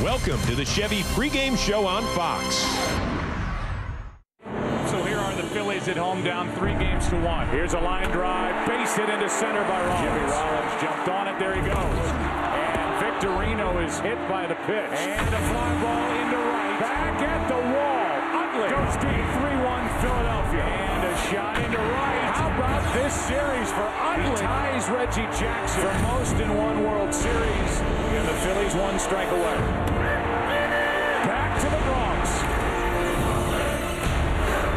Welcome to the Chevy pregame show on Fox. So here are the Phillies at home, down 3-1. Here's a line drive, base hit into center by Rollins. Jimmy Rollins jumped on it, there he goes. And Victorino is hit by the pitch. And a fly ball into right. Back at the wall. Utley goes deep, 3-1 Philadelphia. And a shot into right. How about this series for Utley? He ties Reggie Jackson for most in one World Series. And the Phillies 1 strike away. Back to the Bronx.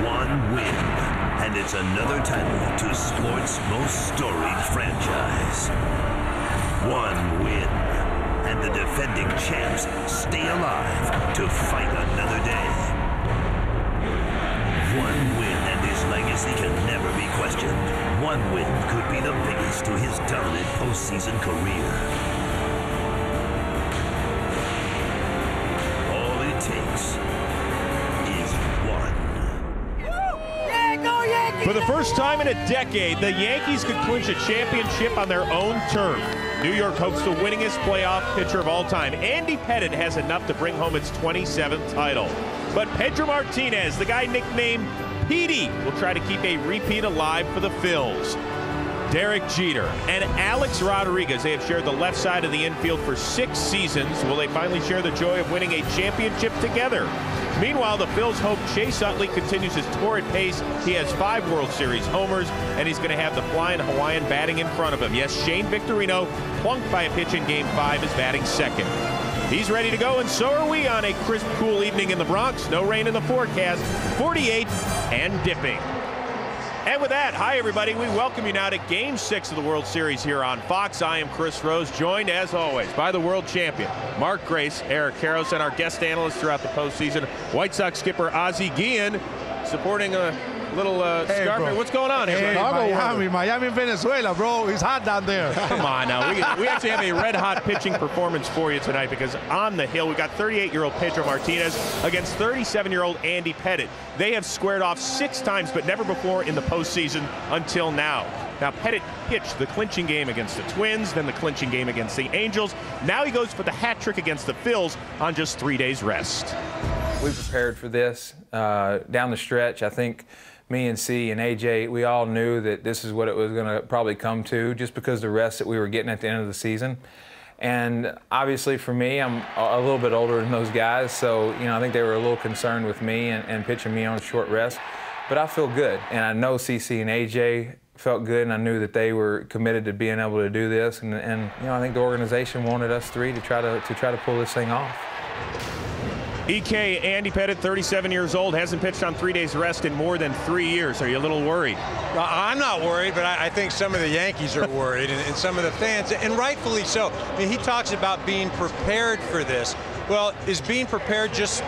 One win, and it's another title to sports' most storied franchise. One win, and the defending champs stay alive to fight another day. One win, and his legacy can never be questioned. One win could be the biggest to his dominant postseason career. All it takes is one. For the first time in a decade, the Yankees could clinch a championship on their own turf. New York hopes the winningest playoff pitcher of all time. Andy Pettitte has enough to bring home its 27th title. But Pedro Martinez, the guy nicknamed Petey, will try to keep a repeat alive for the Phils. Derek Jeter and Alex Rodriguez, they have shared the left side of the infield for 6 seasons. Will they finally share the joy of winning a championship together? Meanwhile, the Phils hope Chase Utley continues his torrid pace. He has 5 World Series homers, and he's going to have the flying Hawaiian batting in front of him. Yes, Shane Victorino, plunked by a pitch in Game 5, is batting second. He's ready to go, and so are we on a crisp, cool evening in the Bronx. No rain in the forecast, 48 and dipping. And with that, hi everybody, we welcome you now to Game 6 of the World Series here on Fox. I am Chris Rose, joined as always by the world champion, Mark Grace, Eric Karros, and our guest analysts throughout the postseason, White Sox skipper Ozzie Guillen, supporting a little scarf. Bro. What's going on here? Hey, Miami, Venezuela, bro. It's hot down there. Come on now. We actually have a red-hot pitching performance for you tonight because on the hill, we got 38-year-old Pedro Martinez against 37-year-old Andy Pettitte. They have squared off 6 times, but never before in the postseason until now. Now, Pettitte pitched the clinching game against the Twins, then the clinching game against the Angels. Now he goes for the hat trick against the Phils on just 3 days rest. We prepared for this down the stretch. I think me and C and AJ, we all knew that this is what it was going to probably come to just because of the rest that we were getting at the end of the season. And obviously for me, I'm a little bit older than those guys, so I think they were a little concerned with me and pitching me on short rest. But I feel good, and I know CC and AJ felt good, and I knew that they were committed to being able to do this. And I think the organization wanted us 3 to try to pull this thing off. EK, Andy Pettitte, 37 years old, hasn't pitched on 3 days rest in more than 3 years. Are you a little worried? I'm not worried, but I think some of the Yankees are worried, and some of the fans, and rightfully so. I mean, he talks about being prepared for this. Well, is being prepared just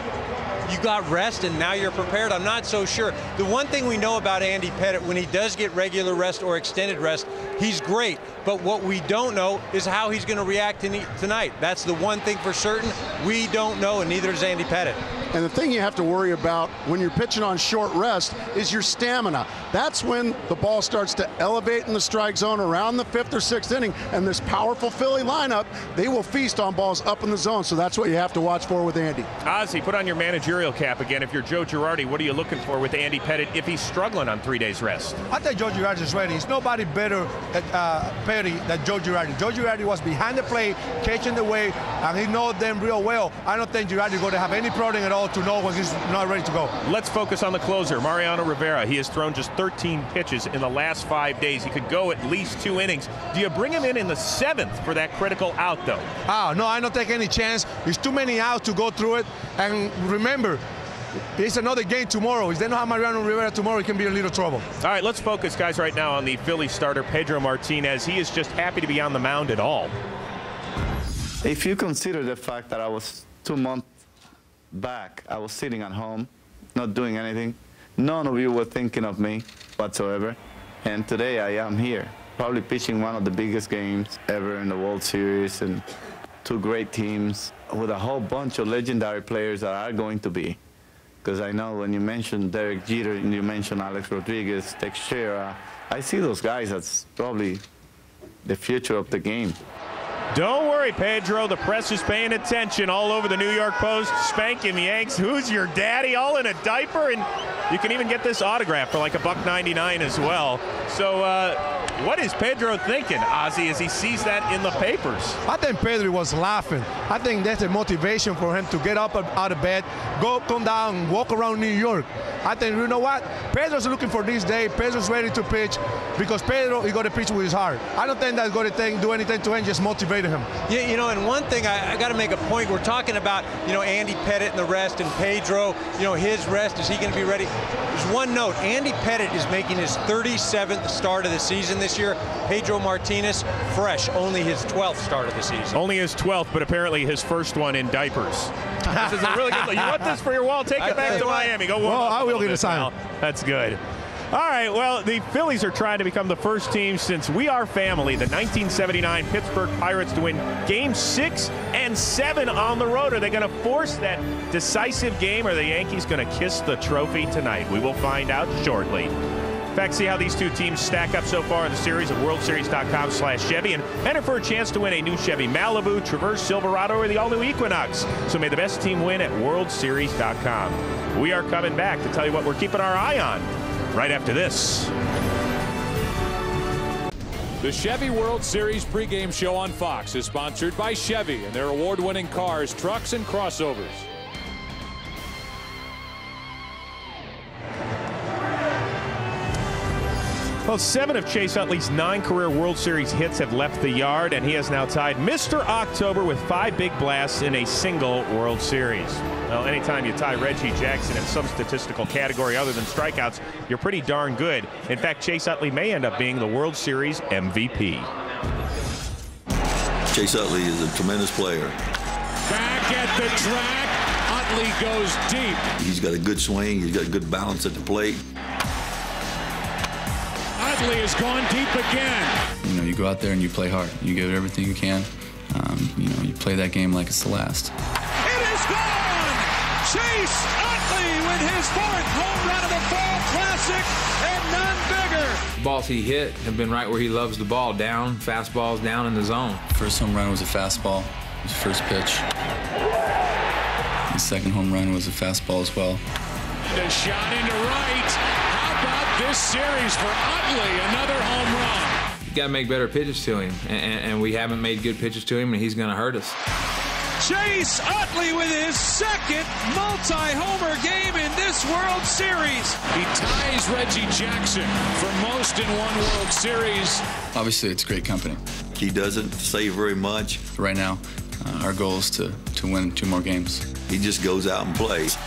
you got rest and now you're prepared? I'm not so sure. The one thing we know about Andy Pettitte, when he does get regular rest or extended rest, he's great. But what we don't know is how he's going to react tonight. That's the one thing for certain. We don't know, and neither does Andy Pettitte. And the thing you have to worry about when you're pitching on short rest is your stamina. That's when the ball starts to elevate in the strike zone around the 5th or 6th inning, and this powerful Philly lineup, they will feast on balls up in the zone, so that's what you have to watch for with Andy. Ozzie, put on your managerial cap again. If you're Joe Girardi, what are you looking for with Andy Pettitte if he's struggling on 3 days rest? I think Joe Girardi is ready. It's nobody better than Joe Girardi. Joe Girardi was behind the plate, catching the wave, and he knows them real well. I don't think Girardi is going to have any problem at all to know when he's not ready to go. Let's focus on the closer, Mariano Rivera. He has thrown just 13 pitches in the last 5 days. He could go at least 2 innings. Do you bring him in the 7th for that critical out, though? Oh, no, I don't take any chance. There's too many outs to go through it. And remember, it's another game tomorrow. If they don't have Mariano Rivera tomorrow, it can be a little trouble. All right, let's focus, guys, right now on the Philly starter, Pedro Martinez. He is just happy to be on the mound at all. If you consider the fact that I was 2 months back, I was sitting at home, not doing anything. None of you were thinking of me whatsoever. And today I am here, probably pitching one of the biggest games ever in the World Series, and 2 great teams with a whole bunch of legendary players that are going to be. Because I know when you mentioned Derek Jeter and you mentioned Alex Rodriguez, Teixeira, I see those guys as probably the future of the game. Don't worry, Pedro. The press is paying attention all over the New York Post. Spanking the Yanks. Who's your daddy? All in a diaper. And you can even get this autograph for like $1.99 as well. So what is Pedro thinking, Ozzie, as he sees that in the papers? I think Pedro was laughing. I think that's a motivation for him to get up out of bed, come down, walk around New York. I think, you know what? Pedro's looking for this day. Pedro's ready to pitch because Pedro is going to pitch with his heart. I don't think that's going to do anything to him, just motivate him. Yeah, you know, and one thing I got to make a point. We're talking about, you know, Andy Pettitte and the rest, and Pedro, you know, his rest. Is he going to be ready? There's one note. Andy Pettitte is making his 37th start of the season this year. Pedro Martinez, fresh, only his 12th start of the season. Only his 12th, but apparently his first one in diapers. This is a really good look. You want this for your wall? Take it back to Miami. Go. Well, I will get a sign. That's good. All right, well, the Phillies are trying to become the first team since We Are Family, the 1979 Pittsburgh Pirates, to win Game 6 and 7 on the road. Are they going to force that decisive game, or are the Yankees going to kiss the trophy tonight? We will find out shortly. In fact, see how these two teams stack up so far in the series at worldseries.com/Chevy and enter for a chance to win a new Chevy Malibu, Traverse, Silverado, or the all-new Equinox. So may the best team win at worldseries.com. We are coming back to tell you what we're keeping our eye on right after this. The Chevy World Series pregame show on Fox is sponsored by Chevy and their award-winning cars, trucks, and crossovers. Well, 7 of Chase Utley's 9 career World Series hits have left the yard, and he has now tied Mr. October with 5 big blasts in a single World Series. Well, anytime you tie Reggie Jackson in some statistical category other than strikeouts, you're pretty darn good. In fact, Chase Utley may end up being the World Series MVP. Chase Utley is a tremendous player. Back at the track, Utley goes deep. He's got a good swing. He's got good balance at the plate. Utley has gone deep again. You know, you go out there and you play hard. You give it everything you can. You know, you play that game like it's the last. It is gone! Chase Utley with his 4th home run of the Fall Classic, and none bigger. Balls he hit have been right where he loves the ball, down, fastballs down in the zone. First home run was a fastball. It was the first pitch. The second home run was a fastball as well. And a shot into right. This series for Utley, another home run. You got to make better pitches to him, and we haven't made good pitches to him, and he's going to hurt us. Chase Utley with his 2nd multi-homer game in this World Series. He ties Reggie Jackson for most in one World Series. Obviously, it's great company. He doesn't say very much. Right now, our goal is to win 2 more games. He just goes out and plays.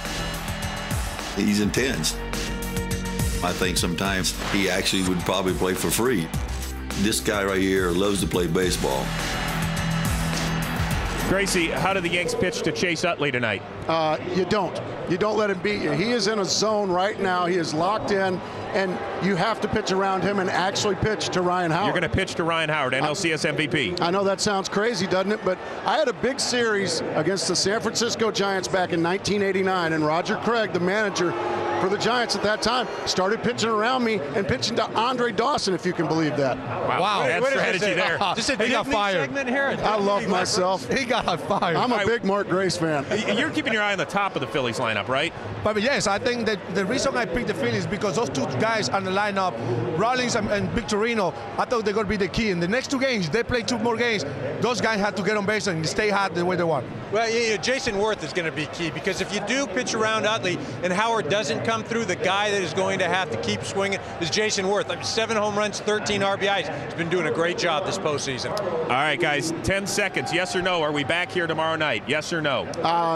He's intense. I think sometimes he actually would probably play for free. This guy right here loves to play baseball. Gracie, how do the Yanks pitch to Chase Utley tonight? You don't. You don't let him beat you. He is in a zone right now. He is locked in, and you have to pitch around him and actually pitch to Ryan Howard. You're going to pitch to Ryan Howard, NLCS MVP. I know that sounds crazy, doesn't it? But I had a big series against the San Francisco Giants back in 1989, and Roger Craig, the manager for the Giants at that time, started pitching around me and pitching to Andre Dawson, if you can believe that. Wow, that's strategy there. Just a He got fired. segment here. I love myself. He got fired. I'm a big Mark Grace fan. You're keeping your eye on the top of the Phillies lineup, right? But yes, I think that the reason I picked the Phillies because those 2 guys on the lineup, Rollins and Victorino, I thought they're going to be the key. In the next 2 games, they play 2 more games. Those guys have to get on base and stay hot the way they want. Well, yeah, Jason Worth is going to be key because if you do pitch around Utley and Howard doesn't come through, the guy that is going to have to keep swinging is Jason Worth. 7 home runs, 13 RBIs. He's been doing a great job this postseason. All right, guys, 10 seconds. Yes or no? Are we back here tomorrow night? Yes or no?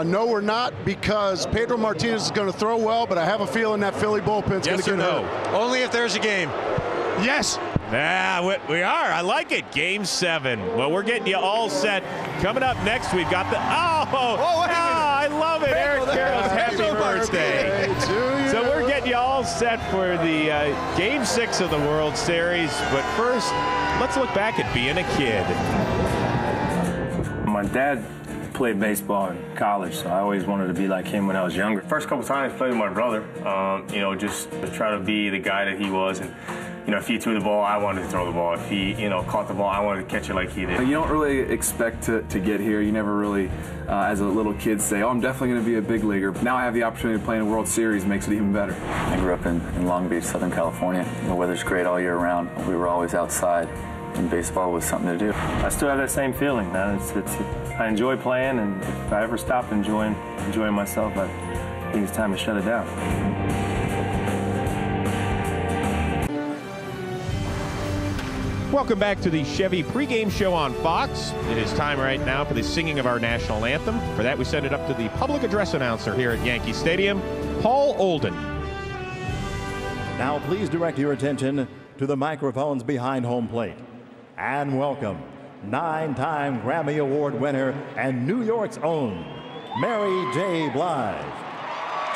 No, we're not, because Pedro Martinez is going to throw well, but I have a feeling that Philly bullpen's going to get hurt. Only if there's a game. Yes. Yeah, we are. I like it. Game 7. Well, we're getting you all set. Coming up next, we've got the... I love it. Eric Carroll's happy birthday. So we're getting you all set for the Game 6 of the World Series. But first, let's look back at being a kid. My dad played baseball in college, so I always wanted to be like him when I was younger. First couple times I played with my brother, you know, just to try to be the guy that he was. And if he threw the ball, I wanted to throw the ball. If he, caught the ball, I wanted to catch it like he did. You don't really expect to get here. You never really, as a little kid, say, oh, I'm definitely going to be a big leaguer. Now I have the opportunity to play in a World Series, makes it even better. I grew up in Long Beach, Southern California. The weather's great all year round. We were always outside, and baseball was something to do. I still have that same feeling, man. I enjoy playing, and if I ever stop enjoying myself, I think it's time to shut it down. Welcome back to the Chevy pregame show on Fox. It is time right now for the singing of our national anthem. For that, we send it up to the public address announcer here at Yankee Stadium, Paul Olden. Now please direct your attention to the microphones behind home plate. And welcome 9-time Grammy Award winner and New York's own Mary J. Blige.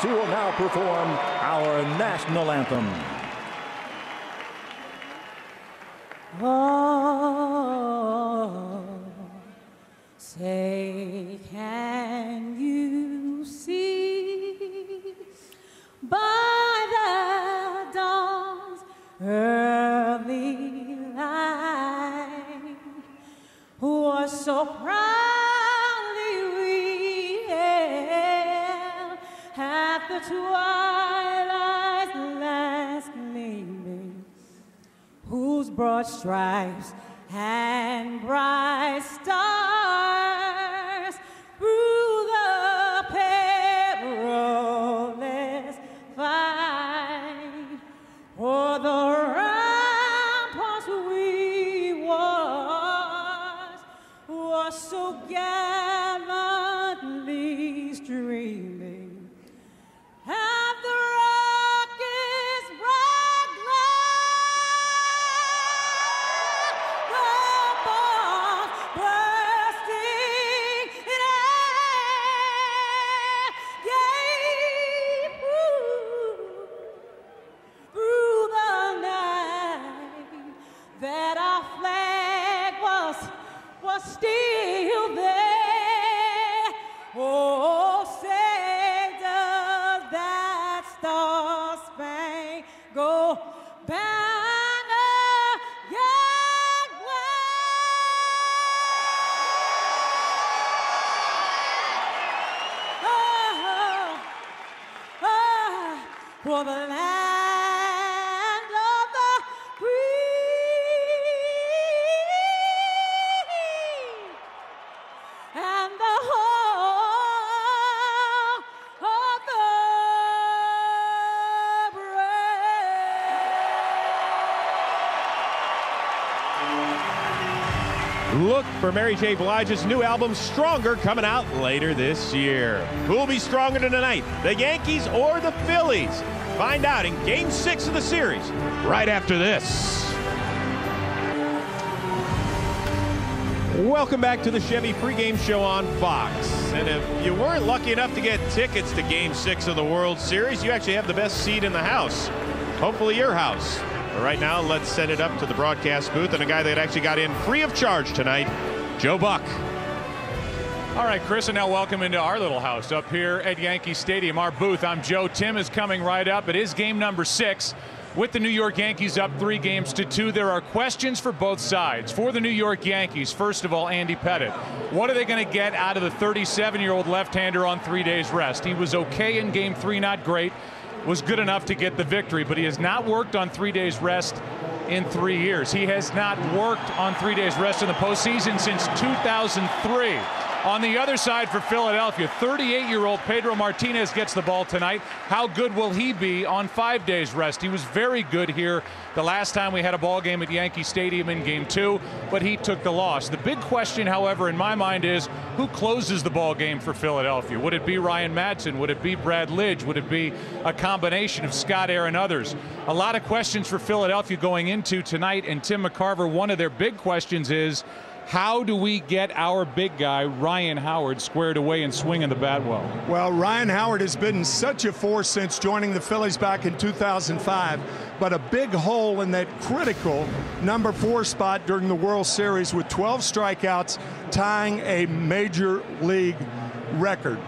She will now perform our national anthem. Oh, say, can you see by the dawn's early light what so proudly we hailed at the twilight's last gleaming, whose broad stripes and bright stars through the perilous fight o'er the ramparts we was so gallantly streaming at the rocket's bright glare, the bombs bursting in air gave through the night that our flag was still there. Oh, say does that star-spangled banner yet wave? For the land of the free and the home of the brave. Look for Mary J. Blige's new album, Stronger, coming out later this year. Who'll be stronger tonight, the Yankees or the Phillies? Find out in Game 6 of the series, right after this. Welcome back to the Chevy pregame show on Fox. And if you weren't lucky enough to get tickets to Game 6 of the World Series, you actually have the best seat in the house. Hopefully your house. But right now, let's send it up to the broadcast booth and a guy that actually got in free of charge tonight, Joe Buck. All right, Chris, and now welcome into our little house up here at Yankee Stadium, our booth. I'm Joe. Tim is coming right up. It is game number 6. With the New York Yankees up 3-2, there are questions for both sides. For the New York Yankees, first of all, Andy Pettitte. What are they going to get out of the 37-year-old left-hander on 3 days rest? He was okay in Game 3, not great. Was good enough to get the victory, but he has not worked on 3 days rest in 3 years. He has not worked on 3 days rest in the postseason since 2003. On the other side for Philadelphia, 38-year-old Pedro Martinez gets the ball tonight. How good will he be on 5 days rest? He was very good here the last time we had a ball game at Yankee Stadium in Game 2, but he took the loss. The big question, however, in my mind is who closes the ball game for Philadelphia? Would it be Ryan Madson? Would it be Brad Lidge? Would it be a combination of Scott Air and others? A lot of questions for Philadelphia going into tonight, and Tim McCarver, one of their big questions is, how do we get our big guy, Ryan Howard, squared away and swinging the bat well? Well, Ryan Howard has been such a force since joining the Phillies back in 2005, but a big hole in that critical number 4 spot during the World Series with 12 strikeouts, tying a major league record.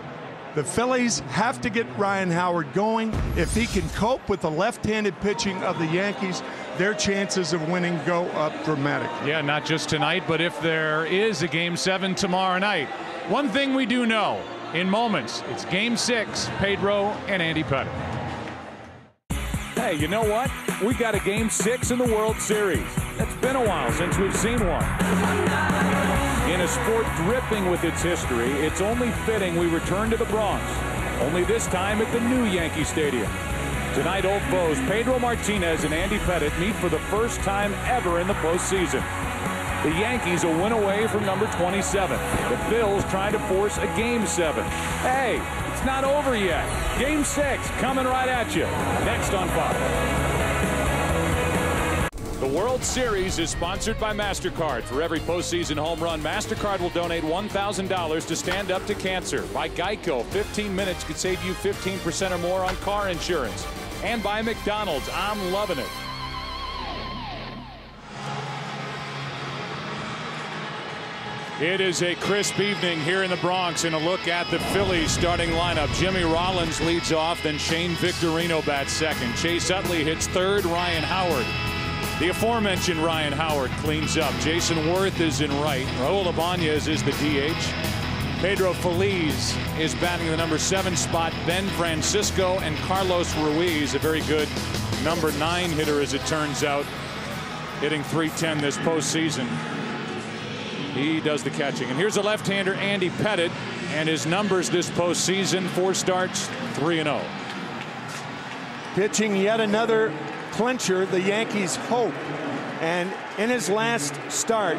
The Phillies have to get Ryan Howard going. If he can cope with the left-handed pitching of the Yankees, their chances of winning go up dramatically. Yeah, not just tonight, but if there is a Game 7 tomorrow night. One thing we do know, in moments, it's Game 6, Pedro and Andy Pettitte. Hey, you know what? We got a Game 6 in the World Series. It's been a while since we've seen one. In a sport dripping with its history, it's only fitting we return to the Bronx, only this time at the new Yankee Stadium. Tonight, old foes Pedro Martinez and Andy Pettitte meet for the first time ever in the postseason. The Yankees a win away from number 27. The Phillies trying to force a Game 7. Hey, it's not over yet. Game 6 coming right at you. Next on Fox. The World Series is sponsored by MasterCard. For every postseason home run, MasterCard will donate $1,000 to Stand Up to Cancer. By Geico, 15 minutes could save you 15% or more on car insurance. And by McDonald's, I'm loving it. It is a crisp evening here in the Bronx, and a look at the Phillies starting lineup. Jimmy Rollins leads off, then Shane Victorino bats second. Chase Utley hits third. Ryan Howard, the aforementioned Ryan Howard, cleans up. Jason Worth is in right. Raul Ibanez is the DH. Pedro Feliz is batting the number 7 spot. Ben Francisco and Carlos Ruiz, a very good number 9 hitter as it turns out, hitting .310 this postseason. He does the catching. And here's a left-hander, Andy Pettitte, and his numbers this postseason: 4 starts, 3-0. Pitching yet another clincher, the Yankees hope. And in his last start,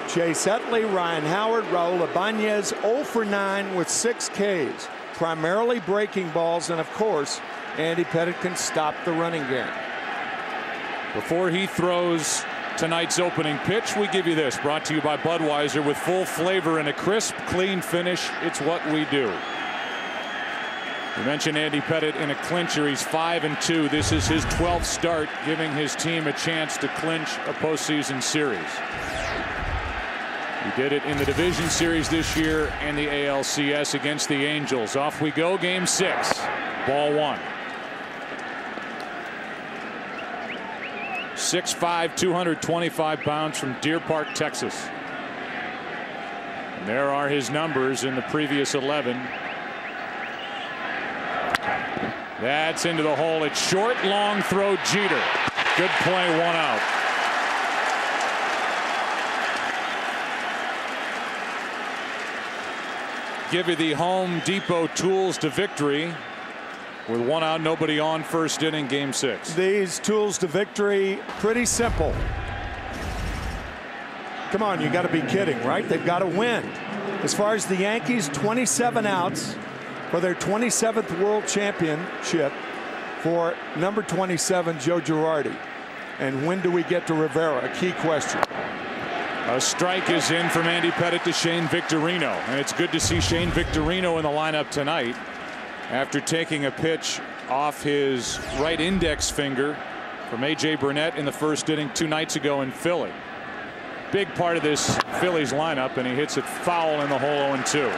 Chase Utley, Ryan Howard, Raul Ibanez 0 for 9 with 6 Ks, primarily breaking balls, and of course Andy Pettitte can stop the running game. Before he throws tonight's opening pitch, we give you this, brought to you by Budweiser. With full flavor and a crisp, clean finish, it's what we do. You mentioned Andy Pettitte in a clincher. He's 5-2. This is his 12th start, giving his team a chance to clinch a postseason series. He did it in the division series this year and the ALCS against the Angels. Off we go, Game 6, ball 1. 6'5", 225 pounds from Deer Park, Texas. And there are his numbers in the previous 11. That's into the hole. It's short, long throw, Jeter. Good play, 1 out. Give you the Home Depot tools to victory. With 1 out, nobody on, first inning, Game 6. These tools to victory, pretty simple. Come on, you got to be kidding, right? They've got to win. As far as the Yankees, 27 outs for their 27th World Championship for number 27, Joe Girardi. And when do we get to Rivera? A key question. A strike is in from Andy Pettitte to Shane Victorino, and it's good to see Shane Victorino in the lineup tonight after taking a pitch off his right index finger from A.J. Burnett in the first inning 2 nights ago in Philly. Big part of this Phillies lineup, and he hits it foul in the hole 0-2.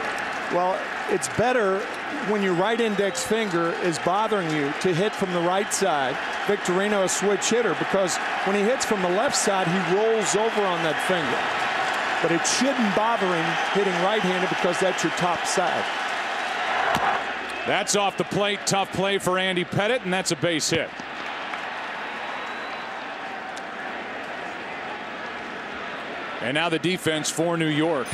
Well, it's better when your right index finger is bothering you to hit from the right side. Victorino, a switch hitter, because when he hits from the left side, he rolls over on that finger. But it shouldn't bother him hitting right-handed because that's your top side. That's off the plate. Tough play for Andy Pettitte, and that's a base hit. And now the defense for New York.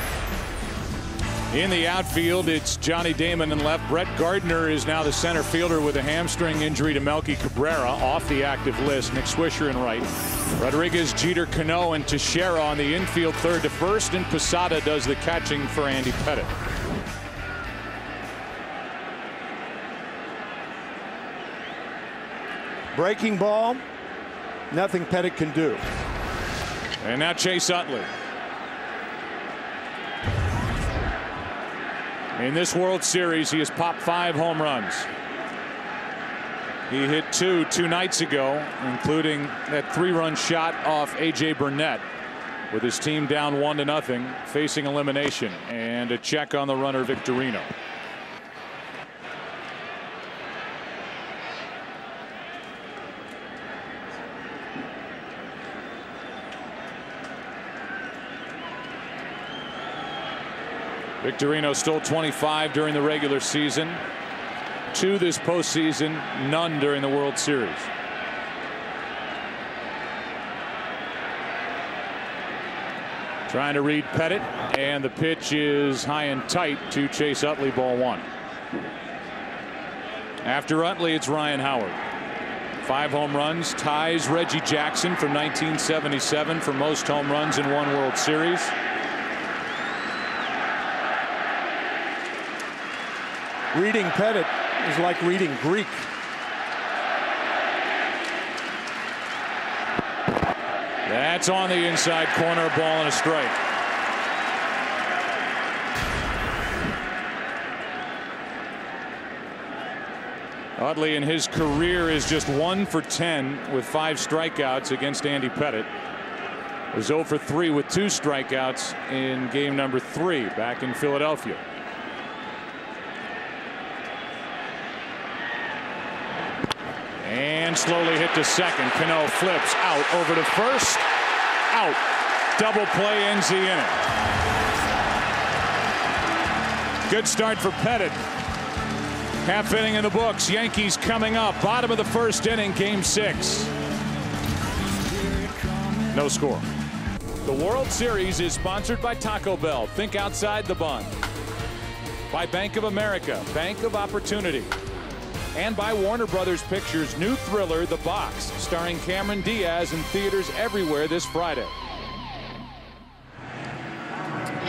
In the outfield, it's Johnny Damon in left. Brett Gardner is now the center fielder with a hamstring injury to Melky Cabrera, off the active list. Nick Swisher in right. Rodriguez, Jeter, Cano, and Teixeira on the infield, third to first, and Posada does the catching for Andy Pettitte. Breaking ball, nothing Pettitte can do. And now Chase Utley. In this World Series, he has popped 5 home runs. He hit 2 nights ago, including that 3-run shot off A.J. Burnett, with his team down 1-0, facing elimination. And a check on the runner, Victorino. Victorino stole 25 during the regular season, 2 this postseason, none during the World Series. Trying to read Pettit, and the pitch is high and tight to Chase Utley, ball 1. After Utley, it's Ryan Howard. 5 home runs, ties Reggie Jackson from 1977 for most home runs in one World Series. Reading Pettit is like reading Greek. That's on the inside corner, ball and a strike. Utley in his career is just 1 for 10 with 5 strikeouts against Andy Pettit. Was 0 for 3 with 2 strikeouts in game number 3 back in Philadelphia. And slowly hit to second. Cano flips out over to first. Out. Double play ends the inning. Good start for Pettit. Half inning in the books. Yankees coming up. Bottom of the first inning, game 6. No score. The World Series is sponsored by Taco Bell. Think outside the bun. By Bank of America, Bank of Opportunity. And by Warner Brothers Pictures' new thriller, The Box, starring Cameron Diaz in theaters everywhere this Friday.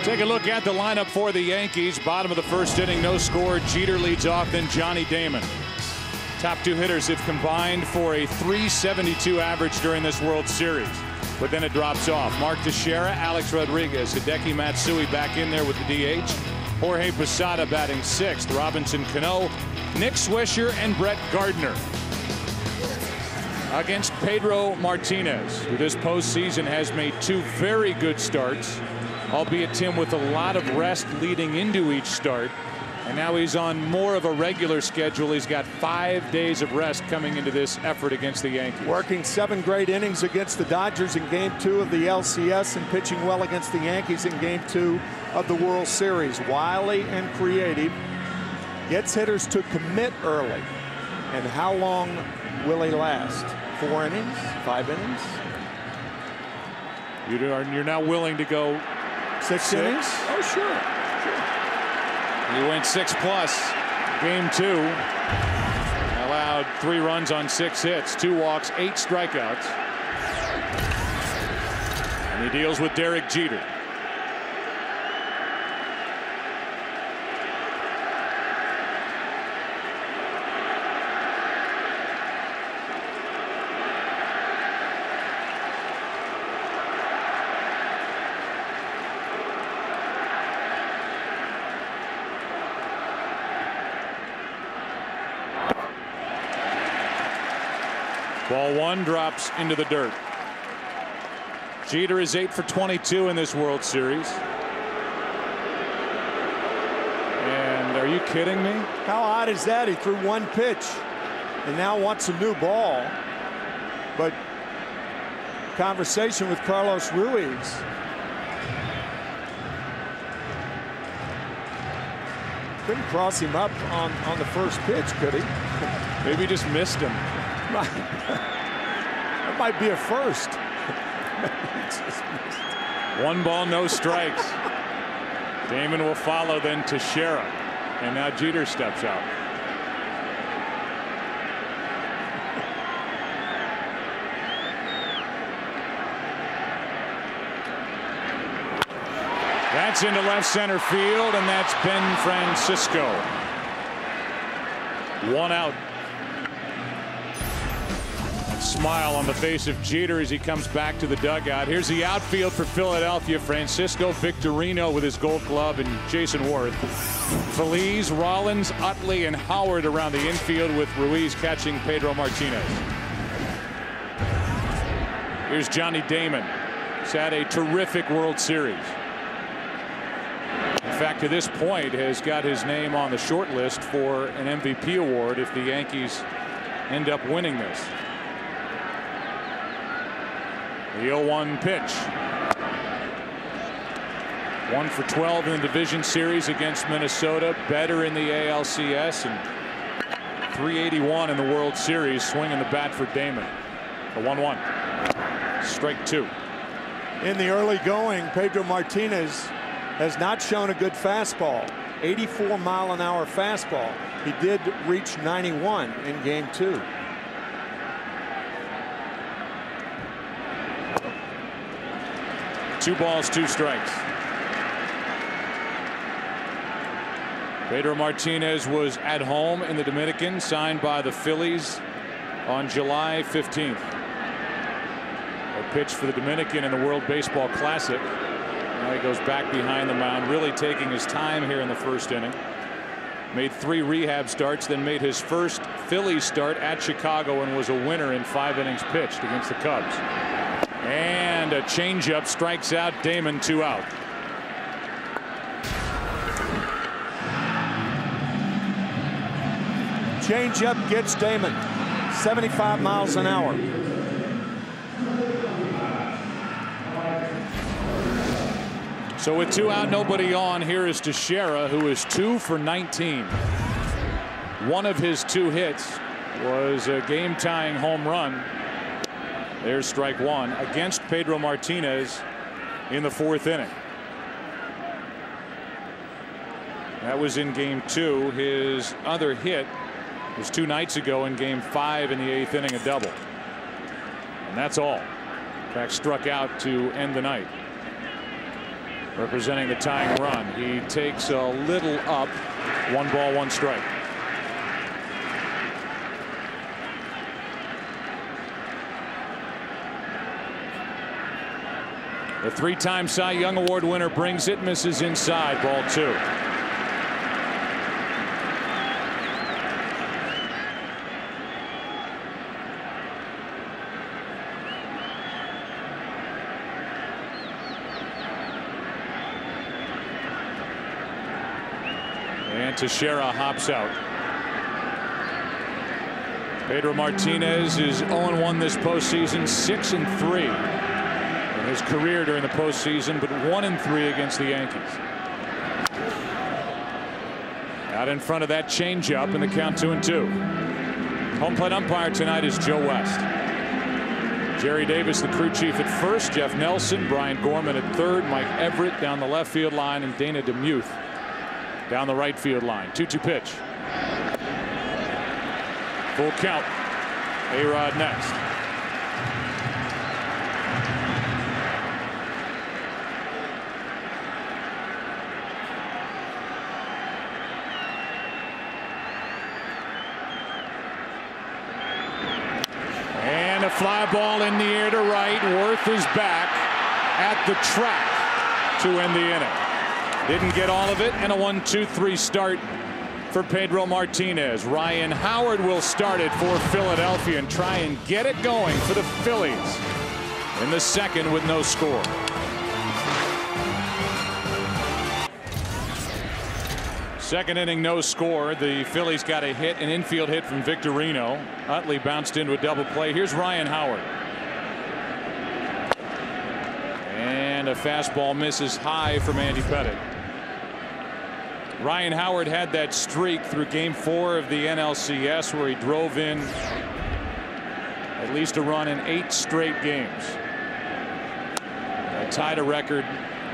Take a look at the lineup for the Yankees. Bottom of the first inning, no score. Jeter leads off, then Johnny Damon. Top 2 hitters have combined for a .372 average during this World Series. But then it drops off. Mark Teixeira, Alex Rodriguez, Hideki Matsui back in there with the DH. Jorge Posada batting 6th. Robinson Cano, Nick Swisher, and Brett Gardner. Against Pedro Martinez, who this postseason has made 2 very good starts, albeit Tim with a lot of rest leading into each start. And now he's on more of a regular schedule. He's got 5 days of rest coming into this effort against the Yankees. Working 7 great innings against the Dodgers in game 2 of the LCS and pitching well against the Yankees in game 2 of the World Series. Wily and creative. Gets hitters to commit early. And how long will he last? 4 innings? 5 innings? You're now willing to go 6 innings? Oh, sure. He went 6+. Game 2. Allowed 3 runs on 6 hits, 2 walks, 8 strikeouts. And he deals with Derek Jeter. Ball 1 drops into the dirt. Jeter is 8 for 22 in this World Series. And are you kidding me? How odd is that? He threw 1 pitch and now wants a new ball. But conversation with Carlos Ruiz. Couldn't cross him up on the first pitch, could he? Maybe just missed him. That might be a first. 1 ball, no strikes. Damon will follow then Teixeira. And now Jeter steps out. That's into left center field, and that's Ben Francisco. 1 out. Smile on the face of Jeter as he comes back to the dugout. Here's the outfield for Philadelphia. Francisco, Victorino with his Gold Glove, and Jason Worth. Feliz, Rollins, Utley, and Howard around the infield, with Ruiz catching Pedro Martinez. Here's Johnny Damon. He's had a terrific World Series. In fact, to this point, has got his name on the short list for an MVP award if the Yankees end up winning this. The 0-1 pitch. 1 for 12 in the division series against Minnesota, better in the ALCS, and .381 in the World Series, swinging the bat for Damon. A 1-1. Strike 2. In the early going, Pedro Martinez has not shown a good fastball. 84-mile-an-hour fastball. He did reach 91 in game 2. Two balls, 2 strikes. Pedro Martinez was at home in the Dominican, signed by the Phillies on July 15th. A pitch for the Dominican in the World Baseball Classic. Now he goes back behind the mound, really taking his time here in the first inning. Made 3 rehab starts, then made his first Phillies start at Chicago and was a winner in 5 innings pitched against the Cubs. And a changeup strikes out Damon, 2 out. Changeup gets Damon. 75 miles an hour. So with 2 out, nobody on, here is Teixeira, who is 2 for 19. One of his 2 hits was a game-tying home run. There's strike 1 against Pedro Martinez in the 4th inning. That was in game 2. His other hit was 2 nights ago in game 5 in the 8th inning, a double. And that's all. In fact, struck out to end the night. Representing the tying run, he takes a little up. 1 ball, 1 strike. The 3-time Cy Young Award winner brings it, misses inside, ball 2. And Teixeira hops out. Pedro Martinez is 0-1 this postseason, 6-3 in his career during the postseason, but 1-3 against the Yankees. Out in front of that changeup, and the count 2-2. Home plate umpire tonight is Joe West. Jerry Davis, the crew chief, at first. Jeff Nelson, Brian Gorman at third. Mike Everett down the left field line, and Dana DeMuth down the right field line. 2-2 pitch. Full count. A-Rod next. And a fly ball in the air to right. Worth is back at the track to end the inning. Didn't get all of it, and a 1-2-3 start for Pedro Martinez. Ryan Howard will start it for Philadelphia and try and get it going for the Phillies in the 2nd with no score. Second inning, no score. The Phillies got a hit, an infield hit from Victorino. Utley bounced into a double play. Here's Ryan Howard. And a fastball misses high from Andy Pettitte. Ryan Howard had that streak through game 4 of the NLCS where he drove in at least a run in 8 straight games. Tied a record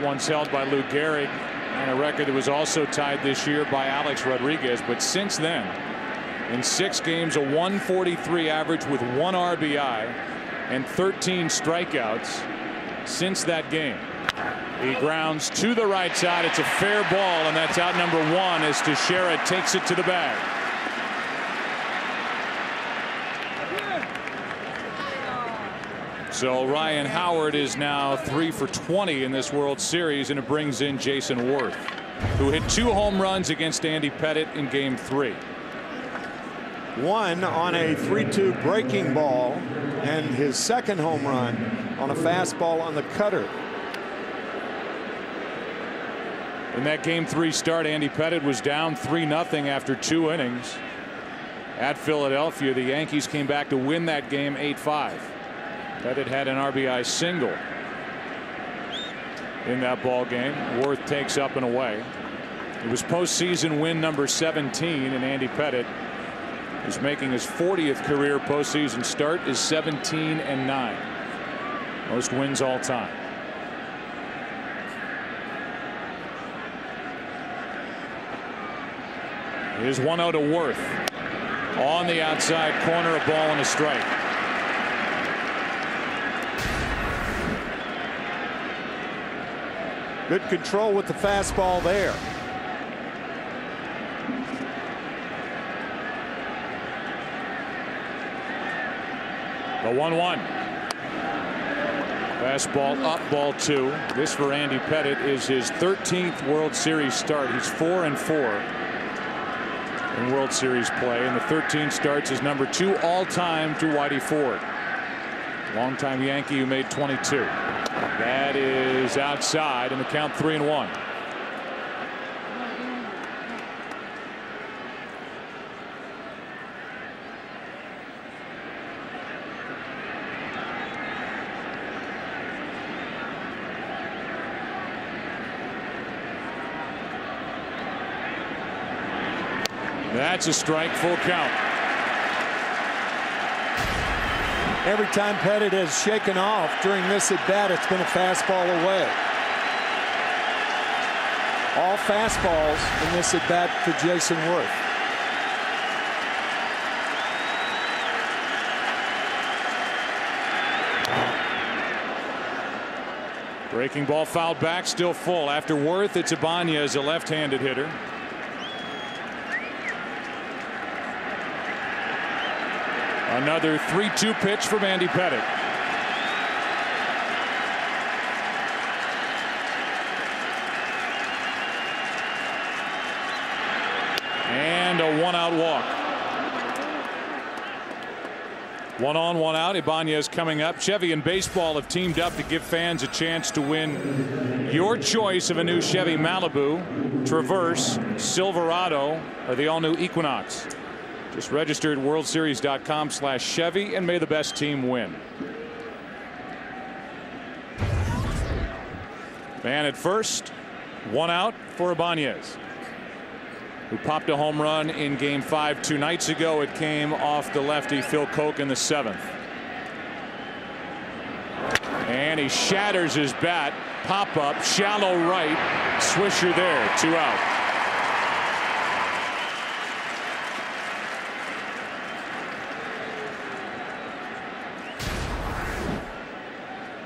once held by Lou Gehrig, and a record that was also tied this year by Alex Rodriguez. But since then, in 6 games, a 143 average with 1 RBI and 13 strikeouts since that game. He grounds to the right side. It's a fair ball, and that's out number 1 as Teixeira takes it to the bag. So Ryan Howard is now 3 for 20 in this World Series, and it brings in Jason Worth, who hit 2 home runs against Andy Pettitte in game 3. One on a 3-2 breaking ball, and his 2nd home run on a fastball on the cutter. In that game 3 start, Andy Pettitte was down 3-0 after 2 innings at Philadelphia. The Yankees came back to win that game 8-5. Pettitte had an RBI single in that ball game. Worth takes up and away. It was postseason win number 17, and Andy Pettitte is making his 40th career postseason start, is 17-9. Most wins all time. Here's 1-0 to Worth. On the outside corner, a ball and a strike. Good control with the fastball there. The 1-1. Fastball up, ball 2. This for Andy Pettitte is his 13th World Series start. He's 4-4 in World Series play, and the 13 starts is number 2 all-time to Whitey Ford, longtime Yankee who made 22. That is outside, and the count 3-1. That's a strike, full count. Every time Pettitte has shaken off during this at bat, it's been a fastball away. All fastballs in this at bat for Jason Worth. Breaking ball fouled back, still full. After Worth, it's Ibanez, a left-handed hitter. Another 3-2 pitch from Andy Pettitte. And a 1-out walk. 1 on, 1 out. Ibanez coming up. Chevy and baseball have teamed up to give fans a chance to win your choice of a new Chevy Malibu, Traverse, Silverado, or the all-new Equinox. Just register at worldseries.com/Chevy and may the best team win. Man at first, 1 out for Ibanez, who popped a home run in Game 5 2 nights ago. It came off the lefty Phil Koch in the 7th. And he shatters his bat. Pop up, shallow right. Swisher there, 2 out.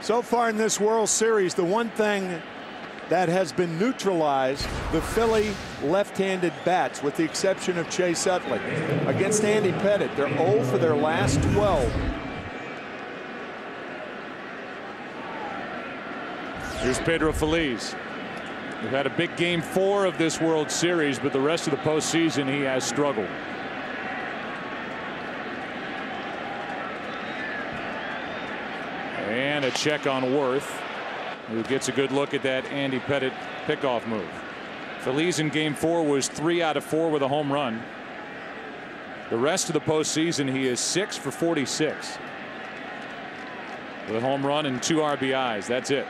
So far in this World Series, the one thing that has been neutralized, the Philly left-handed bats, with the exception of Chase Utley. Against Andy Pettitte, they're 0 for their last 12. Here's Pedro Feliz, who had a big Game 4 of this World Series, but the rest of the postseason he has struggled. And a check on Worth, who gets a good look at that Andy Pettitte pickoff move. Feliz in Game 4 was 3 out of 4 with a home run. The rest of the postseason he is 6 for 46 with a home run and 2 RBIs. That's it.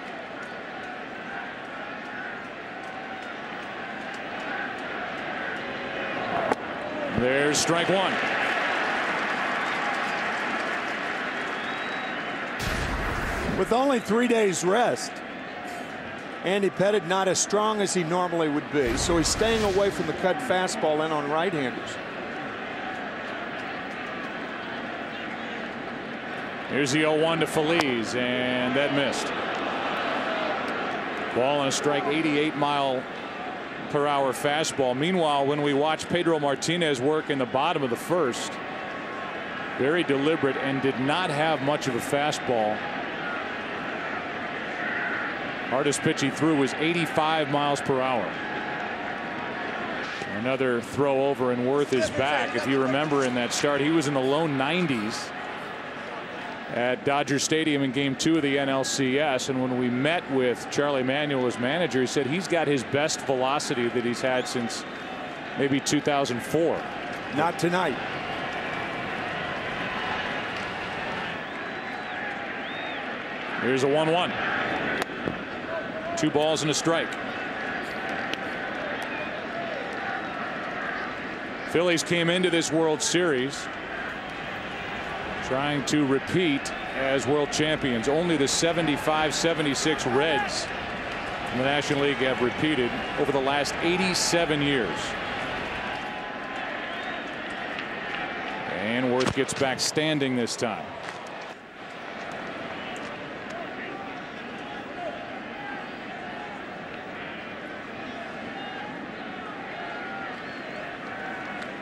There's strike 1. With only 3 days rest, Andy Pettitte not as strong as he normally would be, so he's staying away from the cut fastball in on right-handers. Here's the 0-1 to Feliz, and that missed. Ball on a strike, 88-mile-per-hour fastball. Meanwhile, when we watch Pedro Martinez work in the bottom of the first, very deliberate and did not have much of a fastball. Hardest pitch he threw was 85 miles per hour. Another throw over, and Worth is back. If you remember in that start, he was in the low 90s at Dodger Stadium in Game 2 of the NLCS. And when we met with Charlie Manuel as manager, he said he's got his best velocity that he's had since maybe 2004. Not tonight. Here's a 1-1. 2 balls and a strike. Phillies came into this World Series trying to repeat as world champions. Only the 75-76 Reds in the National League have repeated over the last 87 years. And Worth gets back standing this time.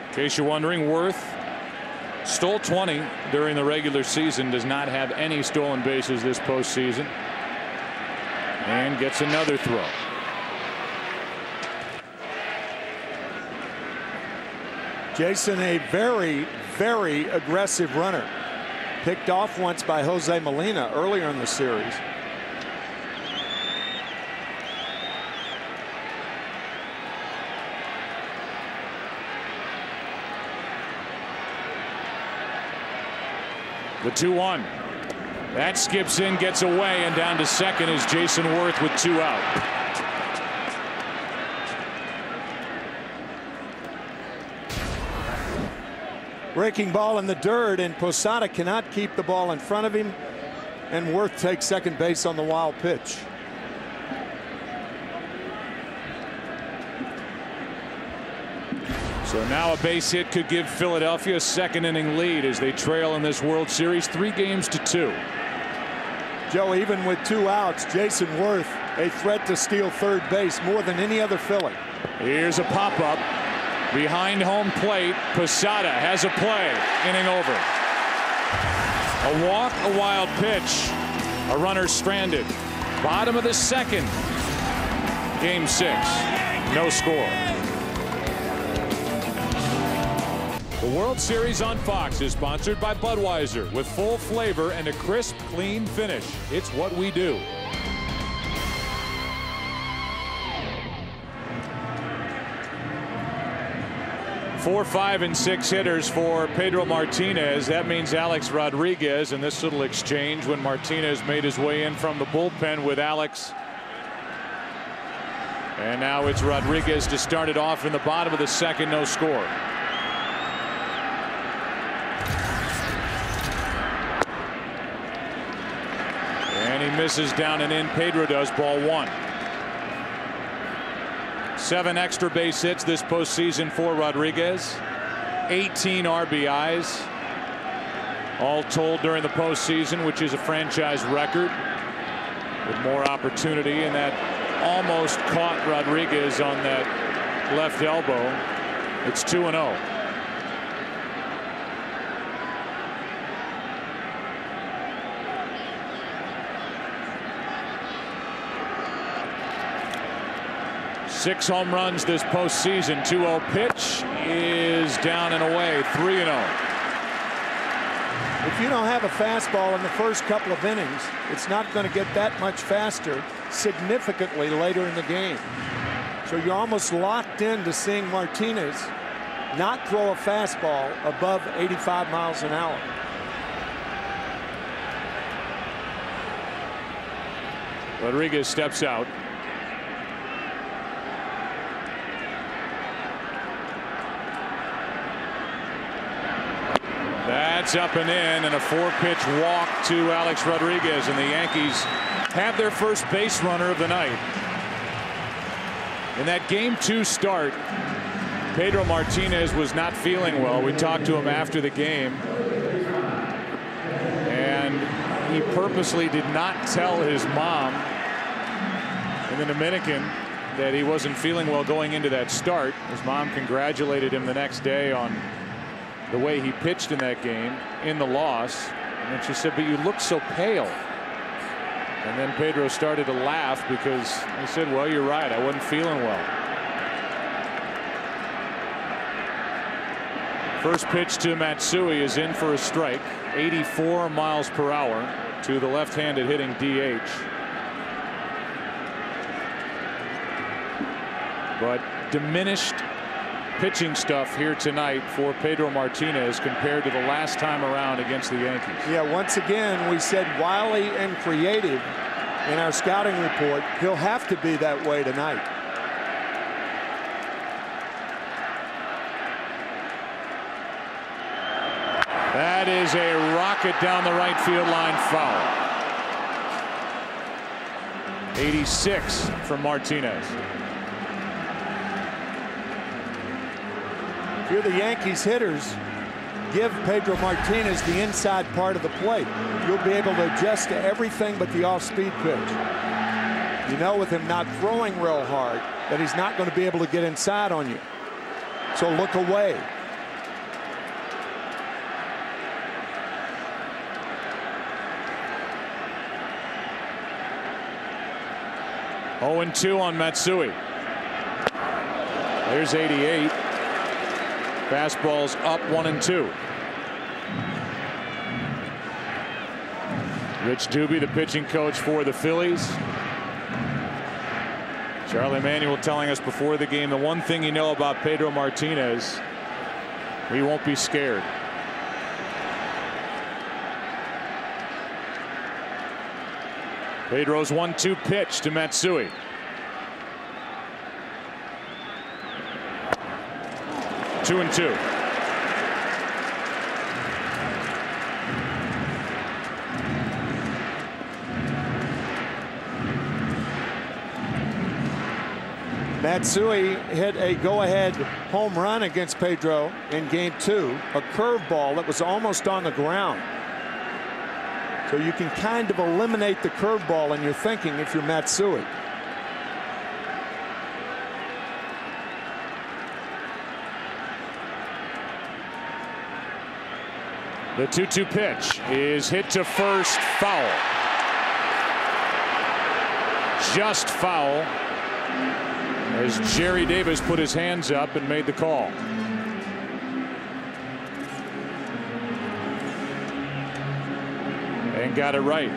In case you're wondering, Worth stole 20 during the regular season, does not have any stolen bases this postseason, and gets another throw. Jason, a very, very aggressive runner. Picked off once by Jose Molina earlier in the series. The 2-1. That skips in, gets away, and down to second is Jason Worth with 2 out. Breaking ball in the dirt, and Posada cannot keep the ball in front of him, and Worth takes second base on the wild pitch. So now a base hit could give Philadelphia a 2nd inning lead as they trail in this World Series 3-2. Joe, even with 2 outs, Jason Worth a threat to steal third base more than any other Philly. Here's a pop-up behind home plate. Posada has a play. Inning over. A walk, a wild pitch. A runner stranded. Bottom of the 2nd. Game 6. No score. The World Series on Fox is sponsored by Budweiser, with full flavor and a crisp, clean finish. It's what we do. Four, 5, and 6 hitters for Pedro Martinez. That means Alex Rodriguez in this little exchange when Martinez made his way in from the bullpen with Alex. And now it's Rodriguez to start it off in the bottom of the 2nd. No score. And he misses down and in. Pedro does. Ball 1. 7 extra base hits this postseason for Rodriguez. 18 RBIs. All told during the postseason, which is a franchise record. With more opportunity, and that almost caught Rodriguez on that left elbow. It's 2-0. Six home runs this postseason. 2-0 pitch is down and away. 3-0. If you don't have a fastball in the first couple of innings, it's not going to get that much faster significantly later in the game. So you're almost locked in to seeing Martinez not throw a fastball above 85 miles an hour. Rodriguez steps out. That's up and in, and a 4-pitch walk to Alex Rodriguez, and the Yankees have their first base runner of the night. In that Game 2 start, Pedro Martinez was not feeling well. We talked to him after the game, and he purposely did not tell his mom in the Dominican that he wasn't feeling well going into that start. His mom congratulated him the next day on the way he pitched in that game in the loss, and then she said, "But you look so pale." And then Pedro started to laugh because he said, "Well, you're right, I wasn't feeling well." First pitch to Matsui is in for a strike. 84 miles per hour to the left-handed hitting DH. But diminished pitching stuff here tonight for Pedro Martinez compared to the last time around against the Yankees. Yeah, once again, we said wily and creative. in our scouting report. He'll have to be that way tonight. That is a rocket down the right field line foul. 86 from Martinez. If you're the Yankees hitters, give Pedro Martinez the inside part of the plate. You'll be able to adjust to everything but the off-speed pitch. You know, with him not throwing real hard, that he's not going to be able to get inside on you. So look away. Oh, 2 on Matsui. There's 88. Fastballs up 1-2. Rich Doobie, the pitching coach for the Phillies. Charlie Manuel telling us before the game, the one thing you know about Pedro Martinez, we won't be scared. Pedro's 1-2 pitch to Matsui. Two and 2. Matsui hit a go-ahead home run against Pedro in game 2, a curveball that was almost on the ground. So you can kind of eliminate the curveball in your thinking if you're Matsui. The 2-2 pitch is hit to first, foul. Just foul as Jerry Davis put his hands up and made the call. And got it right.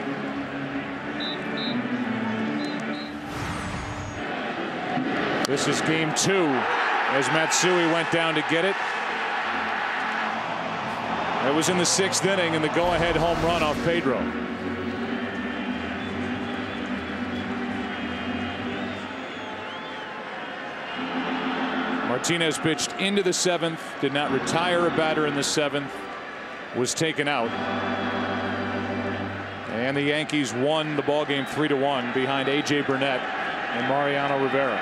This is game 2 as Matsui went down to get it. It was in the 6th inning and the go-ahead home run off Pedro. Martinez pitched into the 7th, did not retire a batter in the 7th, was taken out. And the Yankees won the ballgame 3-1 behind A.J. Burnett and Mariano Rivera.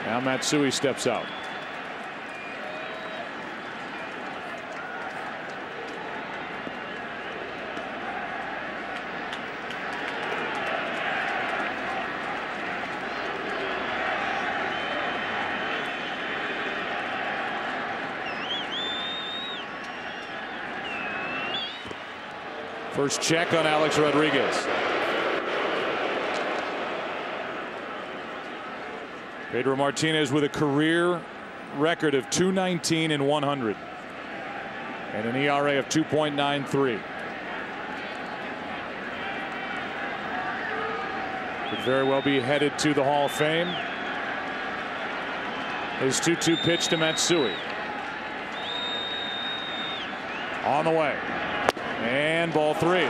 Now Matsui steps out. First check on Alex Rodriguez. Pedro Martinez with a career record of .219 and 100 and an ERA of 2.93. Could very well be headed to the Hall of Fame. His 2-2 pitch to Matsui. On the way. And ball 3.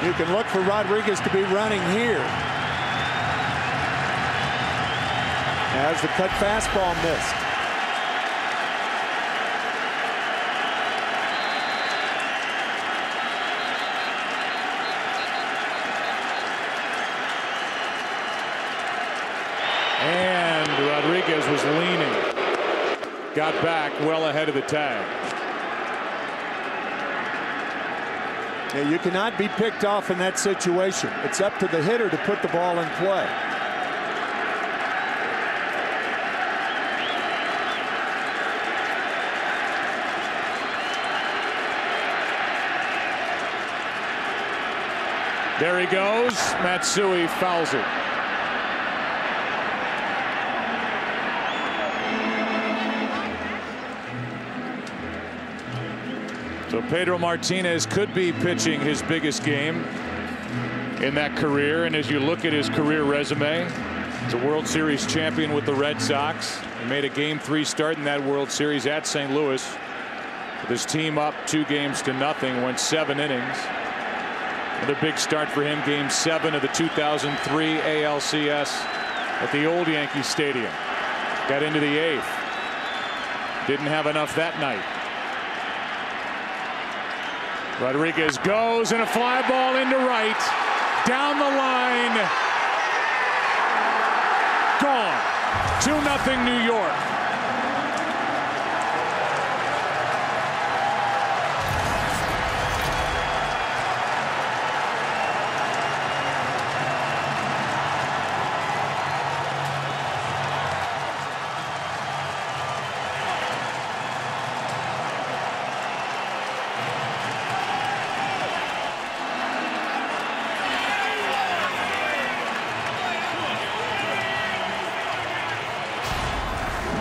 You can look for Rodriguez to be running here. As the cut fastball missed. And Rodriguez was leaning. Got back well ahead of the tag. Yeah, you cannot be picked off in that situation. It's up to the hitter to put the ball in play. There he goes. Matsui fouls it. So Pedro Martinez could be pitching his biggest game in that career. And as you look at his career resume, He's a World Series champion with the Red Sox. He made a Game 3 start in that World Series at St. Louis. With his team up 2-0, went 7 innings. Another big start for him, Game 7 of the 2003 ALCS at the old Yankee Stadium. Got into the 8th. Didn't have enough that night. Rodriguez goes, and a fly ball into right. Down the line. Gone. 2-0 New York.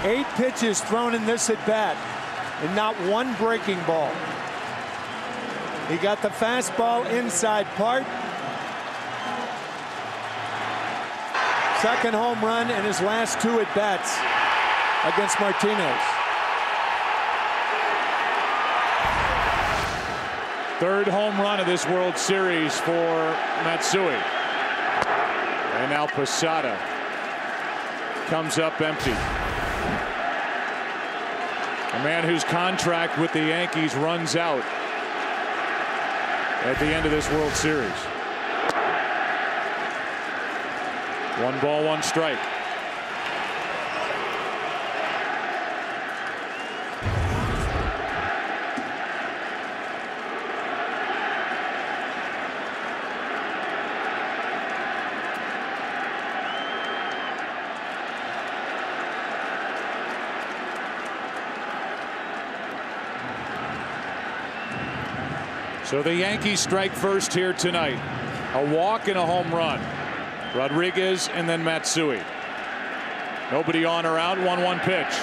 Eight pitches thrown in this at bat, and not one breaking ball. He got the fastball inside part. Second home run in his last 2 at bats against Martinez. Third home run of this World Series for Matsui. And now Posada comes up empty. A man whose contract with the Yankees runs out at the end of this World Series. 1 ball, 1 strike. So the Yankees strike first here tonight. A walk and a home run. Rodriguez and then Matsui. Nobody on or out. 1-1 pitch.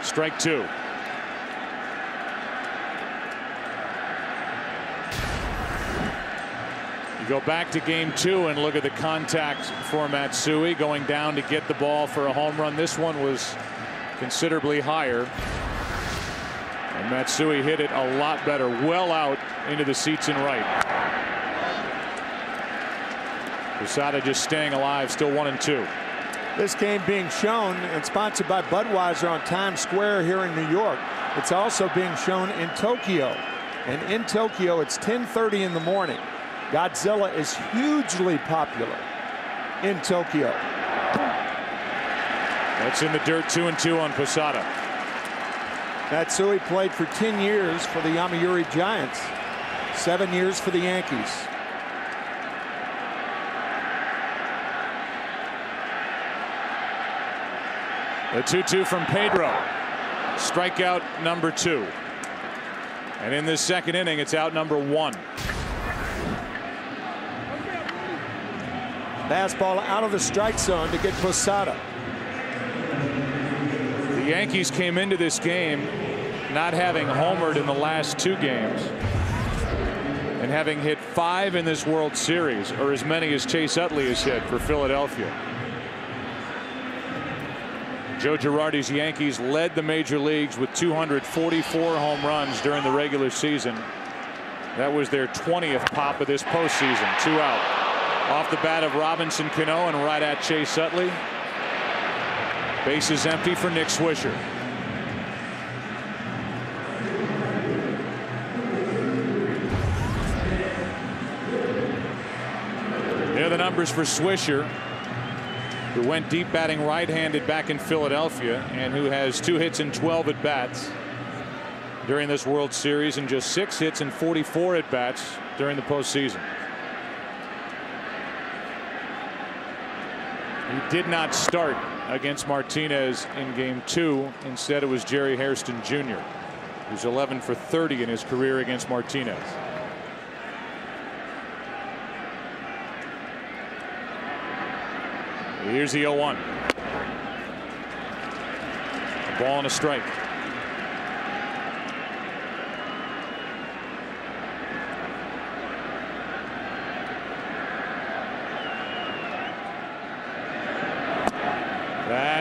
Strike 2. You go back to Game 2 and look at the contact for Matsui going down to get the ball for a home run. This one was considerably higher. And Matsui hit it a lot better, well out into the seats and right. Posada just staying alive, still 1-2. This game being shown and sponsored by Budweiser on Times Square here in New York. It's also being shown in Tokyo. And in Tokyo, it's 10:30 in the morning. Godzilla is hugely popular in Tokyo. That's in the dirt. 2-2 on Posada. Matsui played for 10 years for the Yomiuri Giants, 7 years for the Yankees. The 2-2 from Pedro. Strikeout number 2. And in this second inning, it's out number 1. Fastball out of the strike zone to get Posada. The Yankees came into this game not having homered in the last 2 games and having hit 5 in this World Series, or as many as Chase Utley has hit for Philadelphia. Joe Girardi's Yankees led the major leagues with 244 home runs during the regular season. That was their 20th pop of this postseason. 2 out. Off the bat of Robinson Cano and right at Chase Utley. Bases empty for Nick Swisher. There are the numbers for Swisher, who went deep batting right-handed back in Philadelphia and who has 2 hits and 12 at-bats during this World Series and just 6 hits and 44 at-bats during the postseason. He did not start against Martinez in Game 2. Instead, it was Jerry Hairston Jr., who's 11 for 30 in his career against Martinez. Here's the 0-1. A ball and a strike.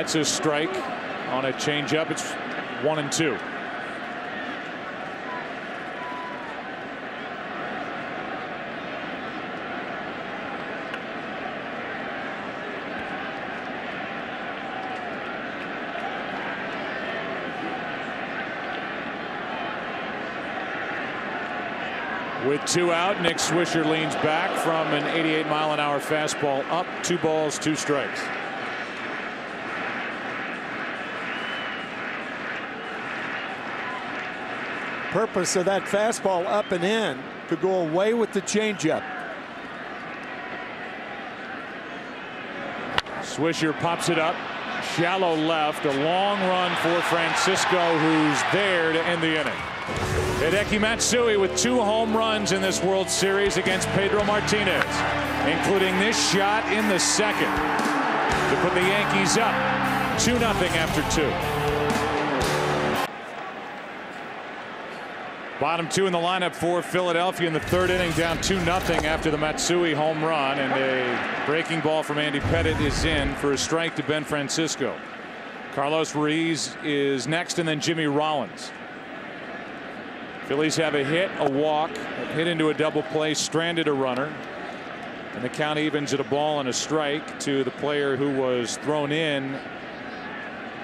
That's a strike on a changeup. It's 1-2. With 2 out, Nick Swisher leans back from an 88-mile-an-hour fastball up. 2 balls, 2 strikes. Purpose of that fastball up and in to go away with the changeup. Swisher pops it up. Shallow left. A long run for Francisco, who's there to end the inning. Hideki Matsui with 2 home runs in this World Series against Pedro Martinez, including this shot in the second to put the Yankees up 2-0 after 2. Bottom 2 in the lineup for Philadelphia in the 3rd inning, down 2-0 after the Matsui home run, and a breaking ball from Andy Pettitte is in for a strike to Ben Francisco. Carlos Ruiz is next, and then Jimmy Rollins. Phillies have a hit, a walk, hit into a double play, stranded a runner, and the count evens at a ball and a strike to the player who was thrown in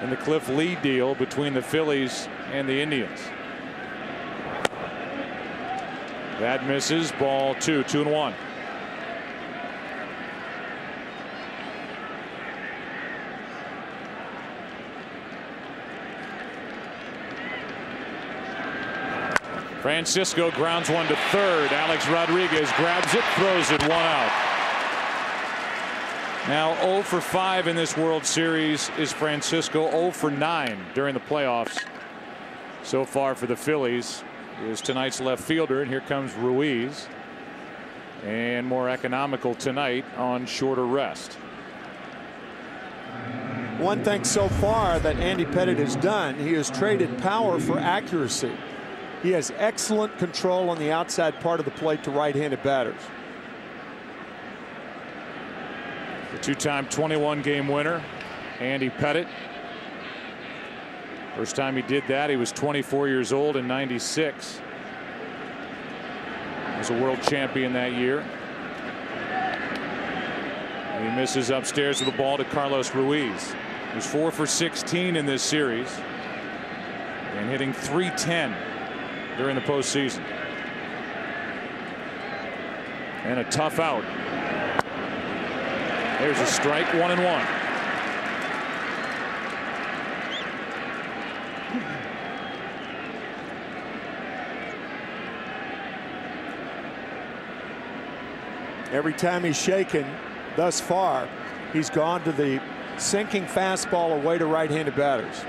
the Cliff Lee deal between the Phillies and the Indians. That misses. Ball 2, 2-1. Francisco grounds one to third. Alex Rodriguez grabs it, throws it, 1 out. Now 0 for 5 in this World Series is Francisco. 0 for 9 during the playoffs so far for the Phillies is tonight's left fielder, and here comes Ruiz, and more economical tonight on shorter rest. One thing so far that Andy Pettitte has done, he has traded power for accuracy. He has excellent control on the outside part of the plate to right-handed batters. The 2-time 21-game winner, Andy Pettitte. First time he did that, he was 24 years old in '96. He was a world champion that year. And he misses upstairs with the ball to Carlos Ruiz, who's 4 for 16 in this series and hitting .310 during the postseason. And a tough out. There's a strike, 1-1. Every time he's shaken thus far, he's gone to the sinking fastball away to right-handed batters.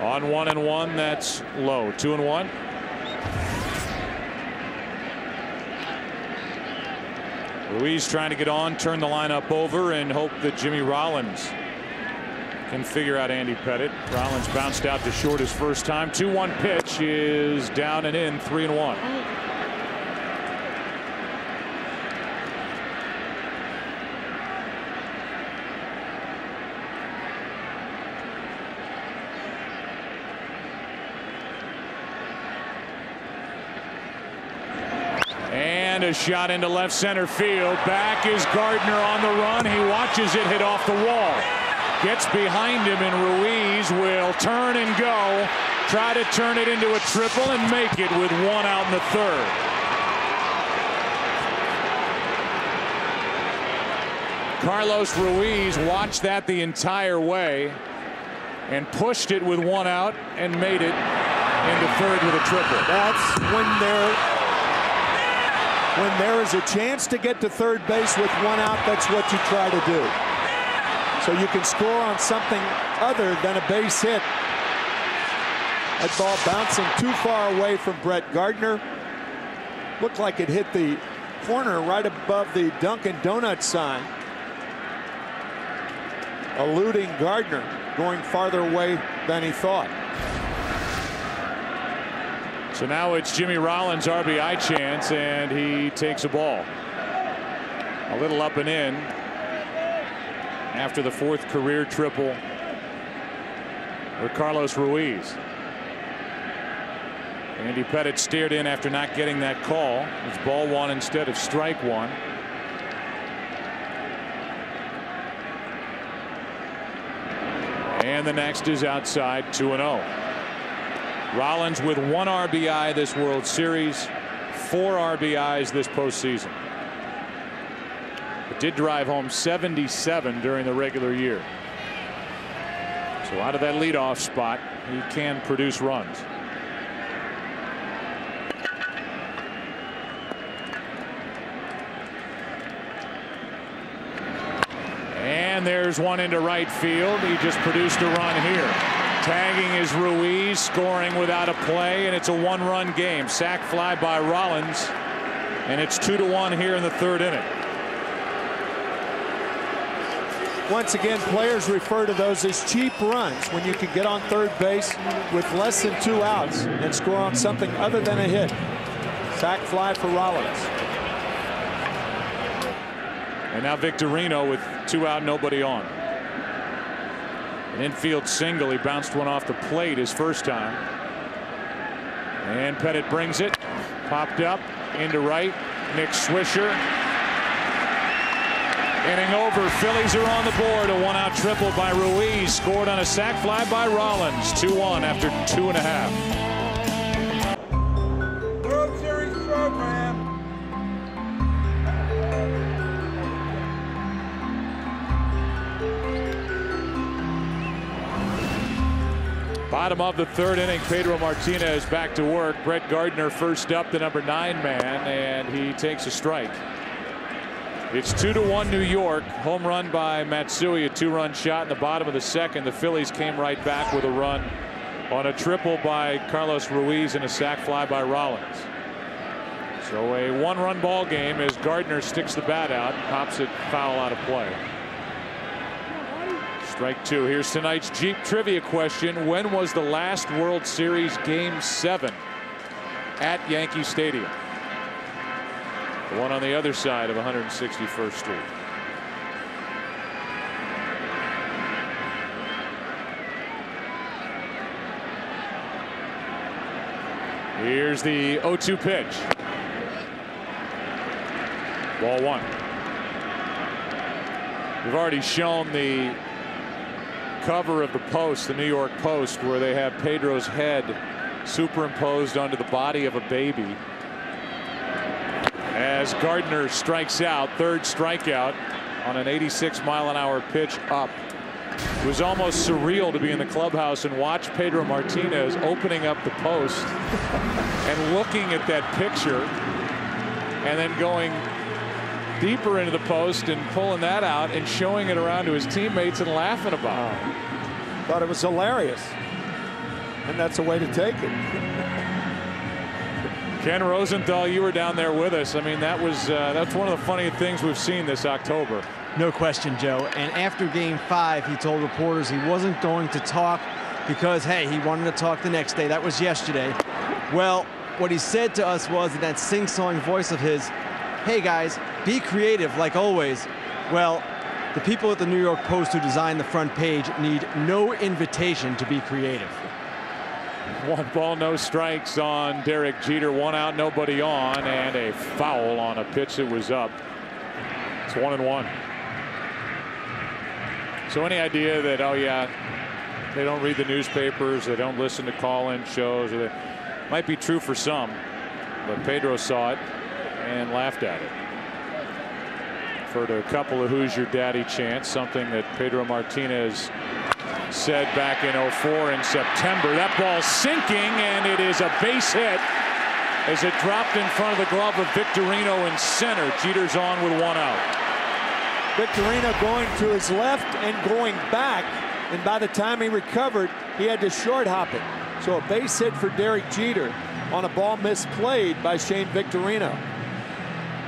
On 1-1, that's low. 2-1. Ruiz trying to get on, turn the lineup over, and hope that Jimmy Rollins can figure out Andy Pettitte. Rollins bounced out to short his first time. 2-1 pitch is down and in, 3-1. And a shot into left center field. Back is Gardner on the run. He watches it hit off the wall. Gets behind him, and Ruiz will turn and go. Try to turn it into a triple and make it with 1 out in the 3rd. Carlos Ruiz watched that the entire way and pushed it with 1 out and made it into 3rd with a triple. That's when there is a chance to get to third base with 1 out, that's what you try to do. So you can score on something other than a base hit. That ball bouncing too far away from Brett Gardner. Looked like it hit the corner right above the Dunkin' Donuts sign. Eluding Gardner, going farther away than he thought. So now it's Jimmy Rollins' RBI chance, and he takes a ball. A little up and in after the 4th career triple for Carlos Ruiz. Andy Pettitte steered in after not getting that call. It's ball 1 instead of strike 1. And the next is outside, 2-0. Rollins with 1 RBI this World Series, 4 RBIs this postseason. It did drive home 77 during the regular year. So out of that leadoff spot, he can produce runs. And there's one into right field. He just produced a run here. Tagging is Ruiz, scoring without a play, and it's a 1-run game. Sac fly by Rollins, and it's 2-1 here in the 3rd inning. Once again, players refer to those as cheap runs, when you can get on third base with less than 2 outs and score on something other than a hit. Sac fly for Rollins. And now Victorino with 2 out, nobody on. An infield single. He bounced one off the plate his first time. And Pettitte brings it. Popped up into right. Nick Swisher. Inning over. Phillies are on the board. A 1-out triple by Ruiz. Scored on a sac fly by Rollins. 2-1 after 2.5. World Series program. Bottom of the 3rd inning, Pedro Martinez back to work. Brett Gardner first up, the number 9 man, and he takes a strike. It's 2-1 New York. Home run by Matsui, a 2-run shot in the bottom of the 2nd. The Phillies came right back with a run on a triple by Carlos Ruiz and a sac fly by Rollins. So a 1-run ball game as Gardner sticks the bat out, pops it foul out of play. Strike 2. Here's tonight's Jeep trivia question. When was the last World Series Game 7 at Yankee Stadium? The one on the other side of 161st Street. Here's the 0-2 pitch. Ball 1. We've already shown the cover of the Post, the New York Post, where they have Pedro's head superimposed onto the body of a baby as Gardner strikes out, 3rd strikeout on an 86-mile-an-hour pitch up. It was almost surreal to be in the clubhouse and watch Pedro Martinez opening up the Post and looking at that picture and then going deeper into the Post and pulling that out and showing it around to his teammates and laughing about it. Thought it was hilarious, and that's a way to take it. Ken Rosenthal, you were down there with us. I mean, that's one of the funniest things we've seen this October. No question, Joe. And after Game 5, he told reporters he wasn't going to talk because, hey, he wanted to talk the next day. That was yesterday. Well, what he said to us was in that sing-song voice of his, hey guys, be creative like always. Well, the people at the New York Post who designed the front page need no invitation to be creative. 1 ball, no strikes on Derek Jeter. 1 out, nobody on, and a foul on a pitch that was up. It's 1-1. So any idea that, oh yeah, they don't read the newspapers, they don't listen to call-in shows, or they, might be true for some, but Pedro saw it and laughed at it. Heard a couple of "Who's Your Daddy" chants, something that Pedro Martinez said back in 04 in September. That ball's sinking, and it is a base hit as it dropped in front of the glove of Victorino in center. Jeter's on with 1 out. Victorino going to his left and going back, and by the time he recovered, he had to short hop it. So a base hit for Derek Jeter on a ball misplayed by Shane Victorino.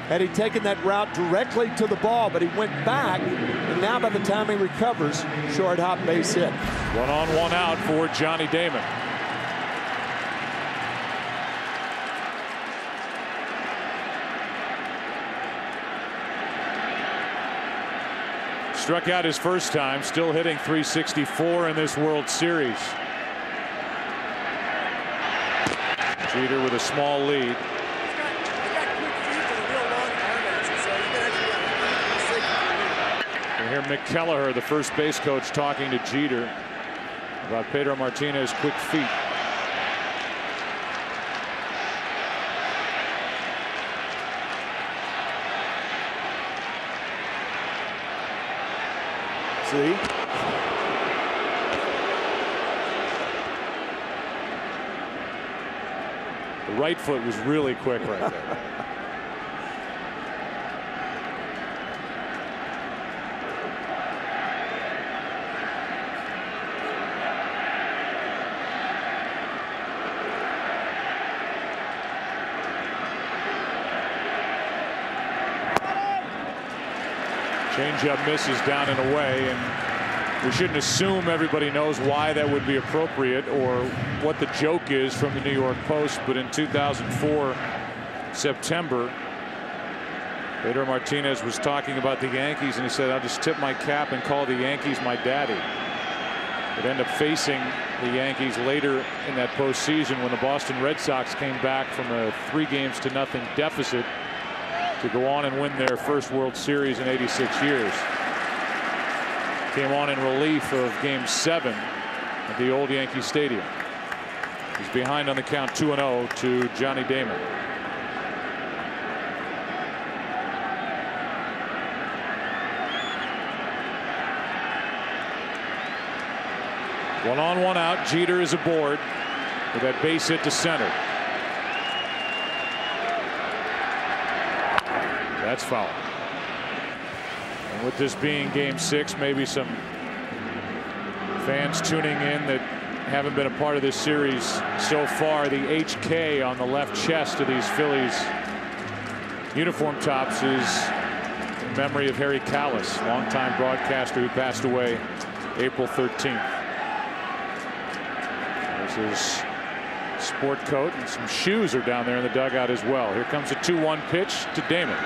Had he taken that route directly to the ball, but he went back, and now by the time he recovers, short hop base hit. 1 on, 1 out for Johnny Damon. Struck out his first time, still hitting .364 in this World Series. Jeter with a small lead. You hear Mick Kelleher, the first base coach, talking to Jeter about Pedro Martinez's quick feet. See? The right foot was really quick right there. Changeup misses down and away, and we shouldn't assume everybody knows why that would be appropriate or what the joke is from the New York Post. But in 2004 September, Pedro Martinez was talking about the Yankees, and he said, "I'll just tip my cap and call the Yankees my daddy." Would end up facing the Yankees later in that postseason when the Boston Red Sox came back from a 3-0 deficit to go on and win their first World Series in 86 years. Came on in relief of Game 7 at the old Yankee Stadium. He's behind on the count 2-0 to Johnny Damon. One on, one out. Jeter is aboard with that base hit to center. That's foul. And with this being Game 6, maybe some fans tuning in that haven't been a part of this series so far, the HK on the left chest of these Phillies uniform tops is in memory of Harry Callis, longtime broadcaster who passed away April 13th. There's his sport coat, and some shoes are down there in the dugout as well. Here comes a 2-1 pitch to Damon.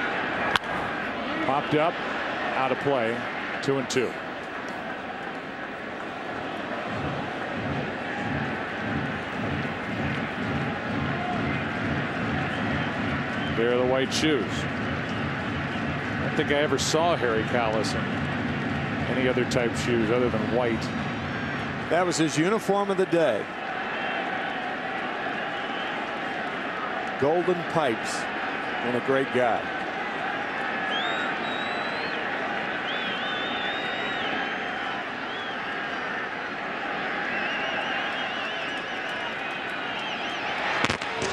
Popped up, out of play, 2-2. There are the white shoes. I don't think I ever saw Harry Callis in any other type shoes other than white. That was his uniform of the day. Golden pipes, and a great guy.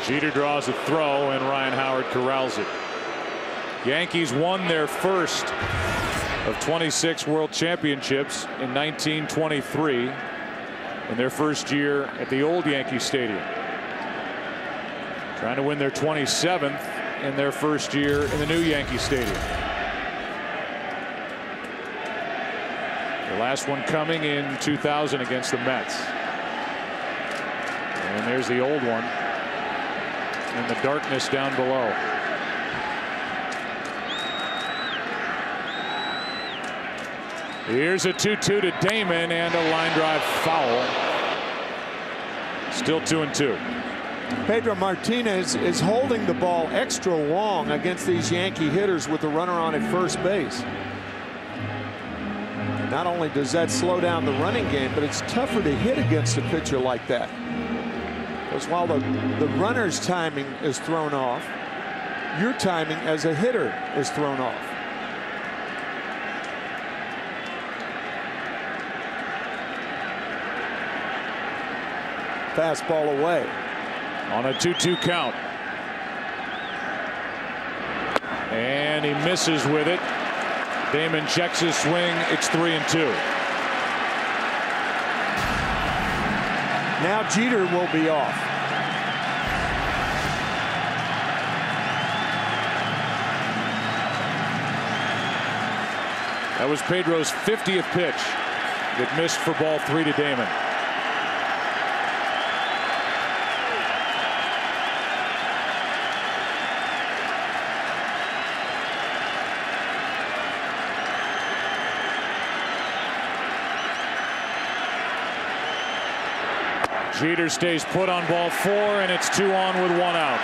Jeter draws a throw, and Ryan Howard corrals it. Yankees won their first of 26 World Championships in 1923 in their first year at the old Yankee Stadium. Trying to win their 27th in their first year in the new Yankee Stadium. The last one coming in 2000 against the Mets. And there's the old one in the darkness down below. Here's a 2-2 to Damon, and a line drive foul. Still 2-2. Pedro Martinez is holding the ball extra long against these Yankee hitters with the runner on at first base. Not only does that slow down the running game, but it's tougher to hit against a pitcher like that. Because while the runner's timing is thrown off, your timing as a hitter is thrown off. Fastball away. On a 2-2 count. And he misses with it. Damon checks his swing. It's 3-2. Now Jeter will be off. That was Pedro's 50th pitch that missed for ball 3 to Damon. Jeter stays put on ball 4, and it's 2 on with 1 out.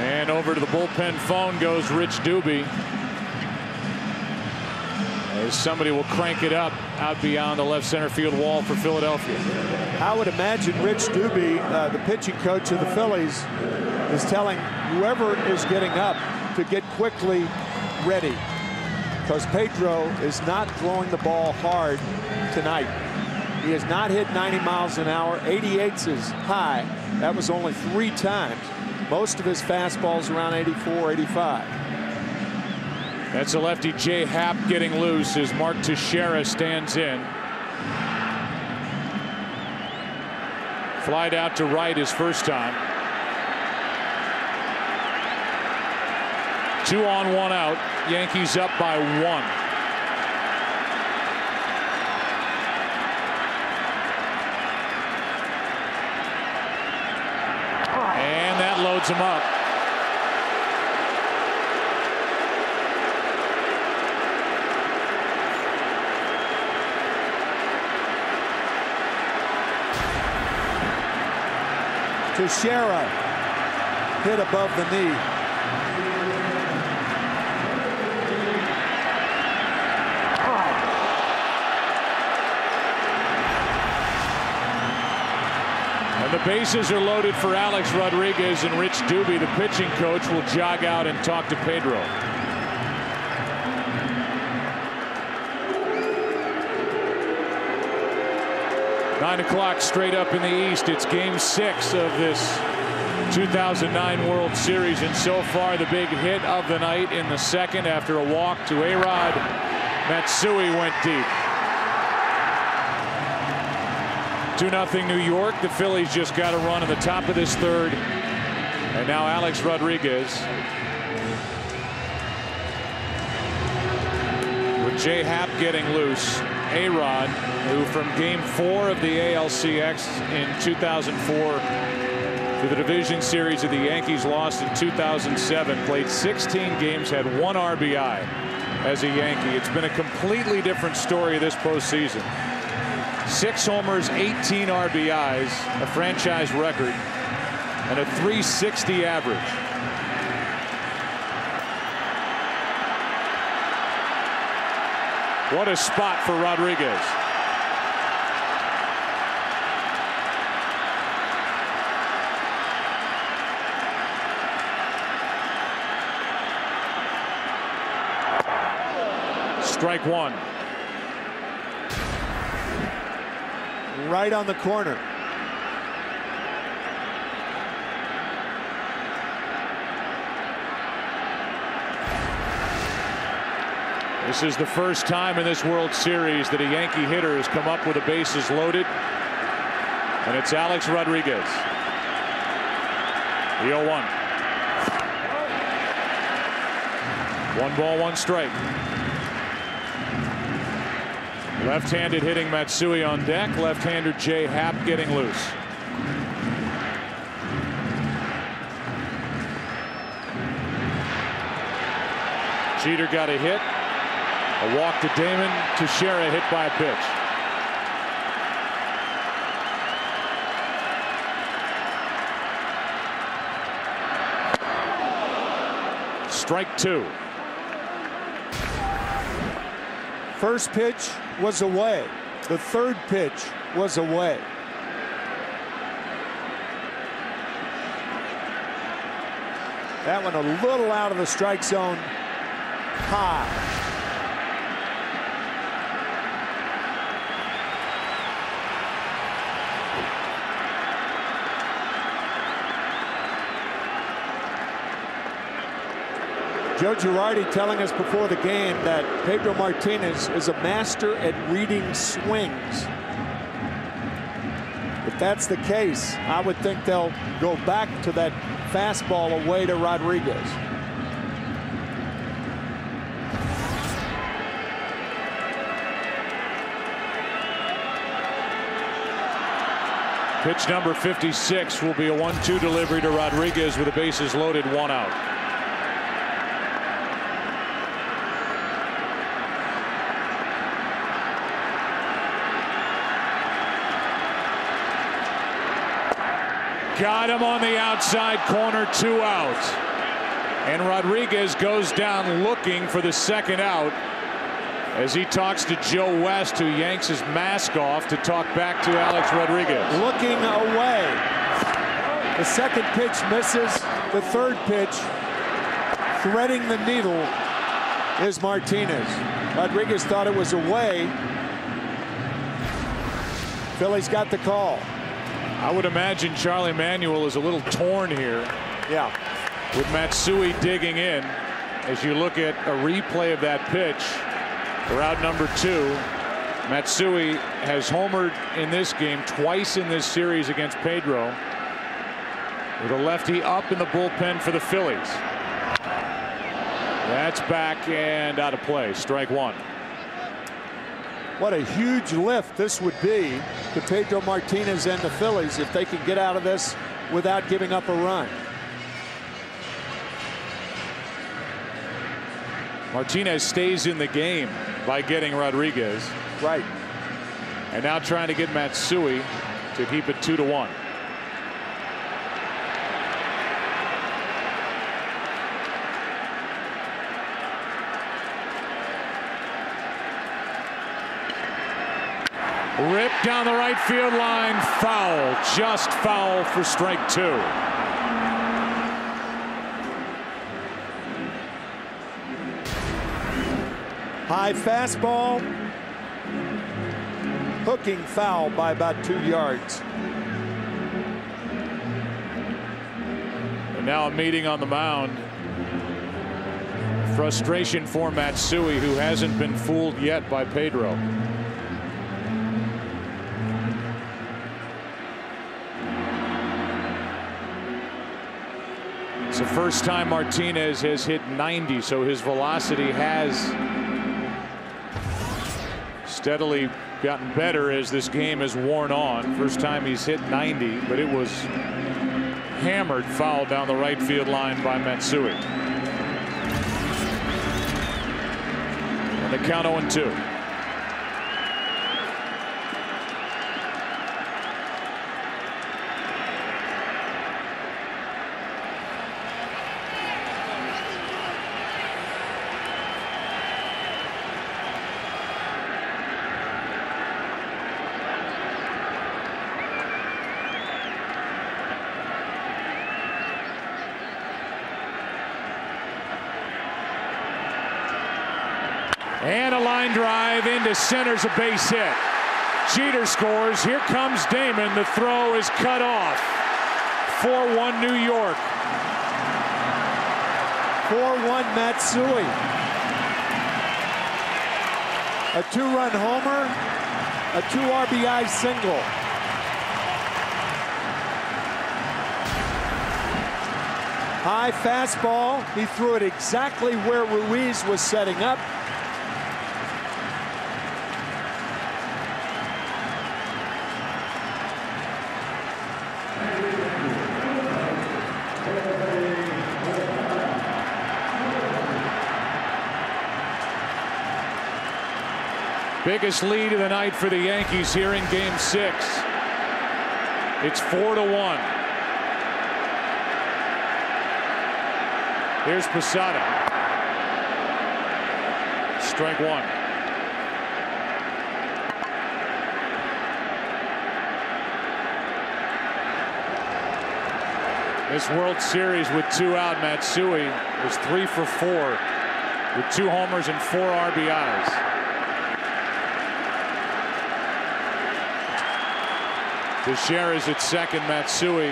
And over to the bullpen phone goes Rich Doobie. As somebody will crank it up out beyond the left center field wall for Philadelphia. I would imagine Rich Doobie, the pitching coach of the Phillies, is telling whoever is getting up to get quickly ready, because Pedro is not throwing the ball hard tonight. He has not hit 90 miles an hour. 88's is high. That was only 3 times. Most of his fastballs around 84, 85. That's a lefty, Jay Happ, getting loose as Mark Teixeira stands in. Flied out to right his first time. 2 on, 1 out. Yankees up by 1. And that loads him up. Teixeira hit above the knee. And the bases are loaded for Alex Rodriguez, and Rich Doobie, the pitching coach, will jog out and talk to Pedro. Nine o'clock straight up in the East. It's game 6 of this 2009 World Series, and so far the big hit of the night in the second after a walk to A-Rod. Matsui went deep. 2-0 New York. The Phillies just got a run in the top of this third, and now Alex Rodriguez with Jay Happ getting loose. A-Rod, who from game 4 of the ALCX in 2004 for the division series of the Yankees lost in 2007, played 16 games, had 1 RBI as a Yankee. It's been a completely different story this postseason. 6 homers, 18 RBIs, a franchise record, and a .360 average. What a spot for Rodriguez. Strike 1. Right on the corner. This is the first time in this World Series that a Yankee hitter has come up with the bases loaded, and it's Alex Rodriguez. The 0-1. 1 ball, 1 strike. Left-handed hitting Matsui on deck. Left-hander Jay Happ getting loose. Jeter got a hit. A walk to Damon. Teixeira hit by a pitch. Strike 2. First pitch was away. The third pitch was away. That one a little out of the strike zone. High. Joe Girardi telling us before the game that Pedro Martinez is a master at reading swings. If that's the case, I would think they'll go back to that fastball away to Rodriguez. Pitch number 56 will be a 1-2 delivery to Rodriguez with the bases loaded, 1 out. Got him on the outside corner, 2 outs. And Rodriguez goes down looking for the second out as he talks to Joe West, who yanks his mask off to talk back to Alex Rodriguez. Looking away. The second pitch misses. The third pitch, threading the needle, is Martinez. Rodriguez thought it was away. Phillies got the call. I would imagine Charlie Manuel is a little torn here. Yeah. With Matsui digging in. As you look at a replay of that pitch, route number 2, Matsui has homered in this game twice in this series against Pedro. With a lefty up in the bullpen for the Phillies. That's back and out of play. Strike 1. What a huge lift this would be to Pedro Martinez and the Phillies if they could get out of this without giving up a run. Martinez stays in the game by getting Rodriguez. Right. And now trying to get Matsui to keep it 2-1. Ripped down the right field line, foul, just foul for strike 2. High fastball, hooking foul by about 2 yards. And now a meeting on the mound. Frustration for Matsui, who hasn't been fooled yet by Pedro. It's the first time Martinez has hit 90, so his velocity has steadily gotten better as this game has worn on. First time he's hit 90, but it was hammered foul down the right field line by Matsui. And the count 0-2. And a line drive into center's a base hit. Jeter scores. Here comes Damon. The throw is cut off. 4-1 New York. 4-1 Matsui. A 2-run homer, a 2 RBI single. High fastball. He threw it exactly where Ruiz was setting up. Biggest lead of the night for the Yankees here in Game 6. It's 4-1. Here's Posada. Strike 1. This World Series with 2 out, Matsui was 3 for 4 with 2 homers and 4 RBIs. Teixeira is at second. Matsui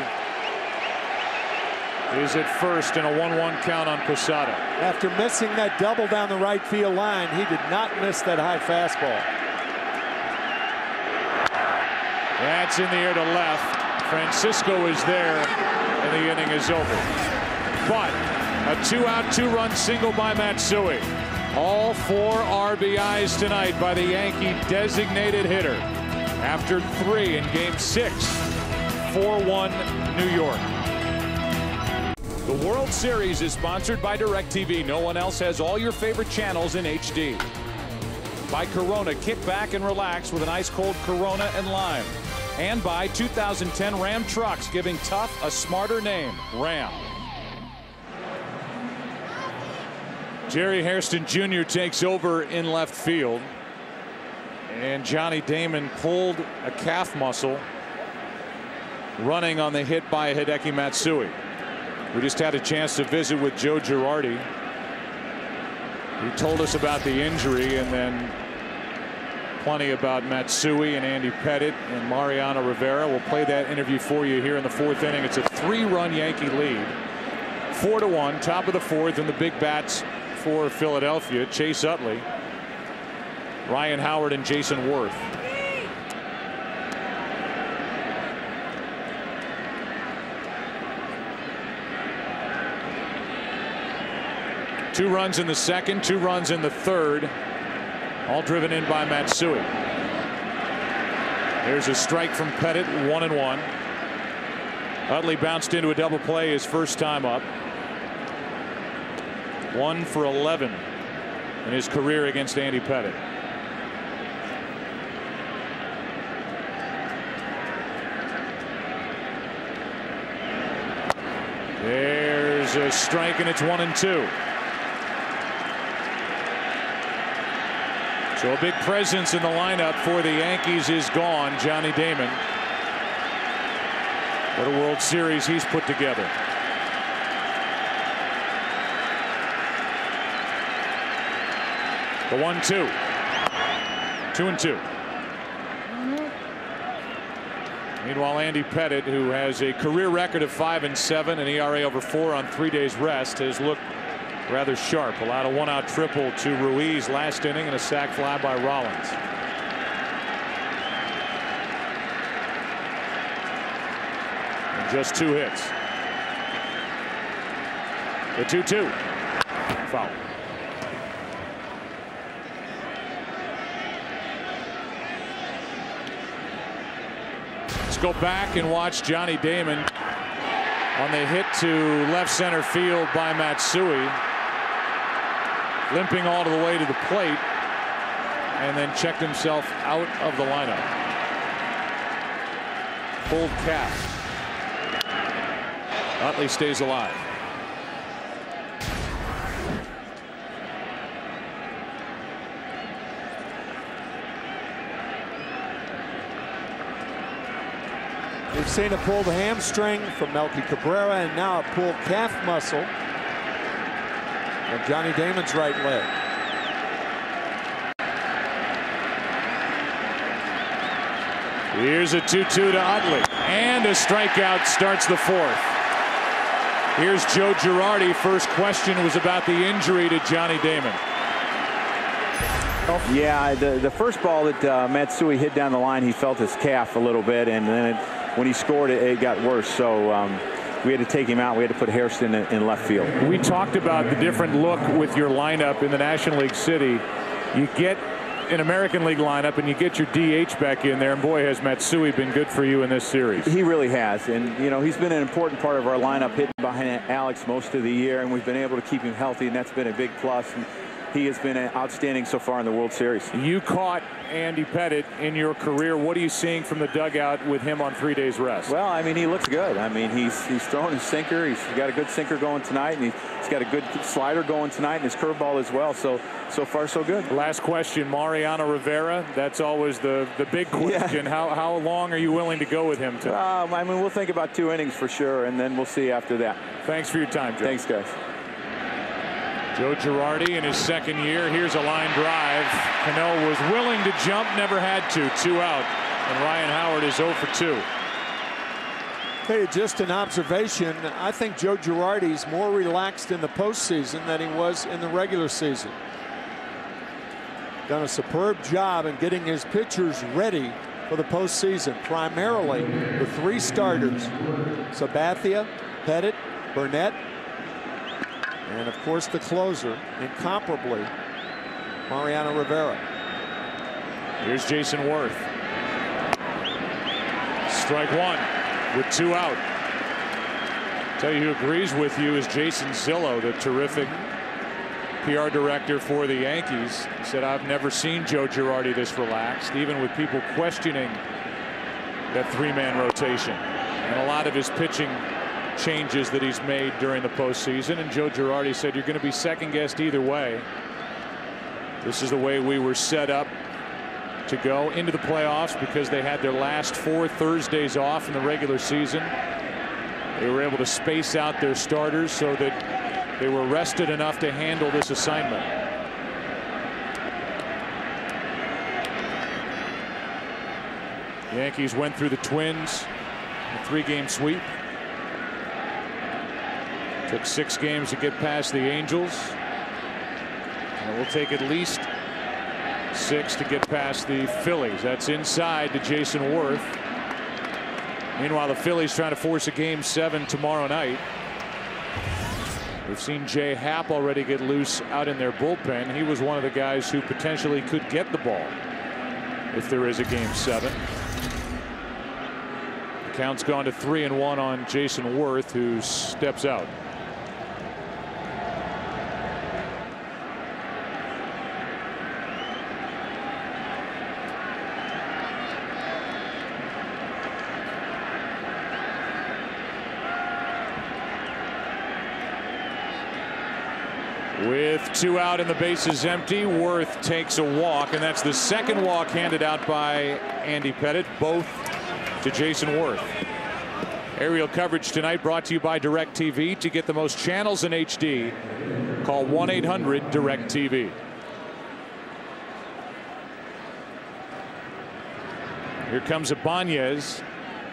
is at first, and a 1-1 count on Posada. After missing that double down the right field line, he did not miss that high fastball. That's in the air to left. Francisco is there, and the inning is over. But a 2-out, 2-run single by Matsui. All 4 RBIs tonight by the Yankee designated hitter. After 3 in Game 6, 4-1 New York. The World Series is sponsored by DirecTV. No one else has all your favorite channels in HD. By Corona, kick back and relax with an ice-cold Corona and lime. And by 2010 Ram Trucks, giving tough a smarter name, Ram. Jerry Hairston Jr. takes over in left field. And Johnny Damon pulled a calf muscle running on the hit by Hideki Matsui. We just had a chance to visit with Joe Girardi. He told us about the injury and then plenty about Matsui and Andy Pettitte and Mariano Rivera. We'll play that interview for you here in the 4th inning. It's a 3-run Yankee lead. 4-1, top of the 4th, and the big bats for Philadelphia. Chase Utley, Ryan Howard, and Jason Worth. Two runs in the 2nd, 2 runs in the 3rd, all driven in by Matsui. There's a strike from Pettitte, 1-1. Utley bounced into a double play his first time up. 1 for 11 in his career against Andy Pettitte. There's a strike, and it's 1-2. So a big presence in the lineup for the Yankees is gone. Johnny Damon. What a World Series he's put together. The 1-2. 2-2. Meanwhile, Andy Pettitte, who has a career record of 5-7, an ERA over 4 on 3 days rest, has looked rather sharp. Allowed a 1-out triple to Ruiz last inning and a sac fly by Rollins. And just 2 hits. The 2-2. Foul. Let's go back and watch Johnny Damon on the hit to left center field by Matsui. Limping all the way to the plate and then checked himself out of the lineup. Pulled calf. Utley stays alive. We've seen a pulled hamstring from Melky Cabrera and now a pulled calf muscle of Johnny Damon's right leg. Here's a 2-2 to Utley, and a strikeout starts the 4th. Here's Joe Girardi. First question was about the injury to Johnny Damon. Yeah, the first ball that Matsui hit down the line, he felt his calf a little bit, and then when he scored it got worse. So we had to take him out. We had to put Hairston in left field. We talked about the different look with your lineup in the National League City. You get an American League lineup and you get your DH back in there, and boy, has Matsui been good for you in this series. He really has, and you know, he's been an important part of our lineup, hitting behind Alex most of the year, and we've been able to keep him healthy, and that's been a big plus. And he has been outstanding so far in the World Series. You caught Andy Pettitte in your career. What are you seeing from the dugout with him on 3 days rest? Well, I mean, he looks good. I mean, he's throwing his sinker. He's got a good sinker going tonight, and he's got a good slider going tonight, and his curveball as well. So far, so good. Last question, Mariano Rivera. That's always the big question. Yeah. How long are you willing to go with him? I mean, we'll think about 2 innings for sure, and then we'll see after that. Thanks for your time, Joe. Thanks, guys. Joe Girardi in his 2nd year. Here's a line drive. Cano was willing to jump, never had to. 2 out. And Ryan Howard is 0 for 2. Hey, just an observation. I think Joe Girardi's more relaxed in the postseason than he was in the regular season. Done a superb job in getting his pitchers ready for the postseason. Primarily the 3 starters: Sabathia, Pettitte, Burnett, and of course the closer, incomparably, Mariano Rivera. Here's Jason Worth. Strike 1 with 2 out. Tell you who agrees with you is Jason Zillow, the terrific PR director for the Yankees. He said, I've never seen Joe Girardi this relaxed, even with people questioning that three-man rotation. And a lot of his pitching changes that he's made during the postseason. And Joe Girardi said, you're going to be second-guessed either way. This is the way we were set up to go into the playoffs because they had their last 4 Thursdays off in the regular season. They were able to space out their starters so that they were rested enough to handle this assignment. The Yankees went through the Twins, a 3-game sweep. Took 6 games to get past the Angels. And it will take at least 6 to get past the Phillies. That's inside to Jason Worth. Meanwhile, the Phillies trying to force a Game 7 tomorrow night. We've seen Jay Happ already get loose out in their bullpen. He was one of the guys who potentially could get the ball if there is a Game 7. The count's gone to 3-1 on Jason Worth, who steps out. With 2 out and the bases empty, Worth takes a walk, and that's the second walk handed out by Andy Pettitte, both to Jason Worth. Aerial coverage tonight brought to you by DirecTV. To get the most channels in HD, call 1-800-DirecTV. Here comes Ibanez,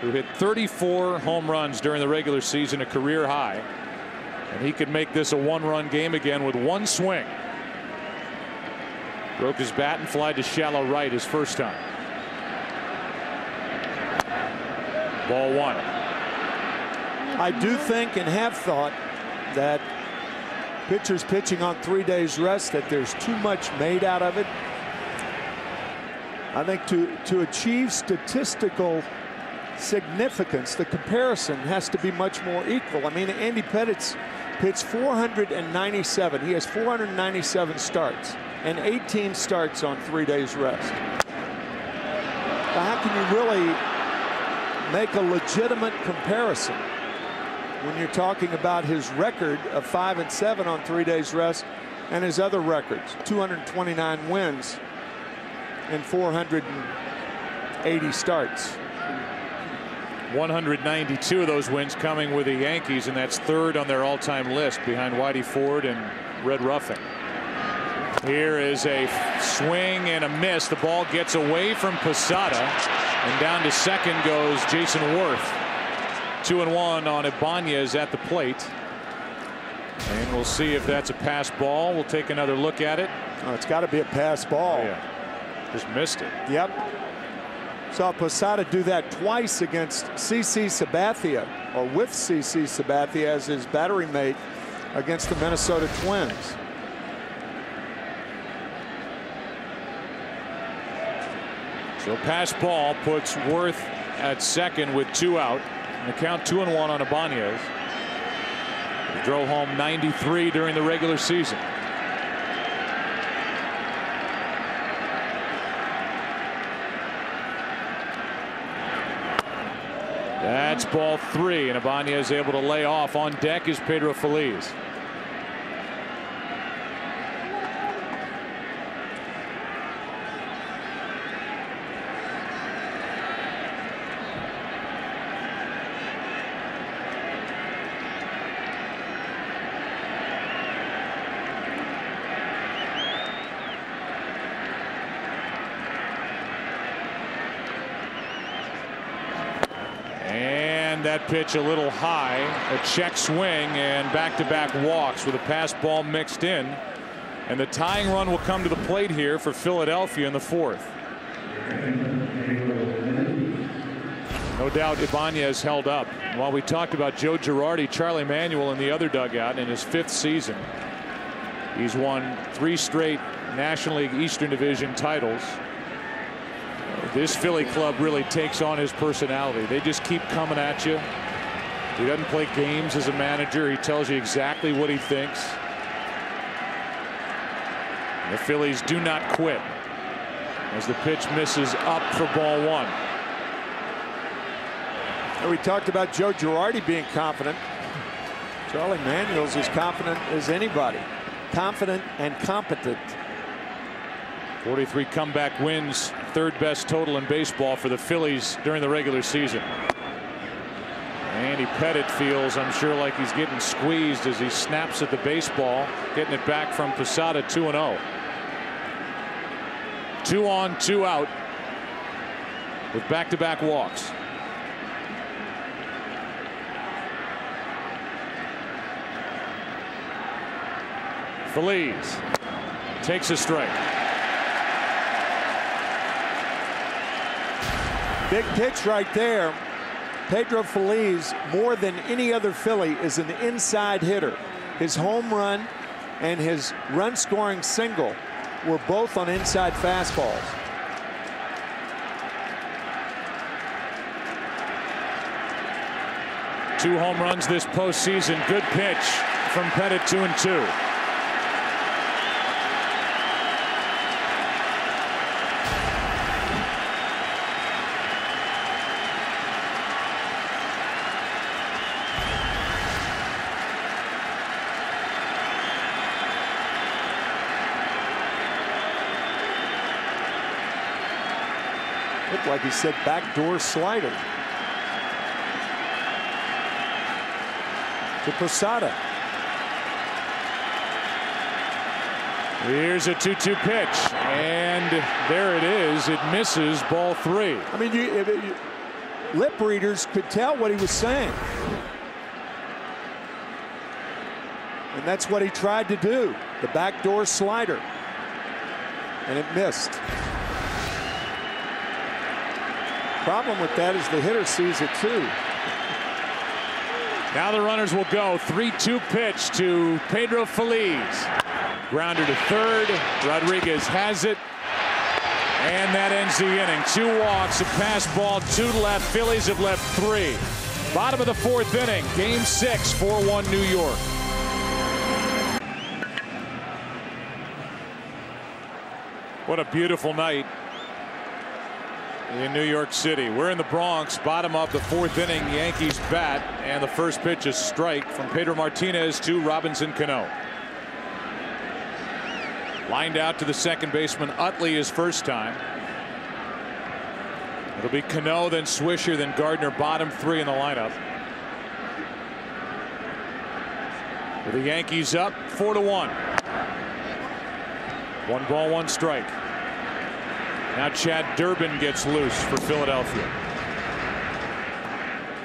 who hit 34 home runs during the regular season, a career high. And he could make this a 1-run game again with 1 swing. Broke his bat and flied to shallow right his first time. Ball 1. I do think and have thought that pitchers pitching on 3 days rest, that there's too much made out of it. I think to achieve statistical significance, the comparison has to be much more equal. I mean, Andy Pettitte's pitched 497. He has 497 starts and 18 starts on 3 days rest. Now, how can you really make a legitimate comparison when you're talking about his record of 5-7 on 3 days rest and his other records, 229 wins and 480 starts? 192 of those wins coming with the Yankees, and that's 3rd on their all-time list behind Whitey Ford and Red Ruffing. Here is a swing and a miss. The ball gets away from Posada, and down to second goes Jason Worth. 2-1 on Ibanez at the plate. And we'll see if that's a pass ball. We'll take another look at it. Oh, it's got to be a pass ball. Oh, yeah. Just missed it. Yep. Saw Posada do that twice against CC Sabathia, or with CC Sabathia as his battery mate against the Minnesota Twins. So pass ball puts Worth at second with 2 out. And the count 2-1 on Ibanez. He drove home 93 during the regular season. That's ball 3, and Ibanez able to lay off. On deck is Pedro Feliz. That pitch a little high, a check swing, and back-to-back walks with a pass ball mixed in. And the tying run will come to the plate here for Philadelphia in the 4th. No doubt Ibanez held up. While we talked about Joe Girardi, Charlie Manuel in the other dugout in his 5th season. He's won 3 straight National League Eastern Division titles. This Philly club really takes on his personality. They just keep coming at you. He doesn't play games as a manager. He tells you exactly what he thinks. The Phillies do not quit as the pitch misses up for ball 1. We talked about Joe Girardi being confident. Charlie Manuel's as confident as anybody. Confident and competent. 43 comeback wins, third best total in baseball for the Phillies during the regular season. Andy Pettitte feels, I'm sure, like he's getting squeezed as he snaps at the baseball, getting it back from Posada. 2-0. 2 on, 2 out with back-to-back walks. Phillies takes a strike. Big pitch right there. Pedro Phillies, more than any other Philly, is an inside hitter. His home run and his run-scoring single were both on inside fastballs. Two home runs this postseason. Good pitch from Pettitte. 2-2. Looked like he said backdoor slider. To Posada. Here's a 2-2 pitch, and there it is. It misses, ball 3. I mean, lip readers could tell what he was saying. And that's what he tried to do, the backdoor slider. And it missed. Problem with that is the hitter sees it too. Now the runners will go. 3-2 pitch to Pedro Phillies. Grounder to third. Rodriguez has it. And that ends the inning. 2 walks, a pass ball, 2 left. Phillies have left 3. Bottom of the 4th inning. Game 6, 4-1 New York. What a beautiful night in New York City. We're in the Bronx, bottom of the 4th inning. Yankees bat, and the first pitch is strike from Pedro Martinez to Robinson Cano. Lined out to the second baseman Utley his first time. It'll be Cano, then Swisher, then Gardner, bottom 3 in the lineup. With the Yankees up 4-1. 1 ball, 1 strike. Now Chad Durbin gets loose for Philadelphia.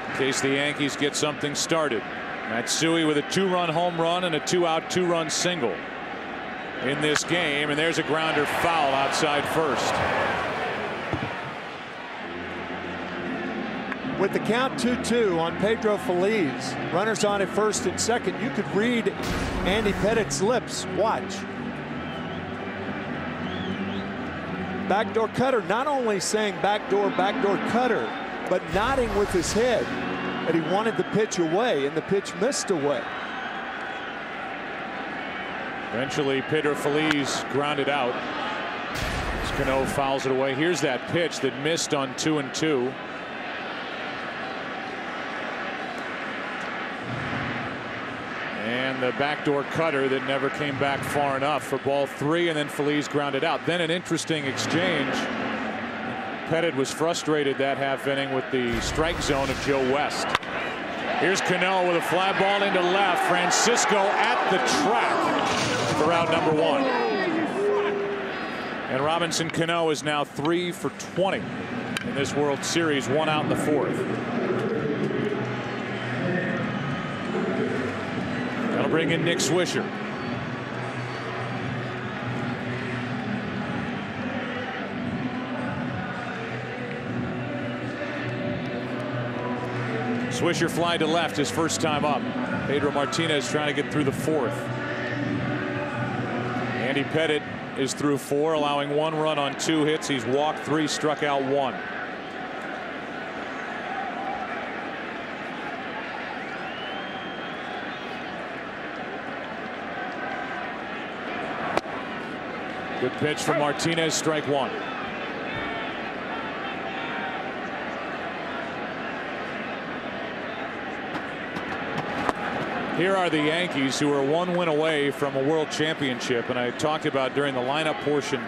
In case the Yankees get something started. Matsui with a 2-run home run and a 2-out 2-run single in this game. And there's a grounder foul outside first. With the count 2-2 on Pedro Phillies, runners on at first and second, you could read Andy Pettitte's lips. Watch. Backdoor cutter, not only saying backdoor cutter, but nodding with his head that he wanted the pitch away, and the pitch missed away. Eventually Pedro Phillies grounded out as Cano fouls it away. Here's that pitch that missed on 2-2. And the backdoor cutter that never came back far enough for ball 3, and then Phillies grounded out. Then an interesting exchange. Pettitte was frustrated that half inning with the strike zone of Joe West. Here's Cano with a fly ball into left. Francisco at the track for out number 1. And Robinson Cano is now 3 for 20 in this World Series, 1 out in the 4th. That'll bring in Nick Swisher. Swisher fly to left his first time up. Pedro Martinez trying to get through the 4th. Andy Pettitte is through 4, allowing 1 run on 2 hits. He's walked 3, struck out 1. Good pitch from Martinez, strike 1. Here are the Yankees, who are 1 win away from a world championship. And I talked about during the lineup portion,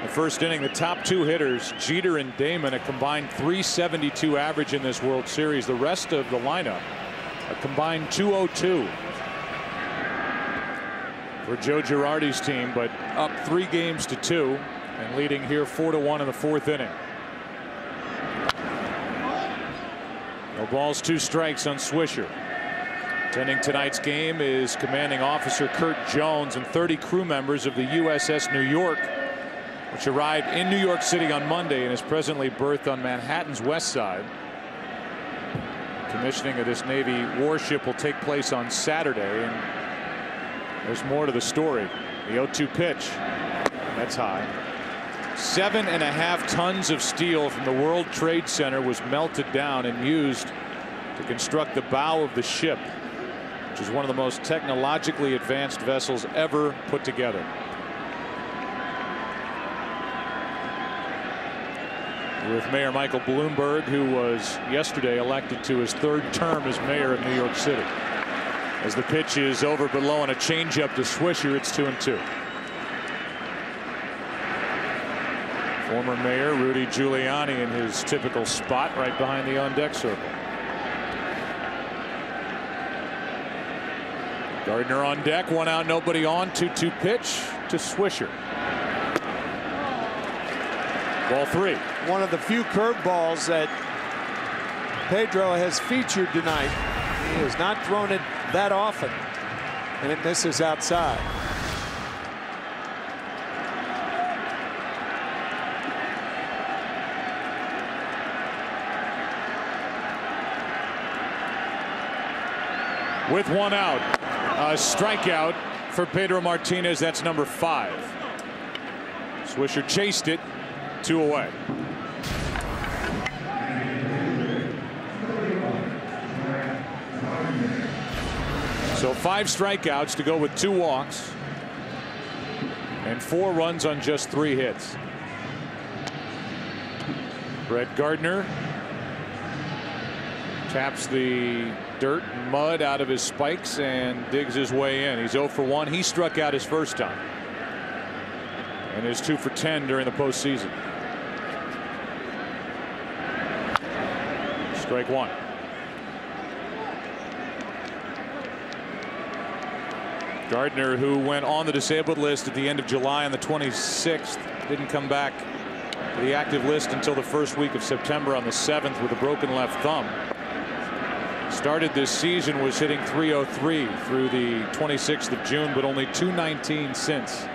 the first inning, the top 2 hitters, Jeter and Damon, a combined .372 average in this World Series. The rest of the lineup, a combined .202 for Joe Girardi's team, but up 3 games to 2 and leading here 4-1 in the 4th inning. No balls, 2 strikes on Swisher. Attending tonight's game is Commanding Officer Kurt Jones and 30 crew members of the USS New York, which arrived in New York City on Monday and is presently berthed on Manhattan's west side. Commissioning of this Navy warship will take place on Saturday, and there's more to the story. The 0-2 pitch. That's high. 7.5 tons of steel from the World Trade Center was melted down and used to construct the bow of the ship, which is one of the most technologically advanced vessels ever put together. With Mayor Michael Bloomberg, who was yesterday elected to his 3rd term as mayor of New York City. As the pitch is over but low on a changeup to Swisher, it's 2-2. Former Mayor Rudy Giuliani in his typical spot right behind the on-deck circle. Gardner on deck, 1 out, nobody on. 2-2 pitch to Swisher. Ball 3. One of the few curveballs that Pedro has featured tonight. He has not thrown it that often, and it misses outside. With 1 out, a strikeout for Pedro Martinez. That's number 5. Swisher chased it, 2 away. So 5 strikeouts to go with 2 walks and 4 runs on just 3 hits. Brett Gardner taps the dirt and mud out of his spikes and digs his way in. He's 0 for 1. He struck out his first time and is 2 for 10 during the postseason. Strike 1. Gardner, who went on the disabled list at the end of July on the 26th, didn't come back to the active list until the first week of September on the 7th with a broken left thumb. Started this season, was hitting .303 through the 26th of June, but only .219 since.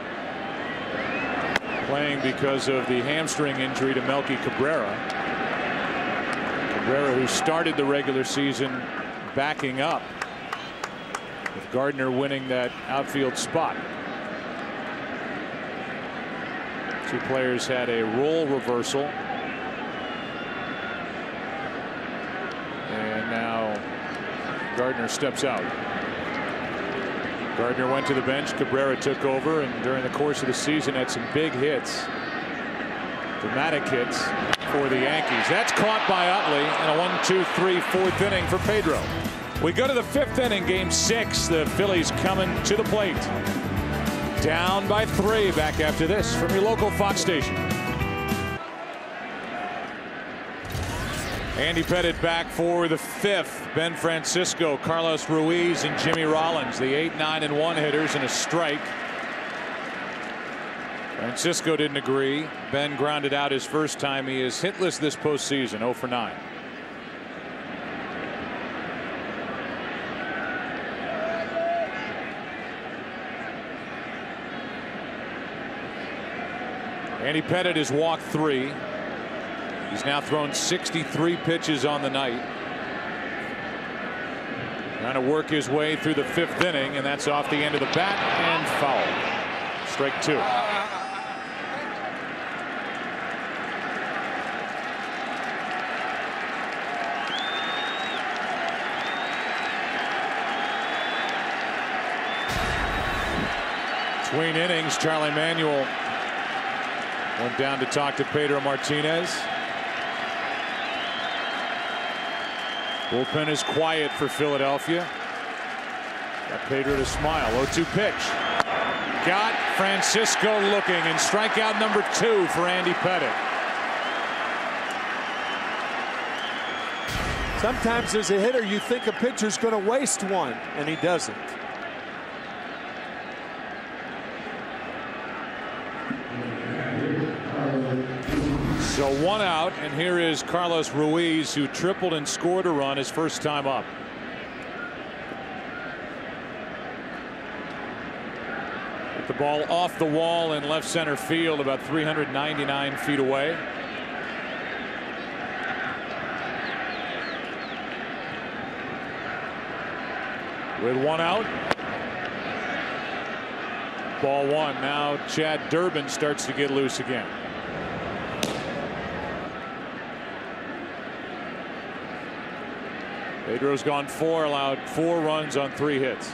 Playing because of the hamstring injury to Melky Cabrera. Cabrera, who started the regular season backing up, with Gardner winning that outfield spot. 2 players had a role reversal. And now Gardner steps out. Gardner went to the bench. Cabrera took over, and during the course of the season had some big hits. Dramatic hits for the Yankees. That's caught by Utley in a 1-2-3 4th inning for Pedro. We go to the 5th inning, game 6. The Phillies coming to the plate. Down by 3. Back after this from your local Fox station. Andy Pettitte back for the 5th. Ben Francisco, Carlos Ruiz, and Jimmy Rollins, the 8, 9, and 1 hitters, and a strike. Francisco didn't agree. Ben grounded out his first time. He is hitless this postseason, 0 for 9. Andy Pettitte has walked 3. He's now thrown 63 pitches on the night. Trying to work his way through the 5th inning, and that's off the end of the bat and foul. Strike 2. Between innings, Charlie Manuel went down to talk to Pedro Martinez. Bullpen is quiet for Philadelphia. Got Pedro to smile. 0-2 pitch. Got Francisco looking, and strikeout number 2 for Andy Pettitte. Sometimes as a hitter, you think a pitcher's going to waste one, and he doesn't. So 1 out, and here is Carlos Ruiz, who tripled and scored a run his first time up. Hit the ball off the wall in left center field, about 399 feet away. With 1 out. Ball 1. Now Chad Durbin starts to get loose again. Pedro's gone 4, allowed 4 runs on 3 hits.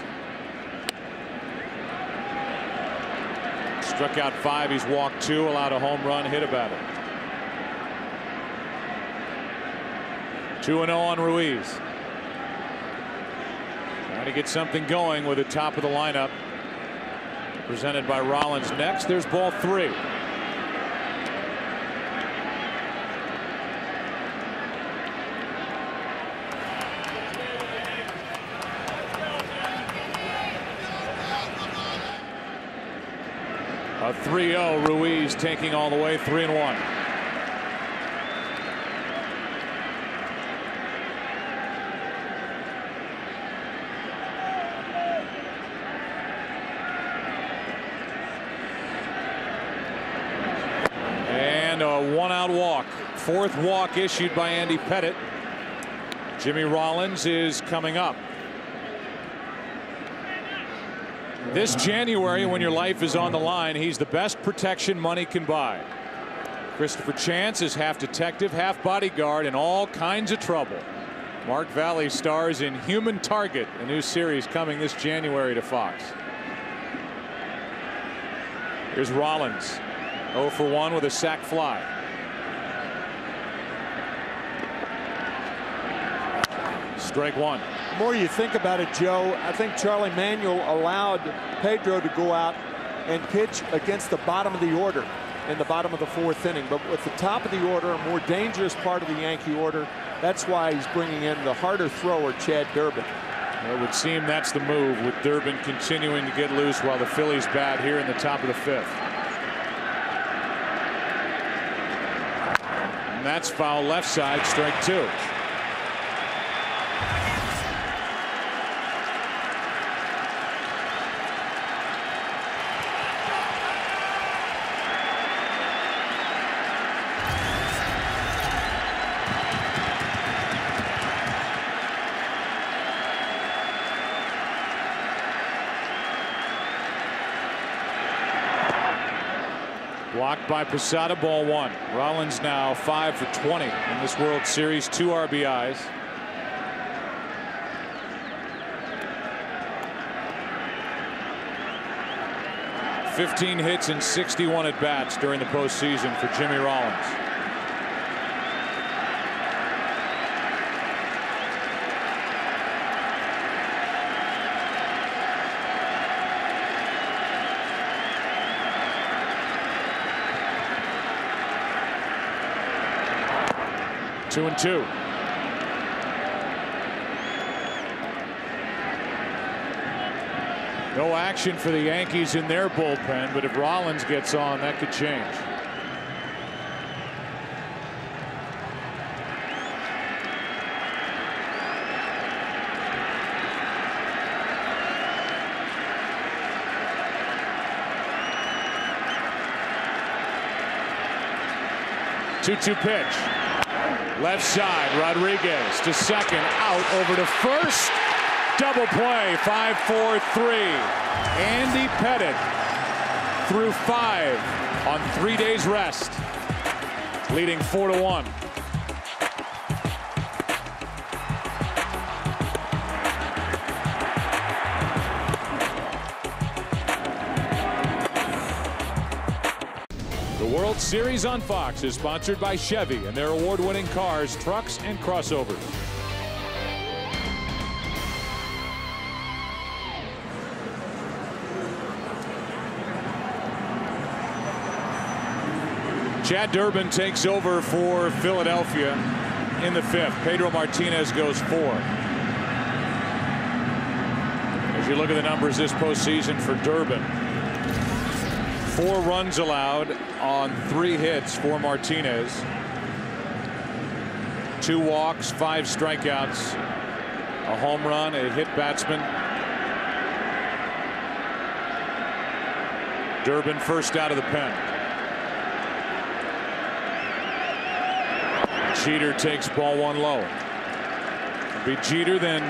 Struck out 5. He's walked 2, allowed a home run, hit a batter. 2-0 on Ruiz. Trying to get something going with the top of the lineup. Presented by Rollins next. There's ball 3. A 3-0. Ruiz taking all the way, 3-1. And a 1-out walk. 4th walk issued by Andy Pettitte. Jimmy Rollins is coming up. This January, when your life is on the line, he's the best protection money can buy. Christopher Chance is half detective, half bodyguard, in all kinds of trouble. Mark Valley stars in Human Target, a new series coming this January to Fox. Here's Rollins, 0 for 1 with a sac fly. Strike 1. The more you think about it, Joe, I think Charlie Manuel allowed Pedro to go out and pitch against the bottom of the order in the bottom of the 4th inning. But with the top of the order, a more dangerous part of the Yankee order, that's why he's bringing in the harder thrower, Chad Durbin. It would seem that's the move, with Durbin continuing to get loose while the Phillies bat here in the top of the 5th. And that's foul left side, strike 2. Blocked by Posada, ball 1. Rollins now 5 for 20 in this World Series, 2 RBIs. $15 hits and 61 at bats during the postseason for Jimmy Rollins. Two and 2. No action for the Yankees in their bullpen, but if Rollins gets on, that could change. Two-two pitch. Left side, Rodriguez to second, out over to first. Double play, 5-4-3. Andy Pettitte through 5 on 3 days rest, leading 4-1. The World Series on Fox is sponsored by Chevy and their award-winning cars, trucks, and crossovers. Chad Durbin takes over for Philadelphia in the 5th. Pedro Martinez goes 4. As you look at the numbers this postseason for Durbin, 4 runs allowed on 3 hits for Martinez. 2 walks, 5 strikeouts, a home run, a hit batsman. Durbin first out of the pen. Jeter takes ball 1 low. It'll be Jeter, then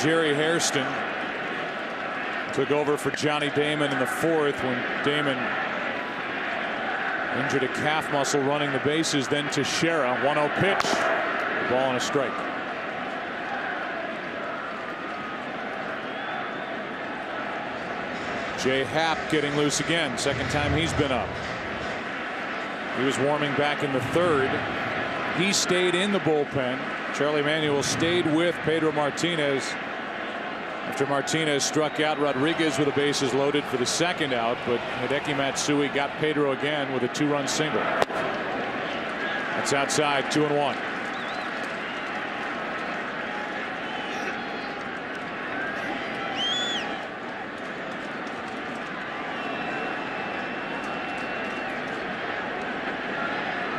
Jerry Hairston took over for Johnny Damon in the 4th when Damon injured a calf muscle running the bases. Then Teixeira, 1-0 pitch, ball and a strike. Jay Happ getting loose again, second time he's been up. He was warming back in the 3rd. He stayed in the bullpen. Charlie Manuel stayed with Pedro Martinez after Martinez struck out Rodriguez with the bases loaded for the 2nd out, but Hideki Matsui got Pedro again with a 2-run single. That's outside, 2-1.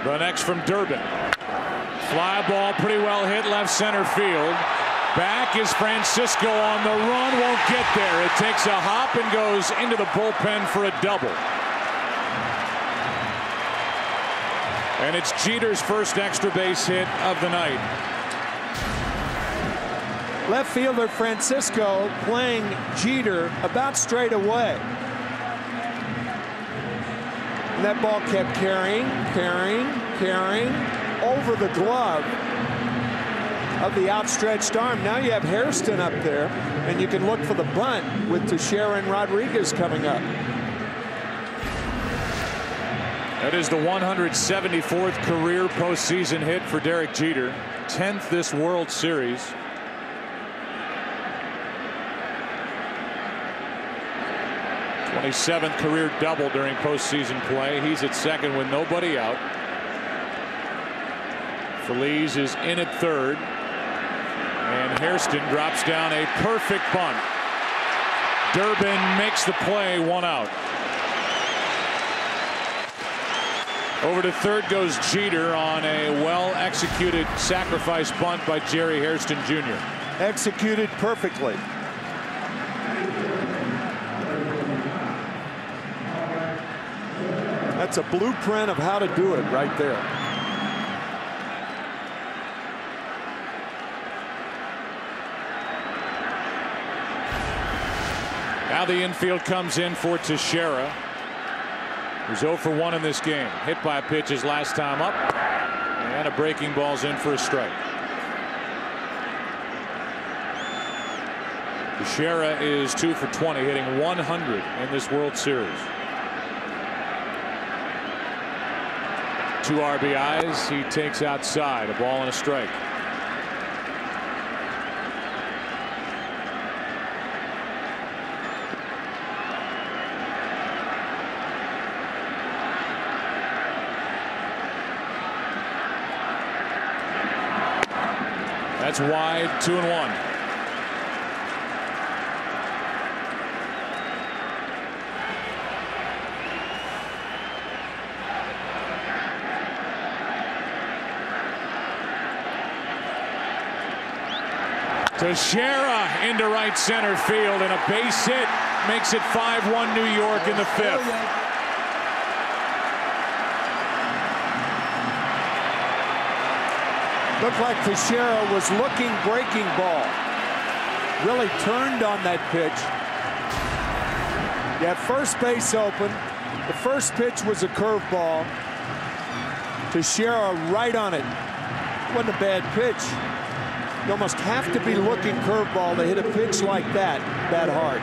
The next from Durbin. Fly ball pretty well hit left center field. Back is Francisco on the run. Won't get there. It takes a hop and goes into the bullpen for a double. And it's Jeter's first extra base hit of the night. Left fielder Francisco playing Jeter about straight away. And that ball kept carrying over the glove of the outstretched arm. Now you have Hairston up there, and you can look for the bunt with Teixeira and Rodriguez coming up. That is the 174th career postseason hit for Derek Jeter, 10th this World Series. '27th career double during postseason play. He's at 2nd with nobody out. Phillies is in at 3rd. And Hairston drops down a perfect bunt. Durbin makes the play, 1 out. Over to 3rd goes Jeter on a well-executed sacrifice bunt by Jerry Hairston Jr. Executed perfectly. That's a blueprint of how to do it right there. Now the infield comes in for Teixeira, who's 0 for 1 in this game. Hit by a pitch his last time up, and a breaking ball's in for a strike. Teixeira is 2 for 20, hitting 100 in this World Series. 2 RBIs. He takes outside, a ball and a strike. That's wide, 2-1. Teixeira into right center field, and a base hit makes it 5-1 New York in the 5th. Looked like Teixeira was looking breaking ball. Really turned on that pitch. You have first base open. The first pitch was a curveball. Teixeira right on it. Wasn't a bad pitch. You almost have to be looking curveball to hit a pitch like that hard.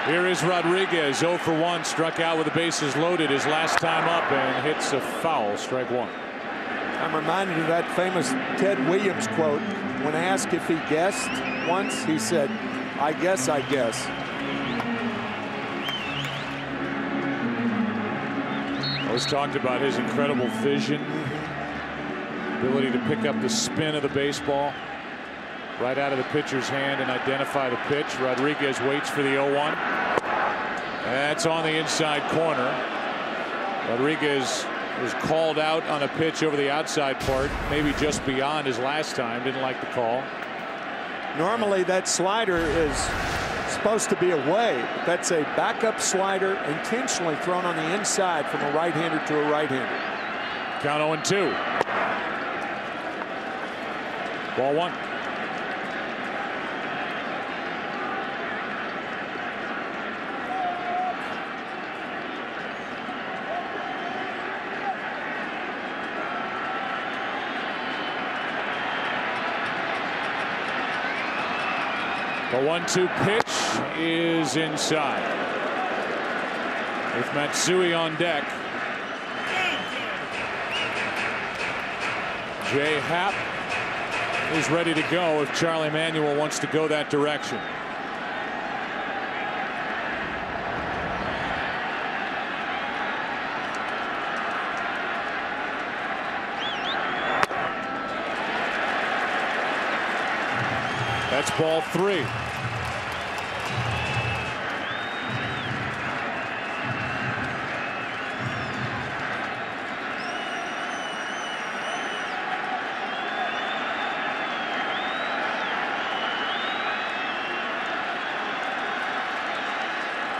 Here is Rodriguez, 0 for 1, struck out with the bases loaded his last time up and hits a foul, strike 1. I'm reminded of that famous Ted Williams quote. When asked if he guessed once, he said, "I guess, I guess." Always talked about his incredible vision, ability to pick up the spin of the baseball right out of the pitcher's hand and identify the pitch. Rodriguez waits for the 0-1. That's on the inside corner. Rodriguez was called out on a pitch over the outside part, maybe just beyond his last time. Didn't like the call. Normally that slider is supposed to be away, but that's a backup slider intentionally thrown on the inside from a right-hander to a right-hander. Count 0-2. Ball 1. The 1-2 pitch is inside. With Matsui on deck. Jay Happ is ready to go if Charlie Manuel wants to go that direction. That's ball 3.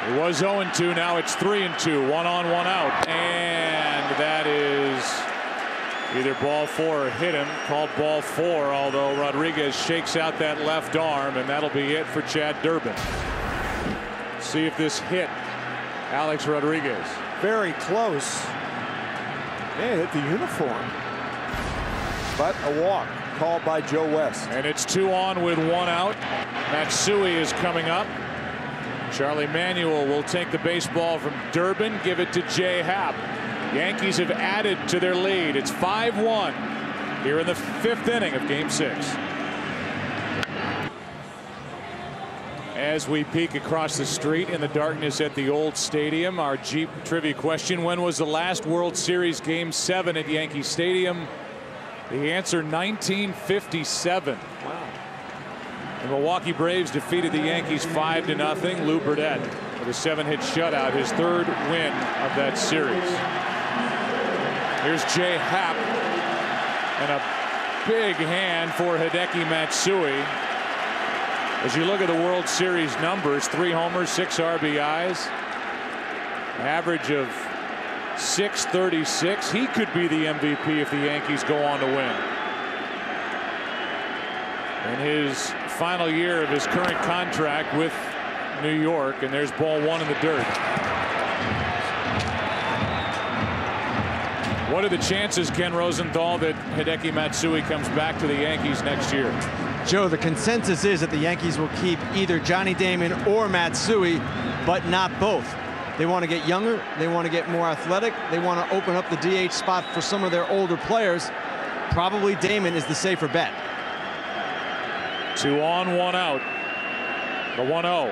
It was 0-2. Now it's 3-2. 1 on, 1 out. And that is either ball 4 or hit him. Called ball 4, although Rodriguez shakes out that left arm, and that'll be it for Chad Durbin. See if this hit Alex Rodriguez. Very close. Yeah, hit the uniform. But a walk called by Joe West. And it's 2 on with 1 out. Matsui is coming up. Charlie Manuel will take the baseball from Durbin, give it to Jay Happ. Yankees have added to their lead. It's 5-1 here in the 5th inning of Game 6. As we peek across the street in the darkness at the old stadium, our Jeep trivia question: when was the last World Series Game 7 at Yankee Stadium? The answer: 1957. Wow. The Milwaukee Braves defeated the Yankees 5-0. Lou Burdett with a 7-hit shutout, his 3rd win of that series. Here's Jay Happ, and a big hand for Hideki Matsui. As you look at the World Series numbers, 3 homers, 6 RBIs, average of .636. He could be the MVP if the Yankees go on to win. In his final year of his current contract with New York, and there's ball 1 in the dirt. What are the chances, Ken Rosenthal, that Hideki Matsui comes back to the Yankees next year? Joe, the consensus is that the Yankees will keep either Johnny Damon or Matsui, but not both. They want to get younger. They want to get more athletic. They want to open up the DH spot for some of their older players. Probably Damon is the safer bet. 2 on, 1 out. The 1-0.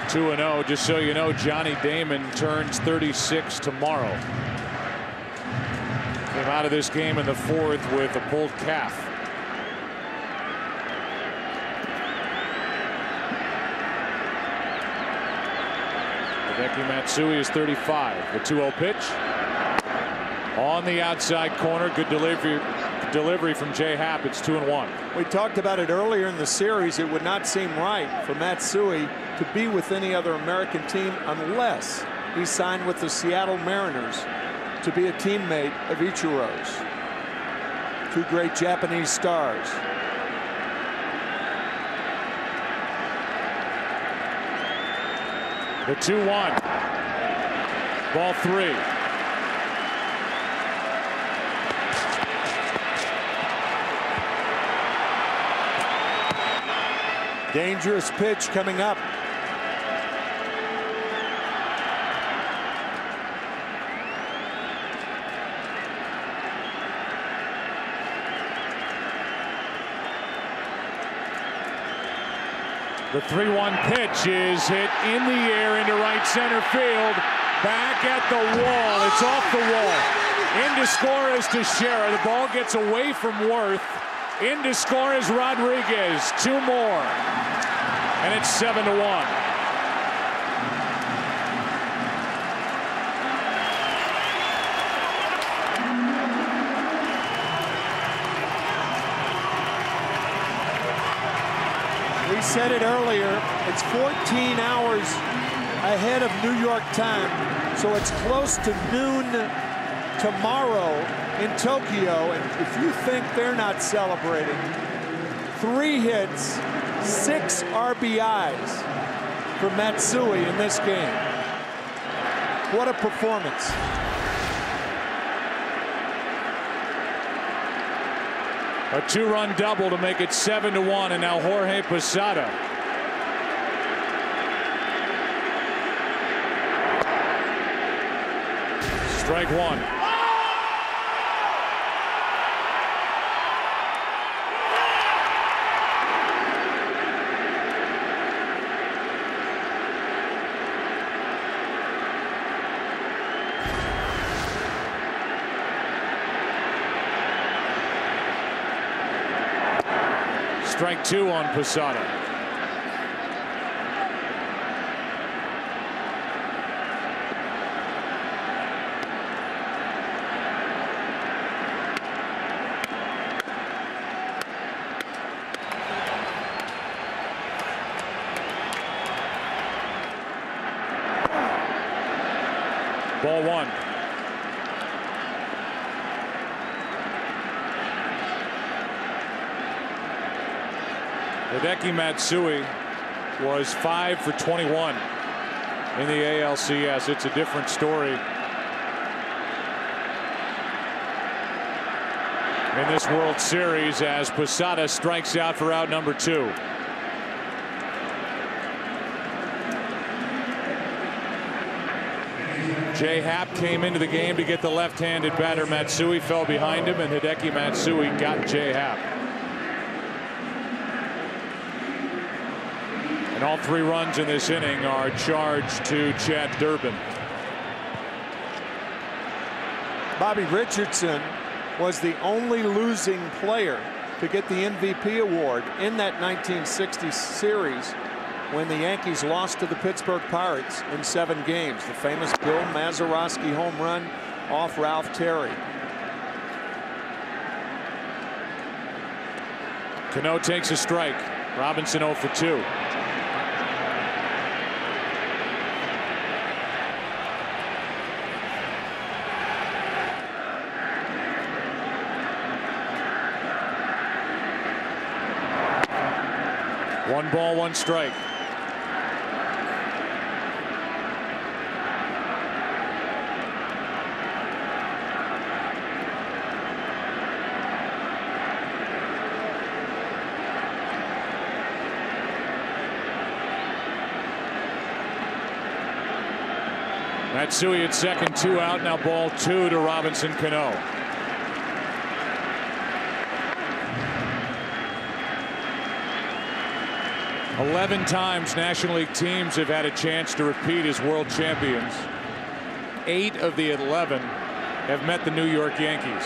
Two 2-0. Just so you know, Johnny Damon turns 36 tomorrow. Came out of this game in the 4th with a pulled calf. Hideki Matsui is 35. The 2-0 pitch. On the outside corner. Good delivery from Jay Happ. It's 2-1. We talked about it earlier in the series. It would not seem right for Matsui to be with any other American team unless he signed with the Seattle Mariners to be a teammate of Ichiro's. 2 great Japanese stars. The 2-1. Ball 3. Dangerous pitch coming up. The 3-1 pitch is hit in the air into right center field. Back at the wall. It's off the wall. In to score is Teixeira. The ball gets away from Worth. In to score is Rodriguez. 2 more. And it's 7-1. We said it earlier, it's 14 hours ahead of New York time, so it's close to noon tomorrow in Tokyo, and if you think they're not celebrating, 3 hits, 6 RBIs for Matsui in this game. What a performance. A 2-run double to make it 7-1, and now Jorge Posada. Strike 1. Strike 2 on Posada. Ball 1. Hideki Matsui was 5 for 21 in the ALCS. It's a different story in this World Series as Posada strikes out for out number 2. Jay Happ came into the game to get the left-handed batter Matsui, fell behind him, and Hideki Matsui got Jay Happ. And all 3 runs in this inning are charged to Chad Durbin. Bobby Richardson was the only losing player to get the MVP award in that 1960 series when the Yankees lost to the Pittsburgh Pirates in 7 games. The famous Bill Mazeroski home run off Ralph Terry. Cano takes a strike. Robinson 0 for 2. One ball, 1 strike. Matsui at second, 2 out. Now ball 2 to Robinson Cano. "11 times National League teams have had a chance to repeat as world champions. 8 of the 11 have met the New York Yankees.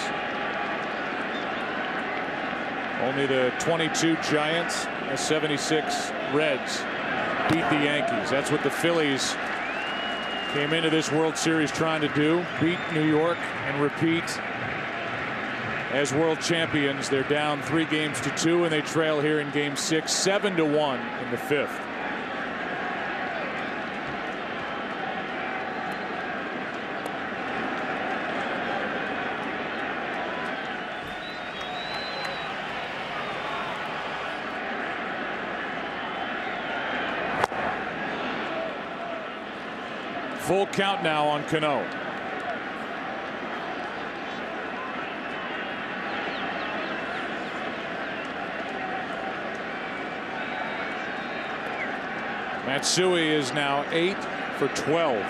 Only the 22 Giants and 76 Reds beat the Yankees. That's what the Phillies came into this World Series trying to do, beat New York and repeat as world champions. They're down 3 games to 2, and they trail here in game 6, 7-1 in the 5th. Full count now on Cano. Matsui is now 8 for 12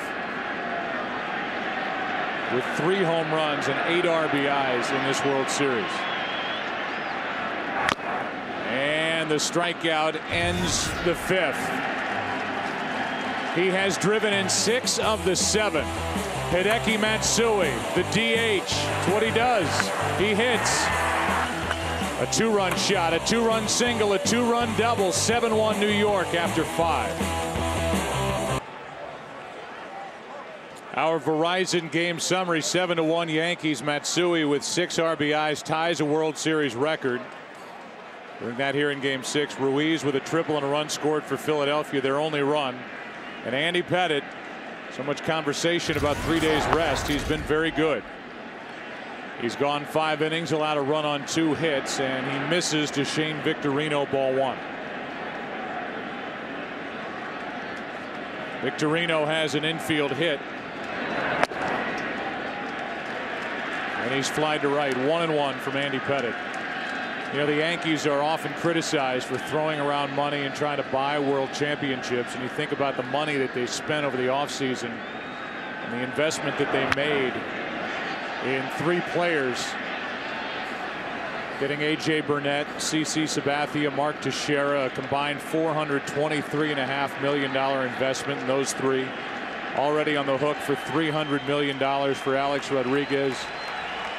with 3 home runs and 8 RBIs in this World Series. And and the strikeout ends the fifth. He has driven in 6 of the 7. Hideki Matsui, the DH. It's what he does. He hits. A 2-run shot, a 2-run single, a 2-run double. 7-1 New York after 5. Our Verizon game summary: 7-1 Yankees. Matsui with 6 RBIs ties a World Series record. Doing that here in game 6. Ruiz with a triple and a run scored for Philadelphia, their only run. And Andy Pettitte, so much conversation about 3 days rest. He's been very good. He's gone 5 innings, allowed a run on 2 hits, and he misses to Shane Victorino, ball 1. Victorino has an infield hit. And he's flied to right. 1-1 from Andy Pettitte. You know, the Yankees are often criticized for throwing around money and trying to buy world championships. And you think about the money that they spent over the offseason and the investment that they made in 3 players. Getting A.J. Burnett, CC Sabathia, Mark Teixeira, a combined $423.5 million investment in those 3. Already on the hook for $300 million for Alex Rodriguez.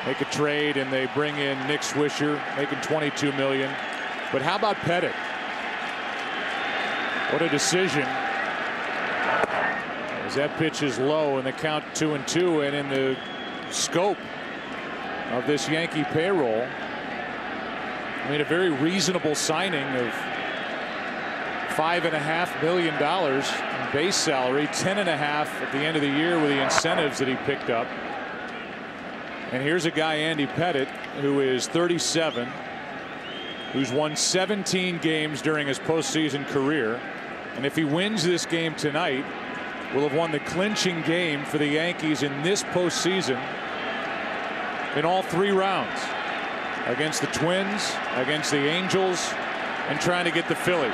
Make a trade and they bring in Nick Swisher, making $22 million. But how about Pettitte? What a decision. As that pitch is low and the count 2-2, and in the scope of this Yankee payroll, I mean, a very reasonable signing of $5.5 million in base salary, $10.5 at the end of the year with the incentives that he picked up. And here's a guy, Andy Pettitte, who is 37, who's won 17 games during his postseason career. And if he wins this game tonight, will have won the clinching game for the Yankees in this postseason in all 3 rounds. Against the Twins, against the Angels, and trying to get the Phillies.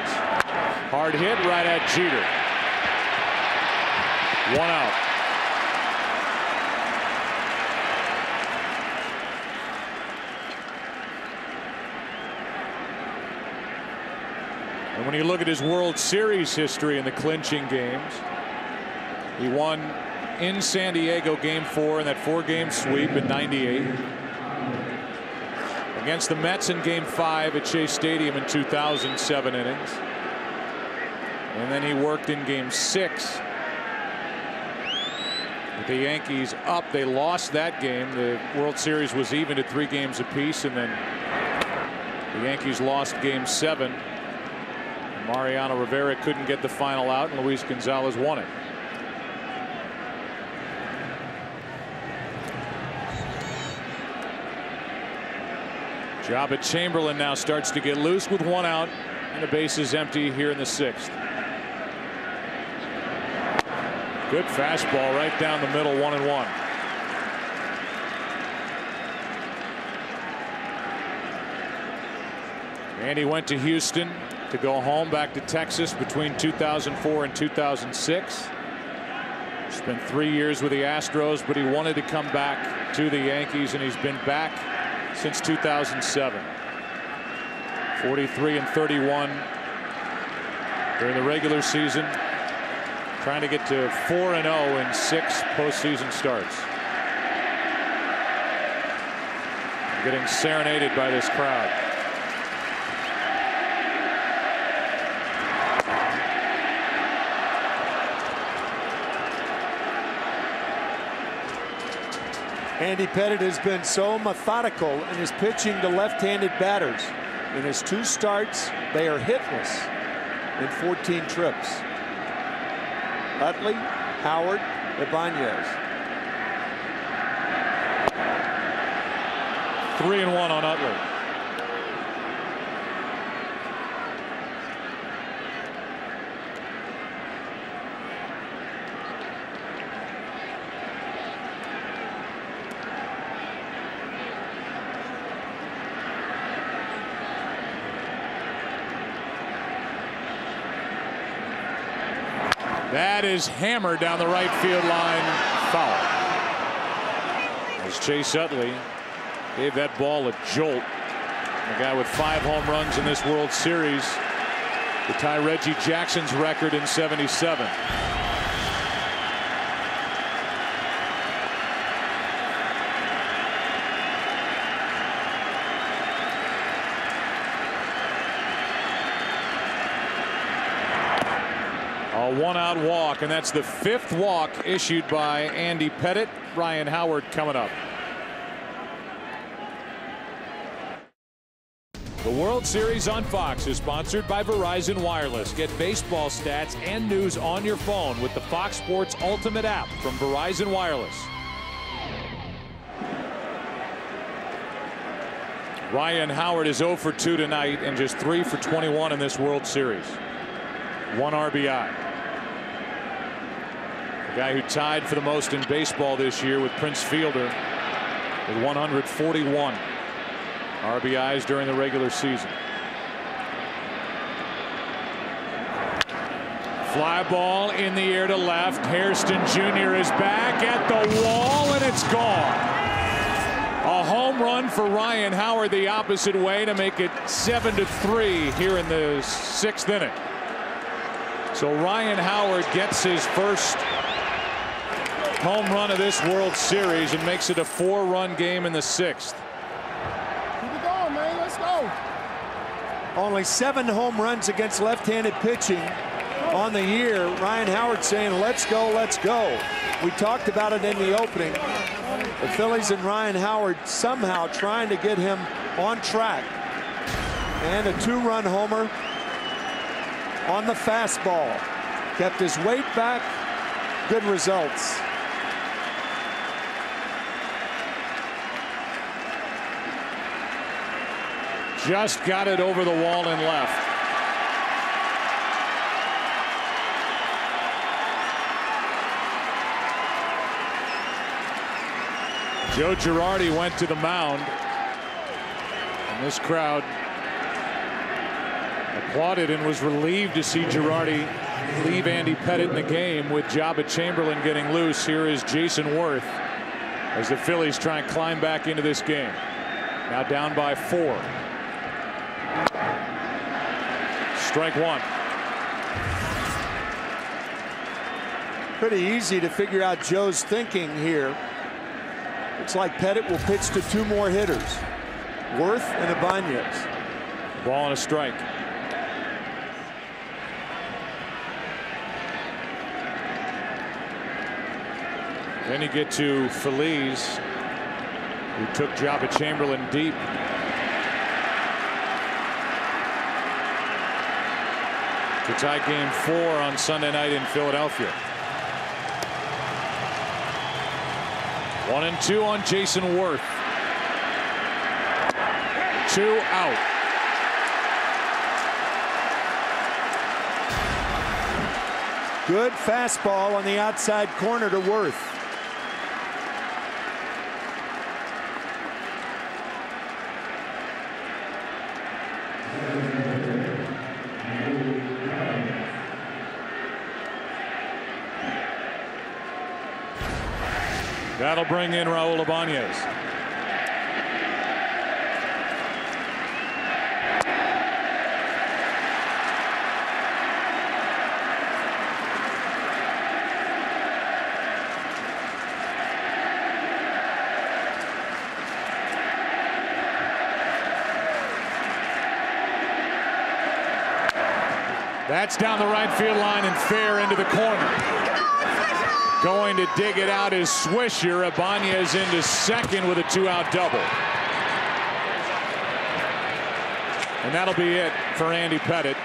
Hard hit right at Jeter. 1 out. And when you look at his World Series history in the clinching games, he won in San Diego game 4 in that 4-game sweep in '98. Against the Mets in game 5 at Shea Stadium in 2007 innings. And then he worked in game 6 with the Yankees up. They lost that game. The World Series was even at 3 games apiece, and then the Yankees lost game 7. Mariano Rivera couldn't get the final out, and Luis Gonzalez won it. Job at Chamberlain now starts to get loose with 1 out, and the base is empty here in the 6th. Good fastball right down the middle, 1-1. Andy went to Houston to go home, back to Texas between 2004 and 2006. Spent 3 years with the Astros, but he wanted to come back to the Yankees, and he's been back since 2007. 43-31 during the regular season, trying to get to 4-0 in 6 postseason starts. Getting serenaded by this crowd. Andy Pettitte has been so methodical in his pitching to left-handed batters. In his 2 starts, they are hitless in 14 trips. Utley, Howard, Ibanez. 3-1 on Utley. That is hammered down the right field line, foul. As Chase Utley gave that ball a jolt. The guy with 5 home runs in this World Series to tie Reggie Jackson's record in '77. A 1-out walk, and that's the 5th walk issued by Andy Pettitte. Ryan Howard coming up. The World Series on Fox is sponsored by Verizon Wireless. Get baseball stats and news on your phone with the Fox Sports Ultimate app from Verizon Wireless. Ryan Howard is 0 for 2 tonight and just 3 for 21 in this World Series. 1 RBI. The guy who tied for the most in baseball this year with Prince Fielder with 141 RBIs during the regular season. Fly ball in the air to left. Hairston Jr. is back at the wall, and it's gone. A home run for Ryan Howard the opposite way to make it 7-3 here in the 6th inning. So Ryan Howard gets his first home run of this World Series and makes it a 4-run game in the 6th. Keep it going, man. Let's go. Only 7 home runs against left-handed pitching on the year. Ryan Howard saying, let's go, let's go. We talked about it in the opening. The Phillies and Ryan Howard somehow trying to get him on track. And a 2-run homer on the fastball. Kept his weight back. Good results. Just got it over the wall and left. Joe Girardi went to the mound, and this crowd applauded and was relieved to see Girardi leave Andy Pettitte in the game with Jabba Chamberlain getting loose. Here is Jason Worth as the Phillies try and climb back into this game. Now down by 4. Strike 1. Pretty easy to figure out Joe's thinking here. Looks like Pettitte will pitch to 2 more hitters, Worth and Ibanez. Ball and a strike. Then you get to Phillies, who took Jabba Chamberlain deep. To tie game 4 on Sunday night in Philadelphia. 1-2 on Jason Worth. 2 out. Good fastball on the outside corner to Worth. That'll bring in Raul Ibanez. That's down the right field line and fair into the corner. Going to dig it out is Swisher. Ibanez into second with a 2-out double. And that'll be it for Andy Pettitte.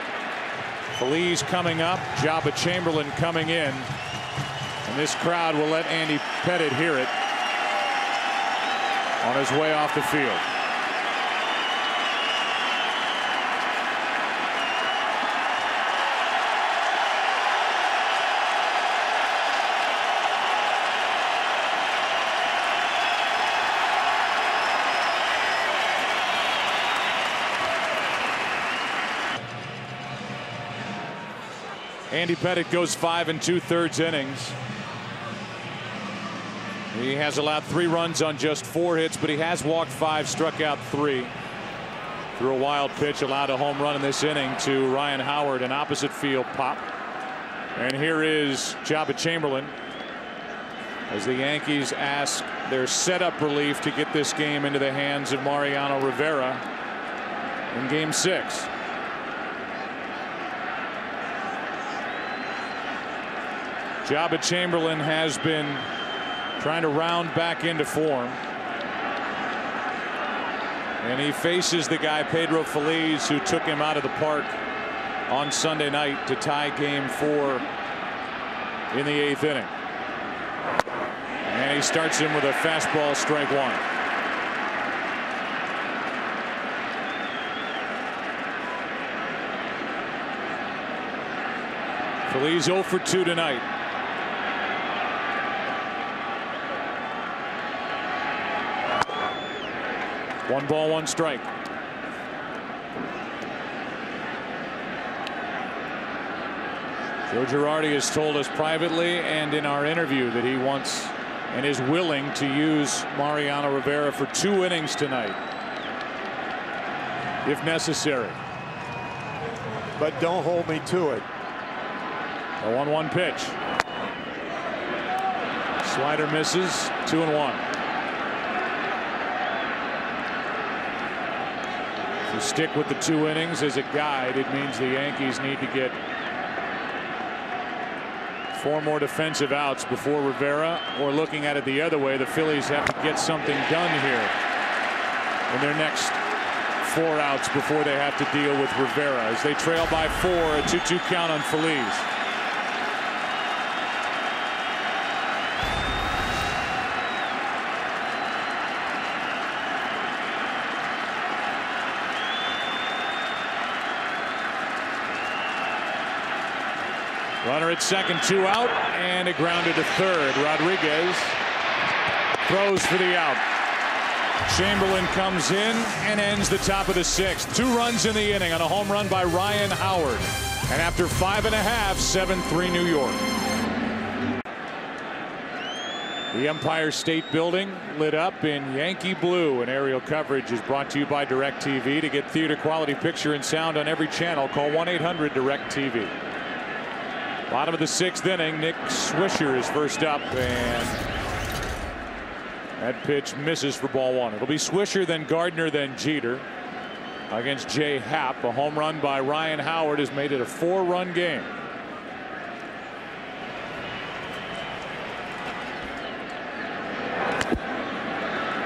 Phillies coming up, Jabba Chamberlain coming in. And this crowd will let Andy Pettitte hear it on his way off the field. Andy Pettitte goes 5 2/3 innings. He has allowed 3 runs on just 4 hits, but he has walked 5, struck out 3. Threw a wild pitch, allowed a home run in this inning to Ryan Howard, an opposite field pop. And here is Jabba Chamberlain as the Yankees ask their setup relief to get this game into the hands of Mariano Rivera in Game 6. Jabba Chamberlain has been trying to round back into form. And he faces the guy Pedro Feliz, who took him out of the park on Sunday night to tie Game 4 in the 8th inning. And he starts him with a fastball, strike one. Feliz 0 for 2 tonight. One ball, one strike. Joe Girardi has told us privately and in our interview that he wants and is willing to use Mariano Rivera for 2 innings tonight, if necessary. But don't hold me to it. A 1-1 pitch. Slider misses. 2-1. To stick with the 2 innings as a guide, it means the Yankees need to get 4 more defensive outs before Rivera, or looking at it the other way, the Phillies have to get something done here in their next 4 outs before they have to deal with Rivera as they trail by 4, a 2-2 count on Feliz. Runner at second, 2 out, and it grounded to third. Rodriguez throws for the out. Chamberlain comes in and ends the top of the 6th. 2 runs in the inning on a home run by Ryan Howard. And after 5 1/2, 7-3 New York. The Empire State Building lit up in Yankee blue, and aerial coverage is brought to you by DirecTV. To get theater quality picture and sound on every channel, call 1-800-DirecTV. Bottom of the 6th inning, Nick Swisher is first up, and that pitch misses for ball 1. It'll be Swisher, then Gardner, then Jeter against Jay Happ. A home run by Ryan Howard has made it a 4-run game.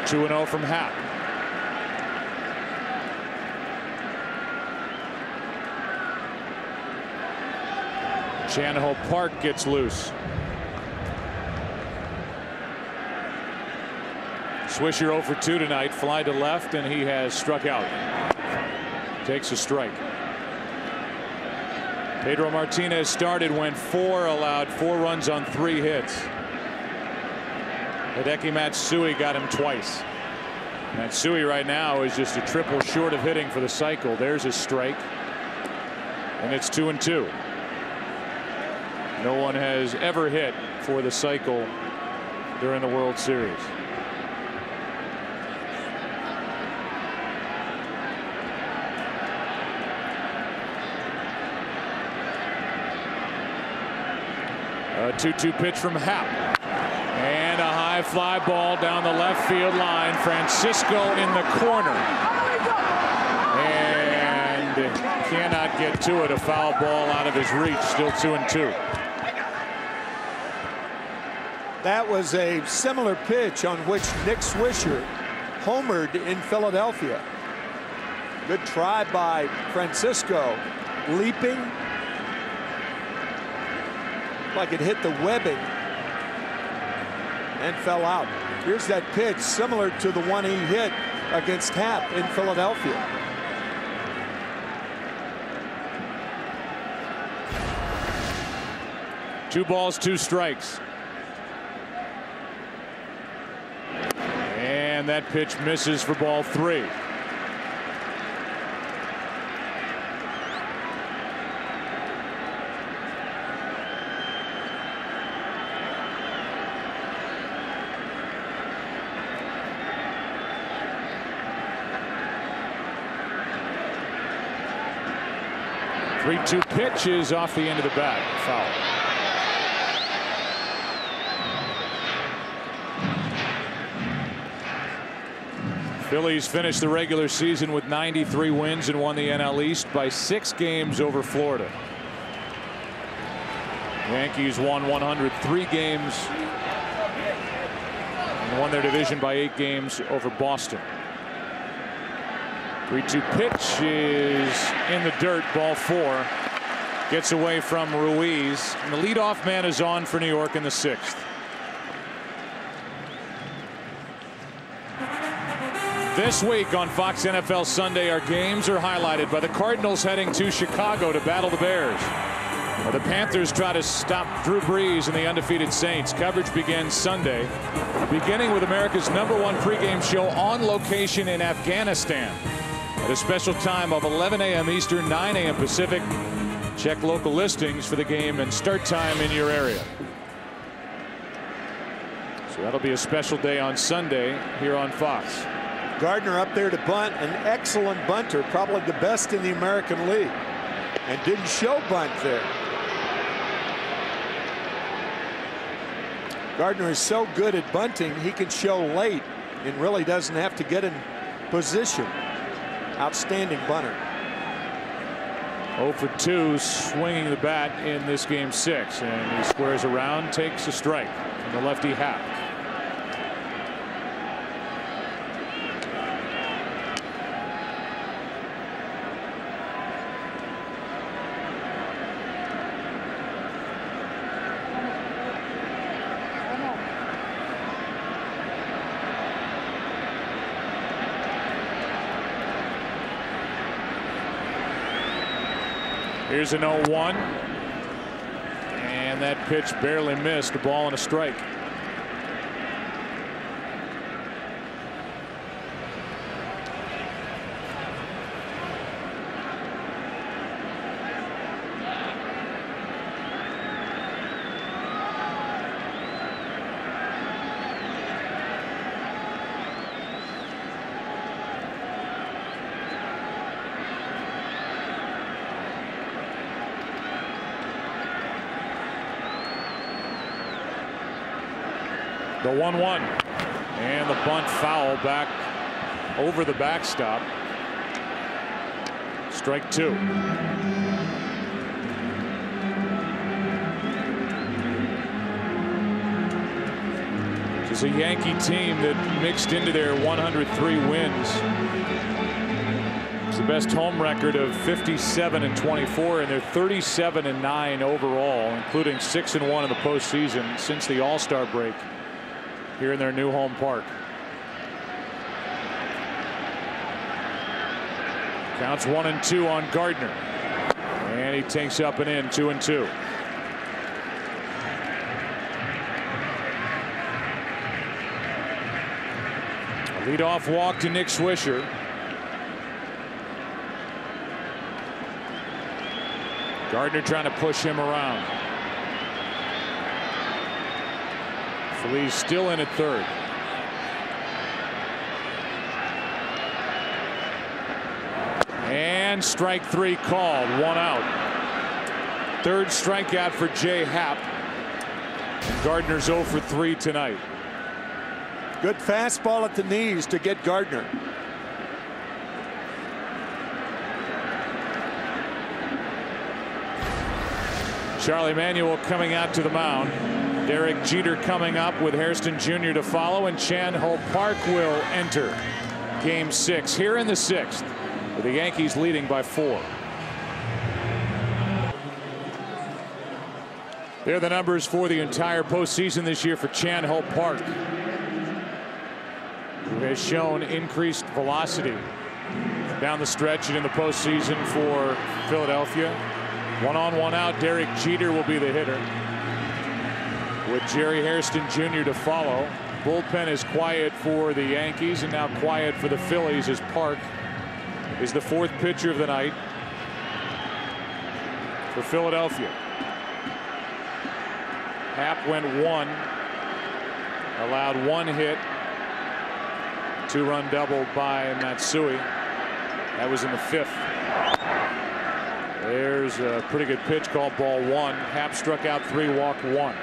Two 2-0 from Happ. Chanahoe Park gets loose. Swisher 0 for 2 tonight. Fly to left, and he has struck out. Takes a strike. Pedro Martinez started, went 4, allowed 4 runs on 3 hits. Hideki Matsui got him twice. Matsui right now is just a triple short of hitting for the cycle. There's a strike, and it's 2-2. No one has ever hit for the cycle during the World Series. A 2-2 pitch from Happ. And a high fly ball down the left field line. Francisco in the corner. And cannot get to it. A foul ball out of his reach. Still 2-2. That was a similar pitch on which Nick Swisher homered in Philadelphia. Good try by Francisco, leaping like it hit the webbing and fell out. Here's that pitch similar to the one he hit against Happ in Philadelphia. Two balls, 2 strikes. And that pitch misses for ball 3. 3-2 pitch is off the end of the bat. Foul. Phillies finished the regular season with 93 wins and won the NL East by 6 games over Florida. Yankees won 103 games and won their division by 8 games over Boston. 3-2 pitch is in the dirt. Ball 4. Gets away from Ruiz. And the leadoff man is on for New York in the 6th. This week on Fox NFL Sunday, our games are highlighted by the Cardinals heading to Chicago to battle the Bears. While the Panthers try to stop Drew Brees and the undefeated Saints. Coverage begins Sunday, beginning with America's #1 pregame show on location in Afghanistan at a special time of 11 a.m. Eastern, 9 a.m. Pacific. Check local listings for the game and start time in your area. So that'll be a special day on Sunday here on Fox. Gardner up there to bunt, an excellent bunter, probably the best in the American League, and didn't show bunt there. Gardner is so good at bunting, he can show late and really doesn't have to get in position. Outstanding bunter. 0 for 2 swinging the bat in this game 6, and he squares around, takes a strike from the lefty Happ. Here's an 0-1, and that pitch barely missed. A ball and a strike. The 1-1, and the bunt foul back over the backstop. Strike 2. This is a Yankee team that mixed into their 103 wins. It's the best home record of 57-24, and they're 37-9 overall, including 6-1 in the postseason since the All-Star break here in their new home park. Counts 1-2 on Gardner, and he takes up and in. 2-2. A leadoff walk to Nick Swisher. Gardner trying to push him around. Phillies still in at third. And strike 3 called. 1 out. Third strikeout for Jay Happ. Gardner's 0 for 3 tonight. Good fastball at the knees to get Gardner. Charlie Manuel coming out to the mound. Derek Jeter coming up with Hairston Jr. to follow, and Chan Ho Park will enter game 6 here in the 6th, with the Yankees leading by 4. They're the numbers for the entire postseason this year for Chan Ho Park, who has shown increased velocity down the stretch and in the postseason for Philadelphia. 1 on 1 out. Derek Jeter will be the hitter, with Jerry Hairston Jr. to follow. Bullpen is quiet for the Yankees and now quiet for the Phillies, as Park is the 4th pitcher of the night for Philadelphia. Happ went 1, allowed 1 hit, 2-run double by Matsui. That was in the 5th. There's a pretty good pitch called ball one. Happ struck out 3, walked 1.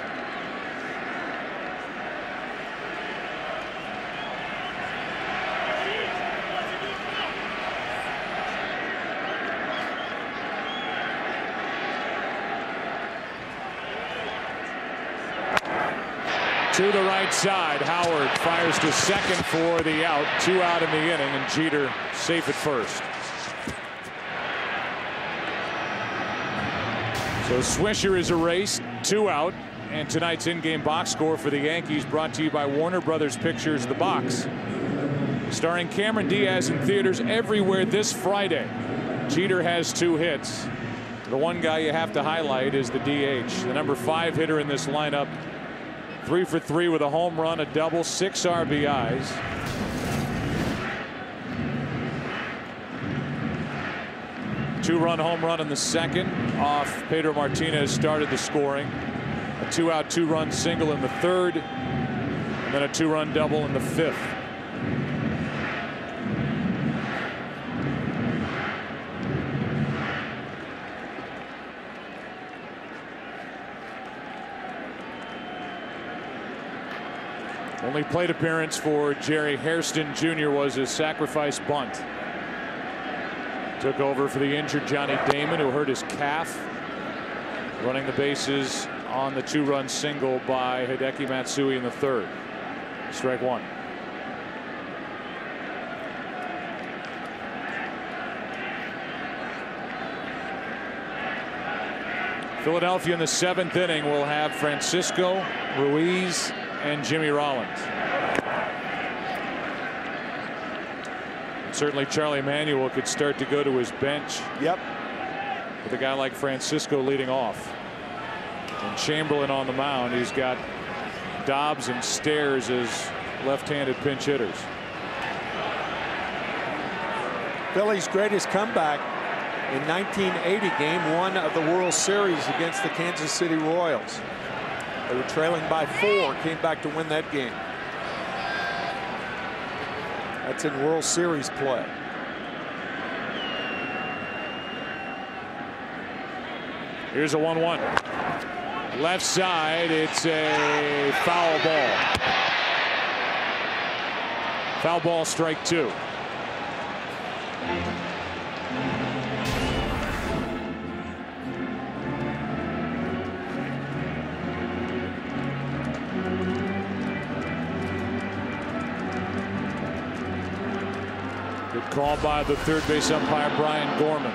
To the right side, Howard fires to second for the out. 2 out in the inning, and Jeter safe at first. So Swisher is erased, 2 out, and tonight's in-game box score for the Yankees brought to you by Warner Brothers Pictures The Box. Starring Cameron Diaz in theaters everywhere this Friday. Jeter has 2 hits. The one guy you have to highlight is the DH, the number 5 hitter in this lineup. 3 for 3 with a home run, a double, 6 RBIs. Two-run home run in the second off Pedro Martinez started the scoring. A 2-out 2-run single in the third, and then a 2-run double in the 5th. Only plate appearance for Jerry Hairston Jr. was his sacrifice bunt. Took over for the injured Johnny Damon, who hurt his calf. Running the bases on the 2-run single by Hideki Matsui in the 3rd. Strike 1. Philadelphia in the 7th inning will have Francisco, Ruiz, and Jimmy Rollins. Certainly Charlie Manuel could start to go to his bench. Yep. With a guy like Francisco leading off. And Chamberlain on the mound. He's got Dobbs and Stairs as left-handed pinch hitters. Phillies' greatest comeback in 1980, Game 1 of the World Series against the Kansas City Royals. They were trailing by 4, came back to win that game. That's in World Series play. Here's a 1-1. Left side, it's a foul ball. Foul ball, strike 2. Good call by the third base umpire, Brian Gorman.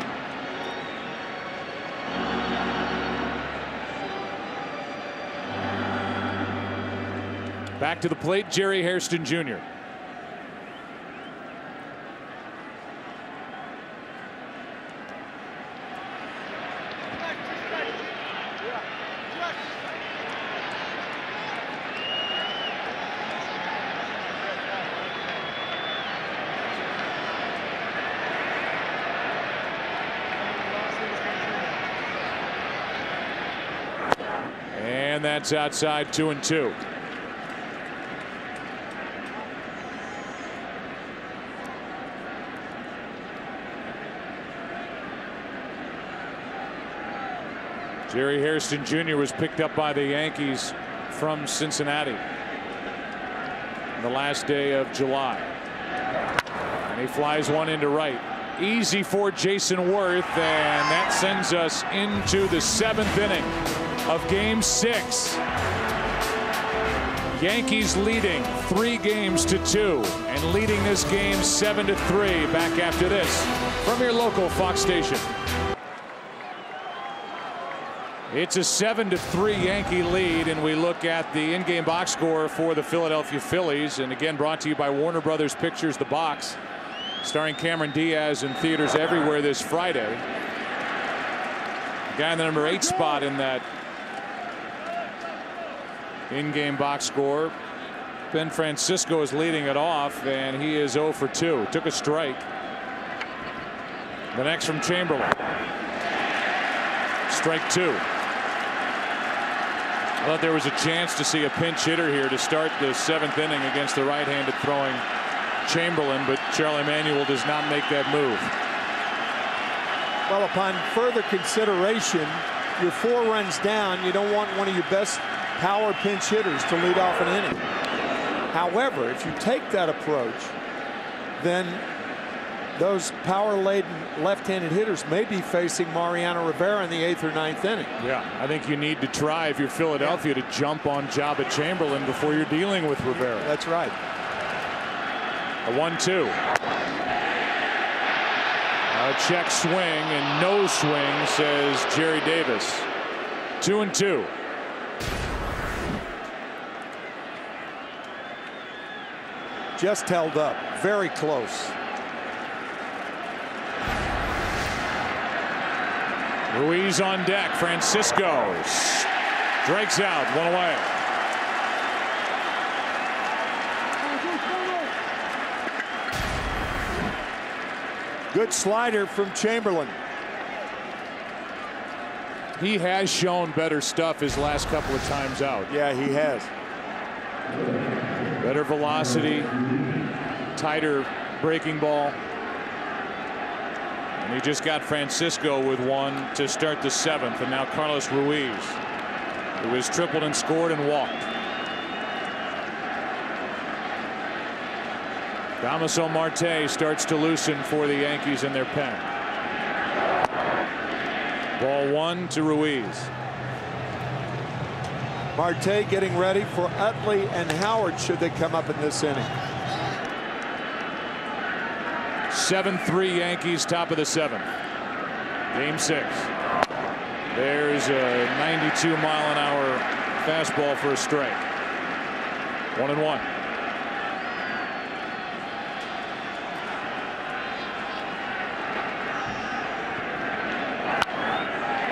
Back to the plate, Jerry Hairston Jr. And that's outside, 2-2. Jerry Hairston Jr. was picked up by the Yankees from Cincinnati on the last day of July. And he flies one into right. Easy for Jason Worth, and that sends us into the 7th inning of Game 6. Yankees leading 3-2 and leading this game 7-3. Back after this from your local Fox station. It's a 7-3 Yankee lead, and we look at the in-game box score for the Philadelphia Phillies, and again brought to you by Warner Brothers Pictures The Box, starring Cameron Diaz in theaters everywhere this Friday. The guy in the number 8 spot in that in-game box score. Ben Francisco is leading it off, and he is 0 for 2. Took a strike. The next from Chamberlain. Strike 2. I thought there was a chance to see a pinch hitter here to start the 7th inning against the right-handed throwing Chamberlain, but Charlie Manuel does not make that move. Well, upon further consideration, you're 4 runs down. You don't want one of your best power pinch hitters to lead off an inning. However, if you take that approach, then those power-laden left-handed hitters may be facing Mariano Rivera in the 8th or 9th inning. Yeah, I think you need to try, if you're Philadelphia, to jump on Jabba Chamberlain before you're dealing with Rivera. That's right. A 1-2. A check swing and no swing, says Jerry Davis. 2-2. Just held up. Very close. Ruiz on deck. Francisco strikes out. 1 away. Good slider from Chamberlain. He has shown better stuff his last couple of times out. Yeah, he has. Better velocity, tighter breaking ball. And he just got Francisco with one to start the 7th, and now Carlos Ruiz, who has tripled and scored and walked. Damaso Marte starts to loosen for the Yankees in their pen. Ball 1 to Ruiz. Marte getting ready for Utley and Howard should they come up in this inning. 7-3 Yankees, top of the 7th. Game 6. There's a 92-mile-an-hour fastball for a strike. 1-1.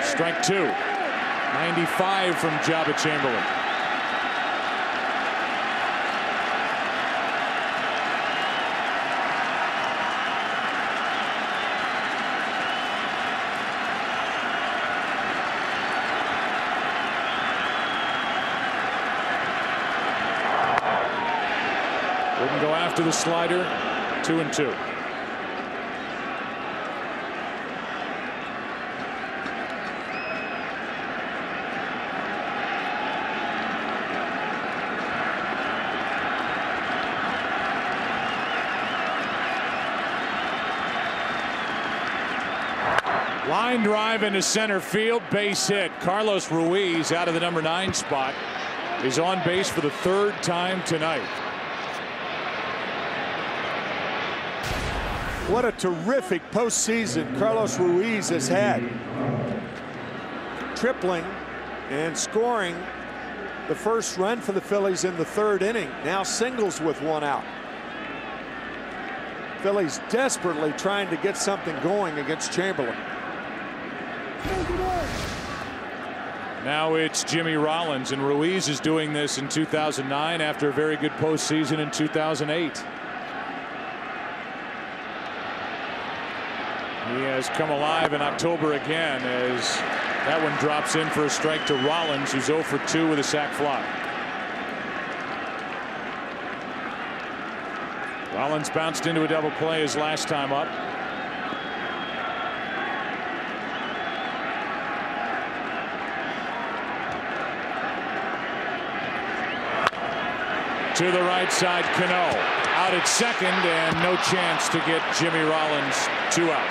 Strike 2. 95 from Jabba Chamberlain. Wouldn't go after the slider. 2-2. Line drive into center field, base hit. Carlos Ruiz, out of the number 9 spot, is on base for the 3rd time tonight. What a terrific postseason Carlos Ruiz has had. Tripling and scoring the first run for the Phillies in the 3rd inning. Now singles with 1 out. Phillies desperately trying to get something going against Chamberlain. Now it's Jimmy Rollins, and Ruiz is doing this in 2009 after a very good postseason in 2008. He has come alive in October again, as that one drops in for a strike to Rollins, who's 0 for 2 with a sac fly. Rollins bounced into a double play his last time up. To the right side, Cano out at second, and no chance to get Jimmy Rollins 2 out.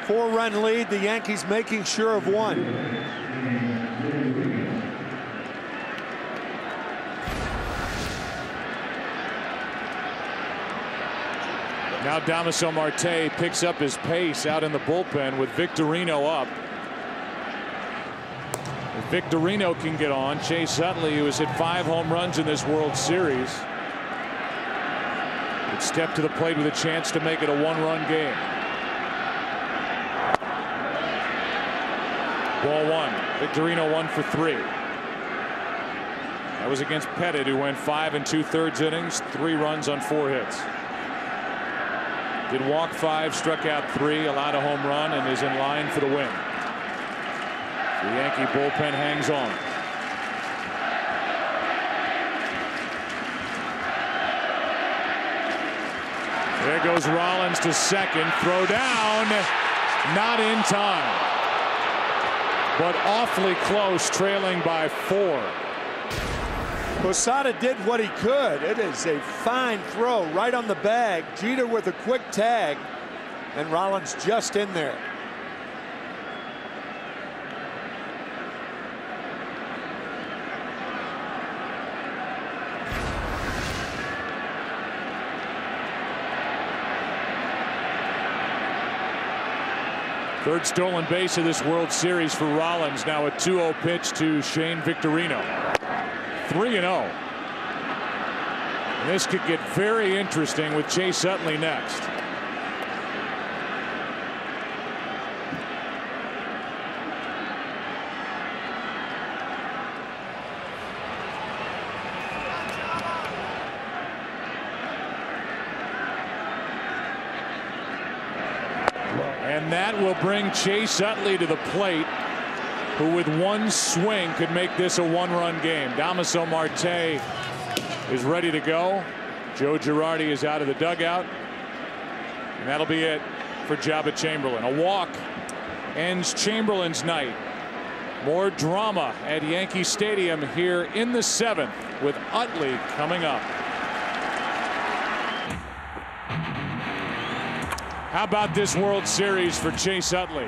Four-run lead, the Yankees making sure of 1. Now Damaso Marte picks up his pace out in the bullpen with Victorino up. If Victorino can get on, Chase Utley, who has hit 5 home runs in this World Series, would step to the plate with a chance to make it a 1-run game. Ball 1. Victorino 1 for 3. That was against Pettit, who went 5 2/3 innings, 3 runs on 4 hits. Did walk 5, struck out 3, allowed a home run, and is in line for the win. The Yankee bullpen hangs on. There goes Rollins to second. Throw down. Not in time. But awfully close, trailing by 4. Posada did what he could. It is a fine throw right on the bag. Jeter with a quick tag, and Rollins just in there. Third stolen base of this World Series for Rollins. Now a 2-0 pitch to Shane Victorino. 3-0. This could get very interesting with Chase Utley next. And that will bring Chase Utley to the plate, who with one swing could make this a one-run game. Damaso Marte is ready to go. Joe Girardi is out of the dugout. And that'll be it for Jabba Chamberlain. A walk ends Chamberlain's night. More drama at Yankee Stadium here in the 7th with Utley coming up. How about this World Series for Chase Utley?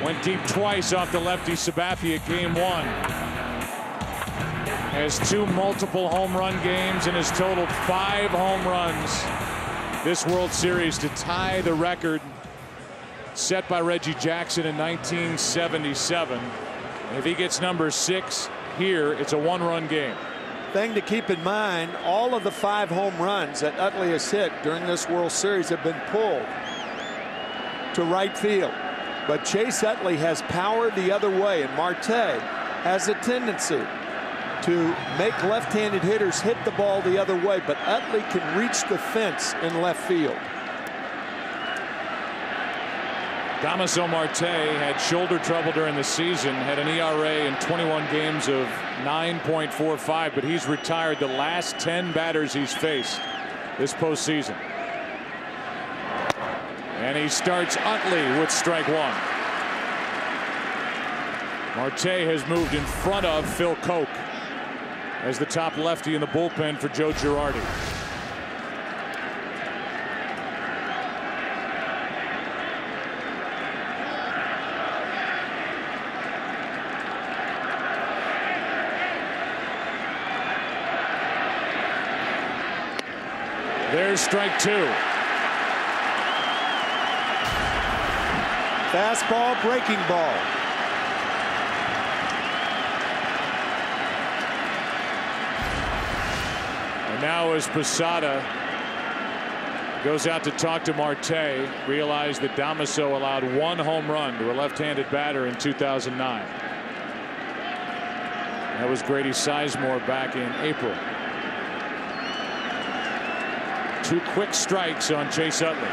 Went deep twice off the lefty Sabathia game 1. Has 2 multiple home run games and has totaled 5 home runs this World Series to tie the record set by Reggie Jackson in 1977. And if he gets number 6 here, it's a one-run game. Thing to keep in mind, all of the 5 home runs that Utley has hit during this World Series have been pulled to right field. But Chase Utley has power the other way, and Marte has a tendency to make left-handed hitters hit the ball the other way, but Utley can reach the fence in left field. Damaso Marte had shoulder trouble during the season, had an ERA in 21 games of 9.45, but he's retired the last 10 batters he's faced this postseason. And he starts Utley with strike 1. Marte has moved in front of Phil Koch as the top lefty in the bullpen for Joe Girardi. There's strike 2. Fastball, breaking ball. And now as Posada goes out to talk to Marte, realized that Damaso allowed 1 home run to a left-handed batter in 2009. That was Grady Sizemore back in April. 2 quick strikes on Chase Utley.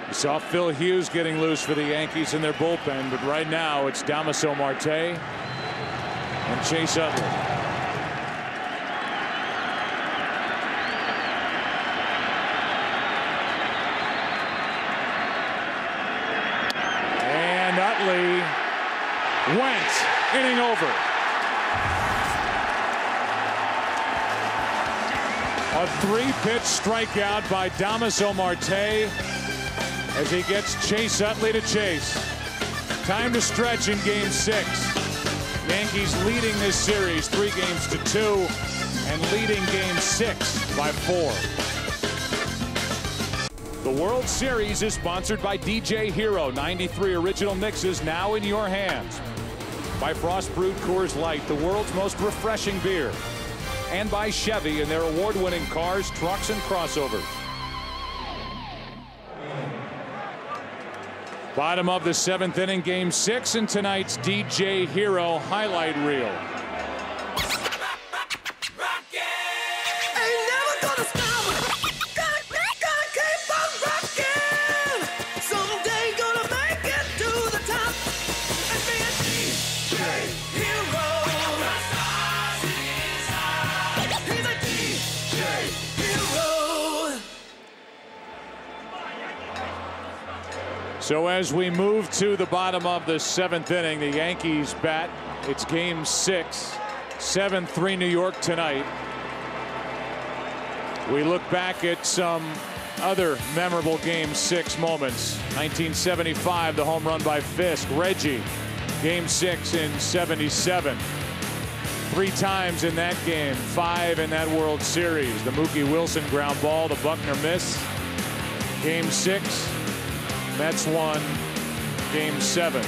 You saw Phil Hughes getting loose for the Yankees in their bullpen, but right now it's Damaso Marte and Chase Utley. Utley went, inning over. A 3-pitch strikeout by Damaso Marte as he gets Chase Utley to chase. Time to stretch in game 6. Yankees leading this series 3-2 and leading game 6 by 4. The World Series is sponsored by DJ Hero. 93 original mixes now in your hands. By Frost Brewed Coors Light, the world's most refreshing beer. And by Chevy and their award-winning cars, trucks, and crossovers. Bottom of the 7th inning, game 6 in tonight's DJ Hero highlight reel. So as we move to the bottom of the 7th inning, the Yankees bat. It's game 6, 7-3 New York tonight. We look back at some other memorable game 6 moments. 1975, the home run by Fisk. Reggie, game 6 in 77. 3 times in that game, 5 in that World Series. The Mookie Wilson ground ball, the Buckner miss. Game 6, Mets won game 7.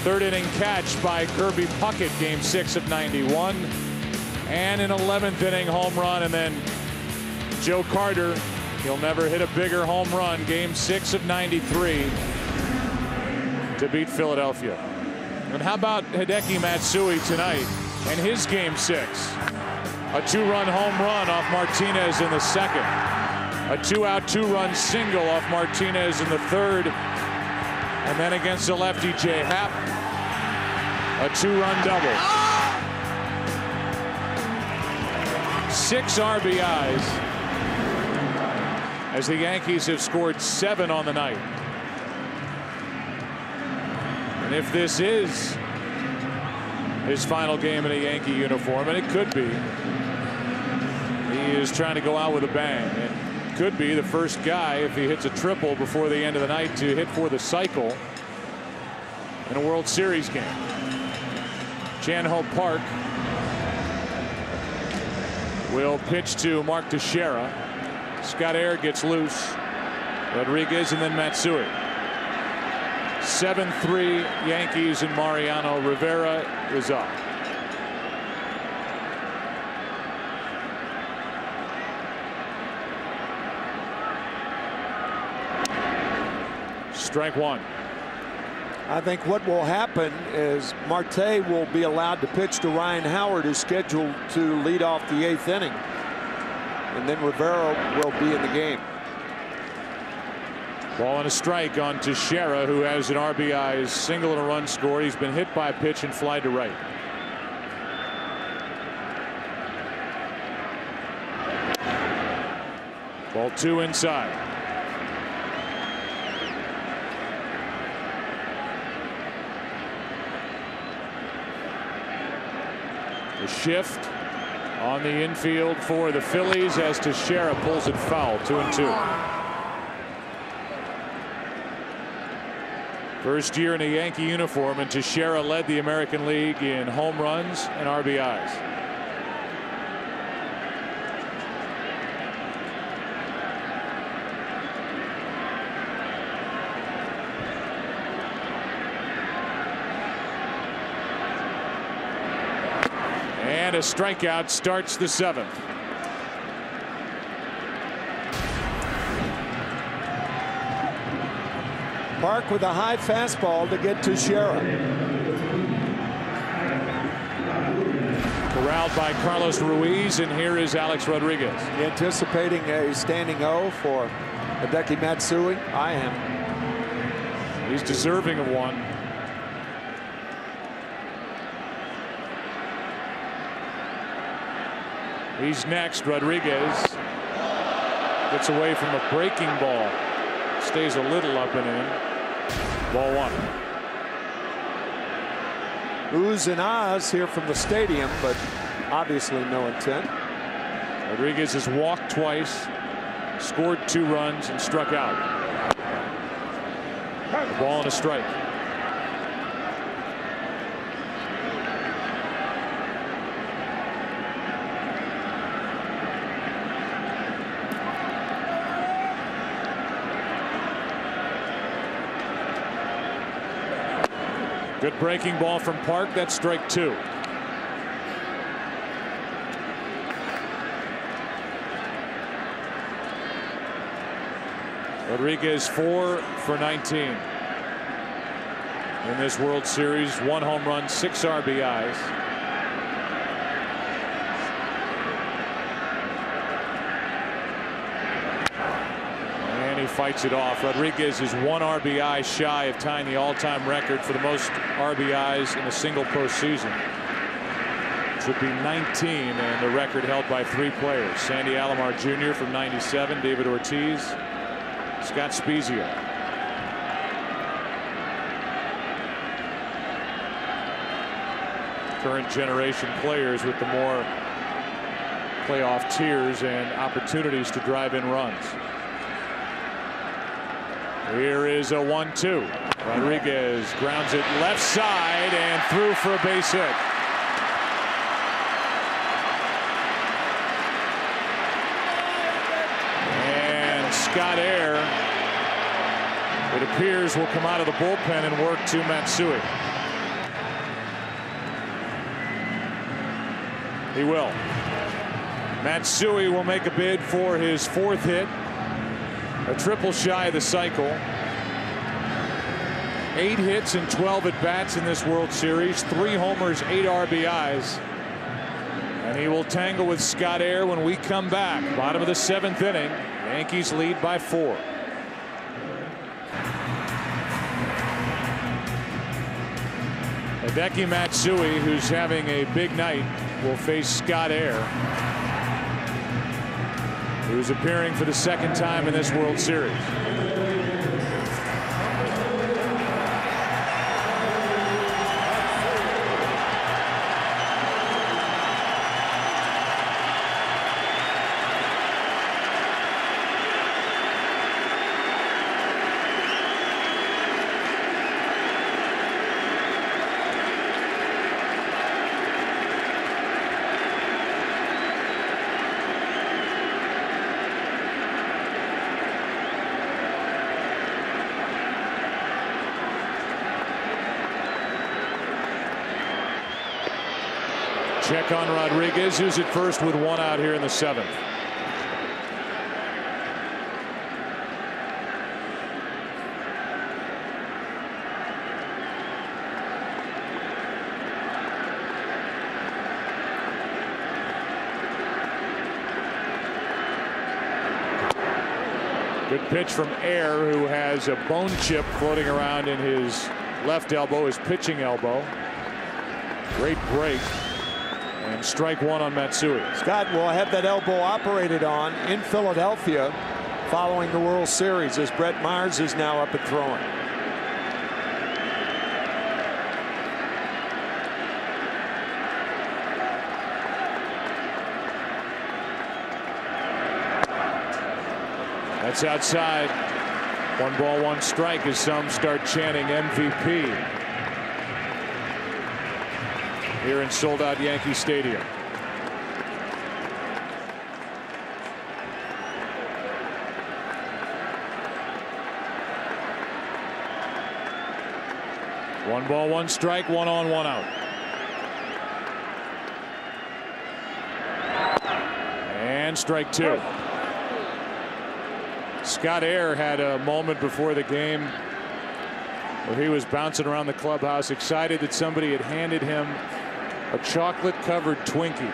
3rd inning catch by Kirby Puckett, game 6 of 91. And an 11th inning home run, and then Joe Carter, he'll never hit a bigger home run, game 6 of 93 to beat Philadelphia. And how about Hideki Matsui tonight and his game 6? A 2-run home run off Martinez in the 2nd. A 2-out 2-run single off Martinez in the 3rd. And then against the lefty Jay Happ, a 2-run double. 6 RBIs as the Yankees have scored 7 on the night. And if this is his final game in a Yankee uniform, and it could be, he is trying to go out with a bang. And could be the first guy, if he hits a triple before the end of the night, to hit for the cycle in a World Series game. Chan-Ho Park will pitch to Mark Teixeira. Scott Air gets loose. Rodriguez and then Matsui. 7-3 Yankees, and Mariano Rivera is up. Strike 1. I think what will happen is Marte will be allowed to pitch to Ryan Howard, who's scheduled to lead off the 8th inning. And then Rivera will be in the game. Ball and a strike on Teixeira, who has an RBI single and a run scored. He's been hit by a pitch and fly to right. Ball 2 inside. The shift on the infield for the Phillies as Teixeira pulls it foul. 2-2. First year in a Yankee uniform, and Teixeira led the American League in home runs and RBIs. And a strikeout starts the 7th. Park with a high fastball to get Teixeira. Corralled by Carlos Ruiz, and here is Alex Rodriguez. Anticipating a standing O for Hideki Matsui. I am. He's deserving of one. He's next. Rodriguez gets away from a breaking ball. Stays a little up and in. Ball 1. Oohs and ahs here from the stadium, but obviously no intent. Rodriguez has walked twice, scored 2 runs, and struck out. A ball and a strike. Good breaking ball from Park. That's strike 2. Rodriguez 4 for 19 in this World Series. 1 home run, 6 RBIs. And he fights it off. Rodriguez is 1 RBI shy of tying the all-time record for the most RBIs in a single postseason, which would be 19, and the record held by 3 players: Sandy Alomar Jr. from 97, David Ortiz, Scott Spezia. current generation players with the more playoff tiers and opportunities to drive in runs. Here is a 1-2. Rodriguez grounds it left side and through for a base hit. And Scott Air, it appears, will come out of the bullpen and work to Matsui. He will. Matsui will make a bid for his 4th hit. A triple shy of the cycle. 8 hits and 12 at-bats in this World Series. 3 homers, 8 RBIs. And he will tangle with Scott Air when we come back. Bottom of the 7th inning. Yankees lead by 4. Hideki Matsui, who's having a big night, will face Scott Air, who's appearing for the 2nd time in this World Series. Check on Rodriguez, who's at first with 1 out here in the 7th. Good pitch from Air, who has a bone chip floating around in his left elbow, his pitching elbow. Great break. And strike 1 on Matsui. Scott will have that elbow operated on in Philadelphia following the World Series, as Brett Myers is now up and throwing. That's outside. 1 ball, 1 strike as some start chanting MVP here in sold-out Yankee Stadium. One ball, 1 strike, 1 on, 1 out. And strike 2. Scott Air had a moment before the game where he was bouncing around the clubhouse, excited that somebody had handed him a chocolate-covered Twinkie,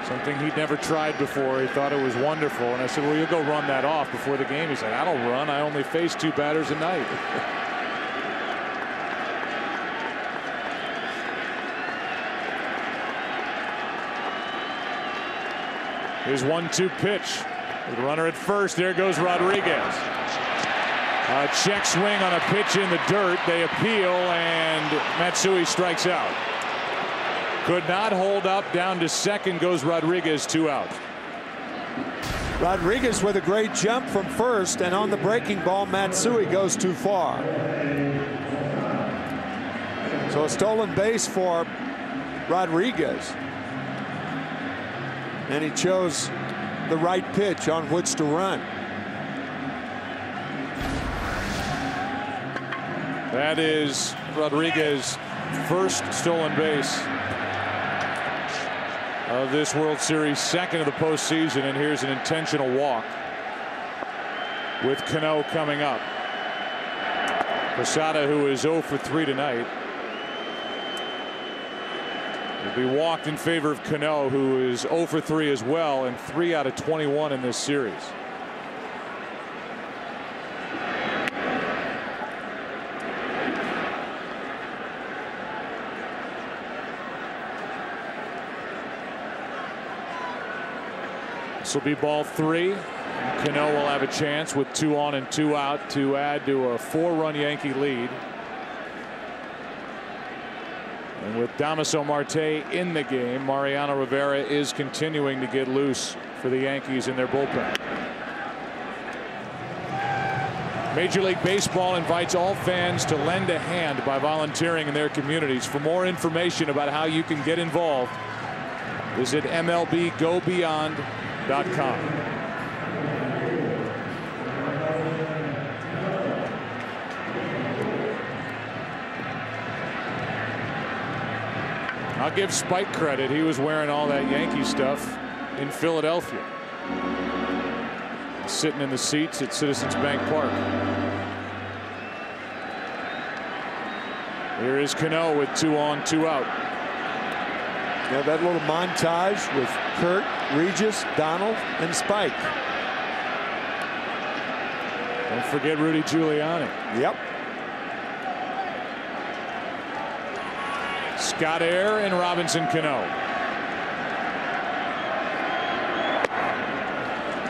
something he'd never tried before. He thought it was wonderful, and I said, well, you'll go run that off before the game. He said, I don't run. I only face 2 batters a night. His 1-2 pitch. With a runner at first, there goes Rodriguez. A check swing on a pitch in the dirt. They appeal, and Matsui strikes out. Could not hold up. Down to second goes Rodriguez, 2 out. Rodriguez with a great jump from first, and on the breaking ball, Matsui goes too far. So a stolen base for Rodriguez. And he chose the right pitch on which to run. That is Rodriguez's first stolen base of this World Series, 2nd of the postseason, and here's an intentional walk with Cano coming up. Posada, who is 0 for 3 tonight, will be walked in favor of Cano, who is 0 for 3 as well, and 3 out of 21 in this series. This will be ball 3. Cano will have a chance with 2 on and 2 out to add to a 4-run Yankee lead. And with Damaso Marte in the game, Mariano Rivera is continuing to get loose for the Yankees in their bullpen. Major League Baseball invites all fans to lend a hand by volunteering in their communities. For more information about how you can get involved, visit MLBGoBeyond.com. I'll give Spike credit. He was wearing all that Yankee stuff in Philadelphia, sitting in the seats at Citizens Bank Park. Here is Cano with 2 on, 2 out. Yeah, that little montage with Kurt, Regis, Donald, and Spike. Don't forget Rudy Giuliani. Yep. Scott Air and Robinson Cano.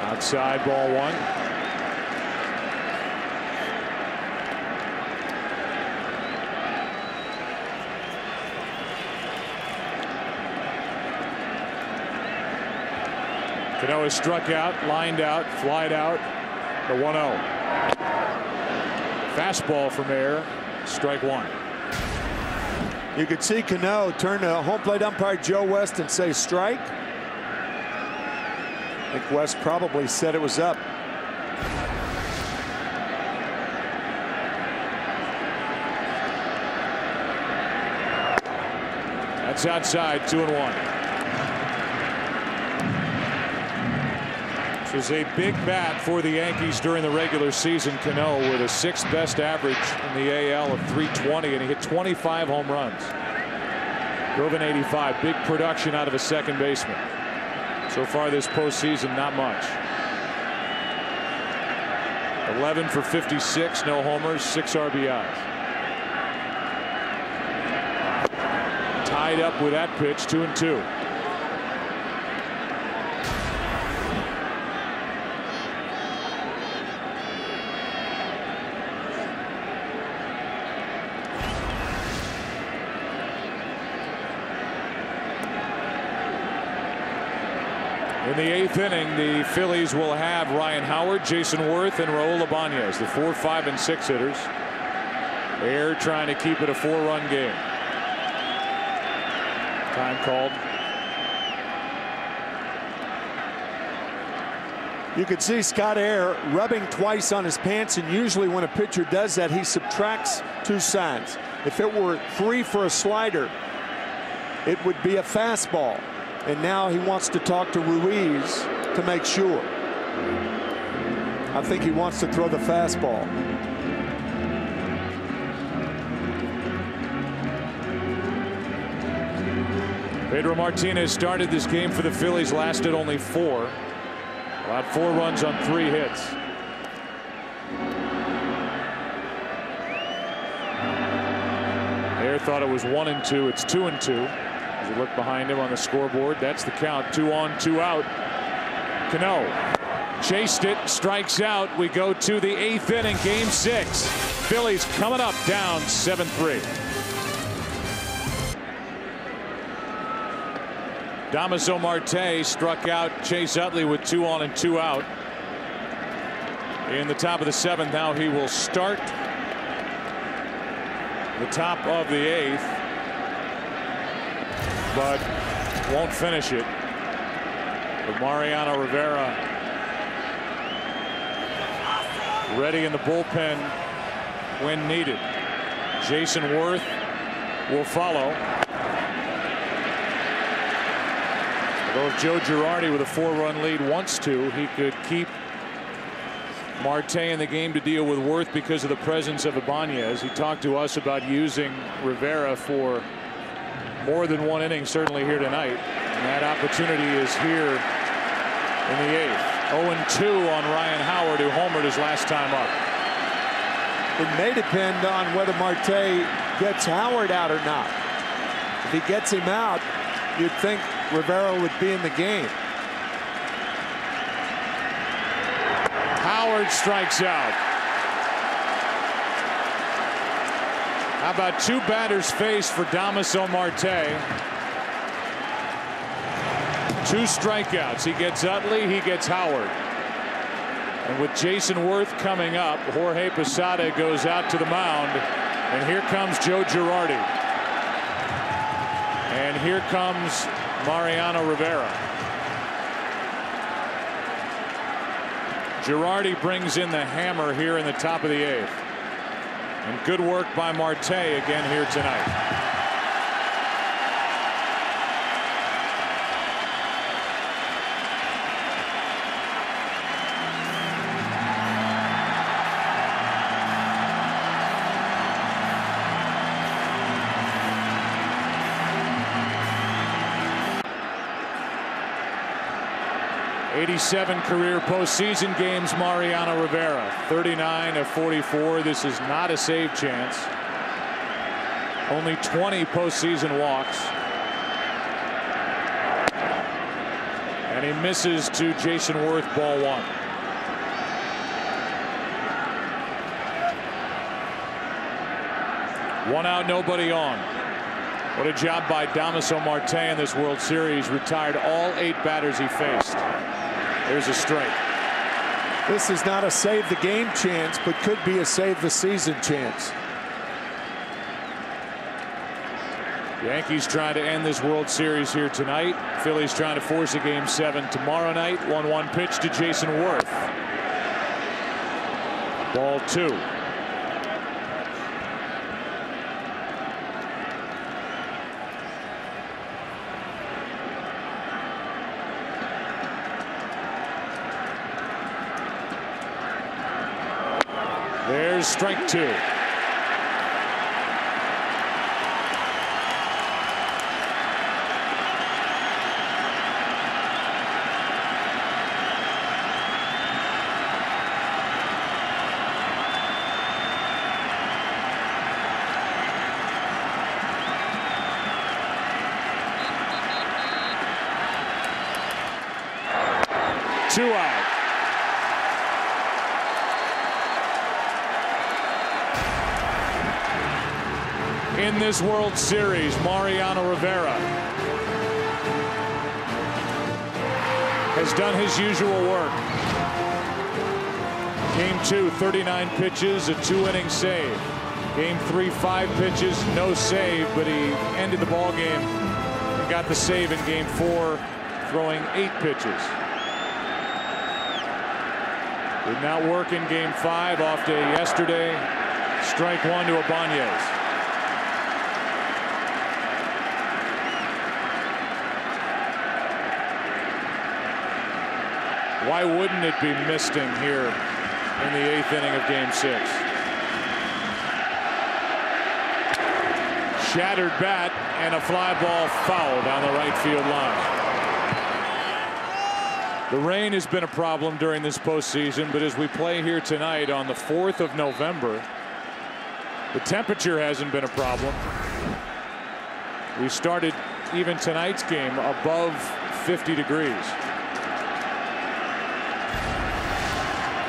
Outside, ball 1. Cano is struck out, lined out, flied out. The 1-0. Fastball from Air. Strike 1. You could see Cano turn to home plate umpire Joe West and say strike. I think West probably said it was up. That's outside, 2-1. This was a big bat for the Yankees during the regular season. Cano with a 6th best average in the AL of .320, and he hit 25 home runs. Drove in 85. Big production out of a second baseman. So far this postseason, not much. 11 for 56, no homers, 6 RBIs. Tied up with that pitch, 2-2. In the 8th inning, the Phillies will have Ryan Howard, Jason Worth, and Raul Ibanez, the 4, 5, and 6 hitters. Air trying to keep it a 4-run game. Time called. You could see Scott Air rubbing twice on his pants, and usually when a pitcher does that, he subtracts 2 signs. If it were 3 for a slider, it would be a fastball. And now he wants to talk to Ruiz to make sure. I think he wants to throw the fastball. Pedro Martinez started this game for the Phillies, lasted only 4. About 4 runs on 3 hits. Air thought it was 1-2. It's 2-2. As you look behind him on the scoreboard, that's the count. 2 on, 2 out. Cano chased it, strikes out. We go to the 8th inning, game 6. Phillies coming up down 7-3. Damaso Marte struck out Chase Utley with 2 on and 2 out. In the top of the 7th, now he will start the top of the 8th. But won't finish it. But Mariano Rivera ready in the bullpen when needed. Jason Worth will follow. Although if Joe Girardi with a 4-run lead wants to, he could keep Marte in the game to deal with Worth because of the presence of Ibanez. He talked to us about using Rivera for more than 1 inning, certainly here tonight. And that opportunity is here in the 8th. 0-2 on Ryan Howard, who homered his last time up. It may depend on whether Marte gets Howard out or not. If he gets him out, you'd think Rivera would be in the game. Howard strikes out. How about 2 batters faced for Damaso Marte? 2 strikeouts. He gets Utley, he gets Howard. And with Jason Worth coming up, Jorge Posada goes out to the mound. And here comes Joe Girardi. And here comes Mariano Rivera. Girardi brings in the hammer here in the top of the 8th. And good work by Marte again here tonight. '87 career postseason games, Mariano Rivera, 39 of 44. This is not a save chance. Only 20 postseason walks. And he misses to Jason Worth, ball 1. One out, nobody on. What a job by Damaso Marte in this World Series. Retired all 8 batters he faced. There's a strike. This is not a save the game chance, but could be a save the season chance. Yankees trying to end this World Series here tonight. Phillies trying to force a game 7 tomorrow night. 1-1 pitch to Jason Worth. Ball 2. There's strike 2. Two out. In this World Series, Mariano Rivera has done his usual work. Game 2, 39 pitches, a 2-inning save. Game 3, 5 pitches, no save, but he ended the ball game and got the save in Game 4, throwing 8 pitches. Did not work in Game 5, off day yesterday. Strike 1 to Ibanez. Why wouldn't it be misting here in the 8th inning of Game 6? Shattered bat and a fly ball foul down the right field line. The rain has been a problem during this postseason, but as we play here tonight on the 4th of November, the temperature hasn't been a problem. We started even tonight's game above 50 degrees.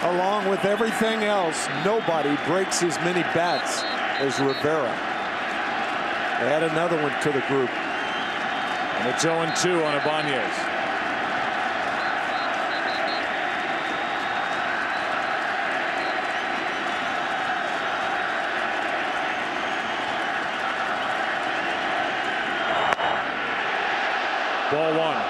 Along with everything else, nobody breaks as many bats as Rivera. Add another one to the group. And it's 0-2 on Ibanez. Ball 1.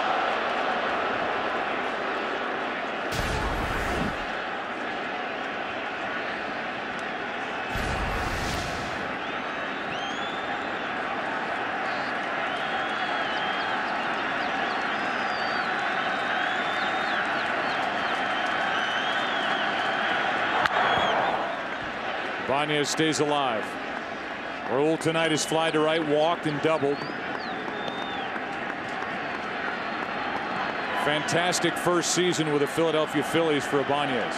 Ibanez stays alive. Rule tonight is fly to right, walked and doubled. Fantastic first season with the Philadelphia Phillies for Ibanez.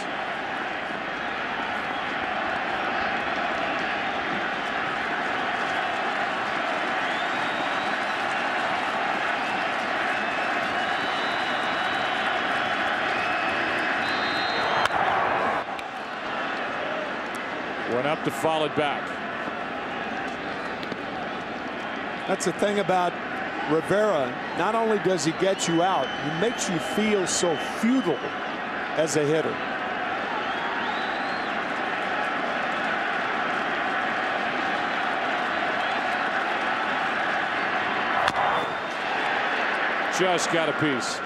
Went up to foul it back. That's the thing about Rivera. Not only does he get you out, he makes you feel so futile as a hitter. Just got a piece.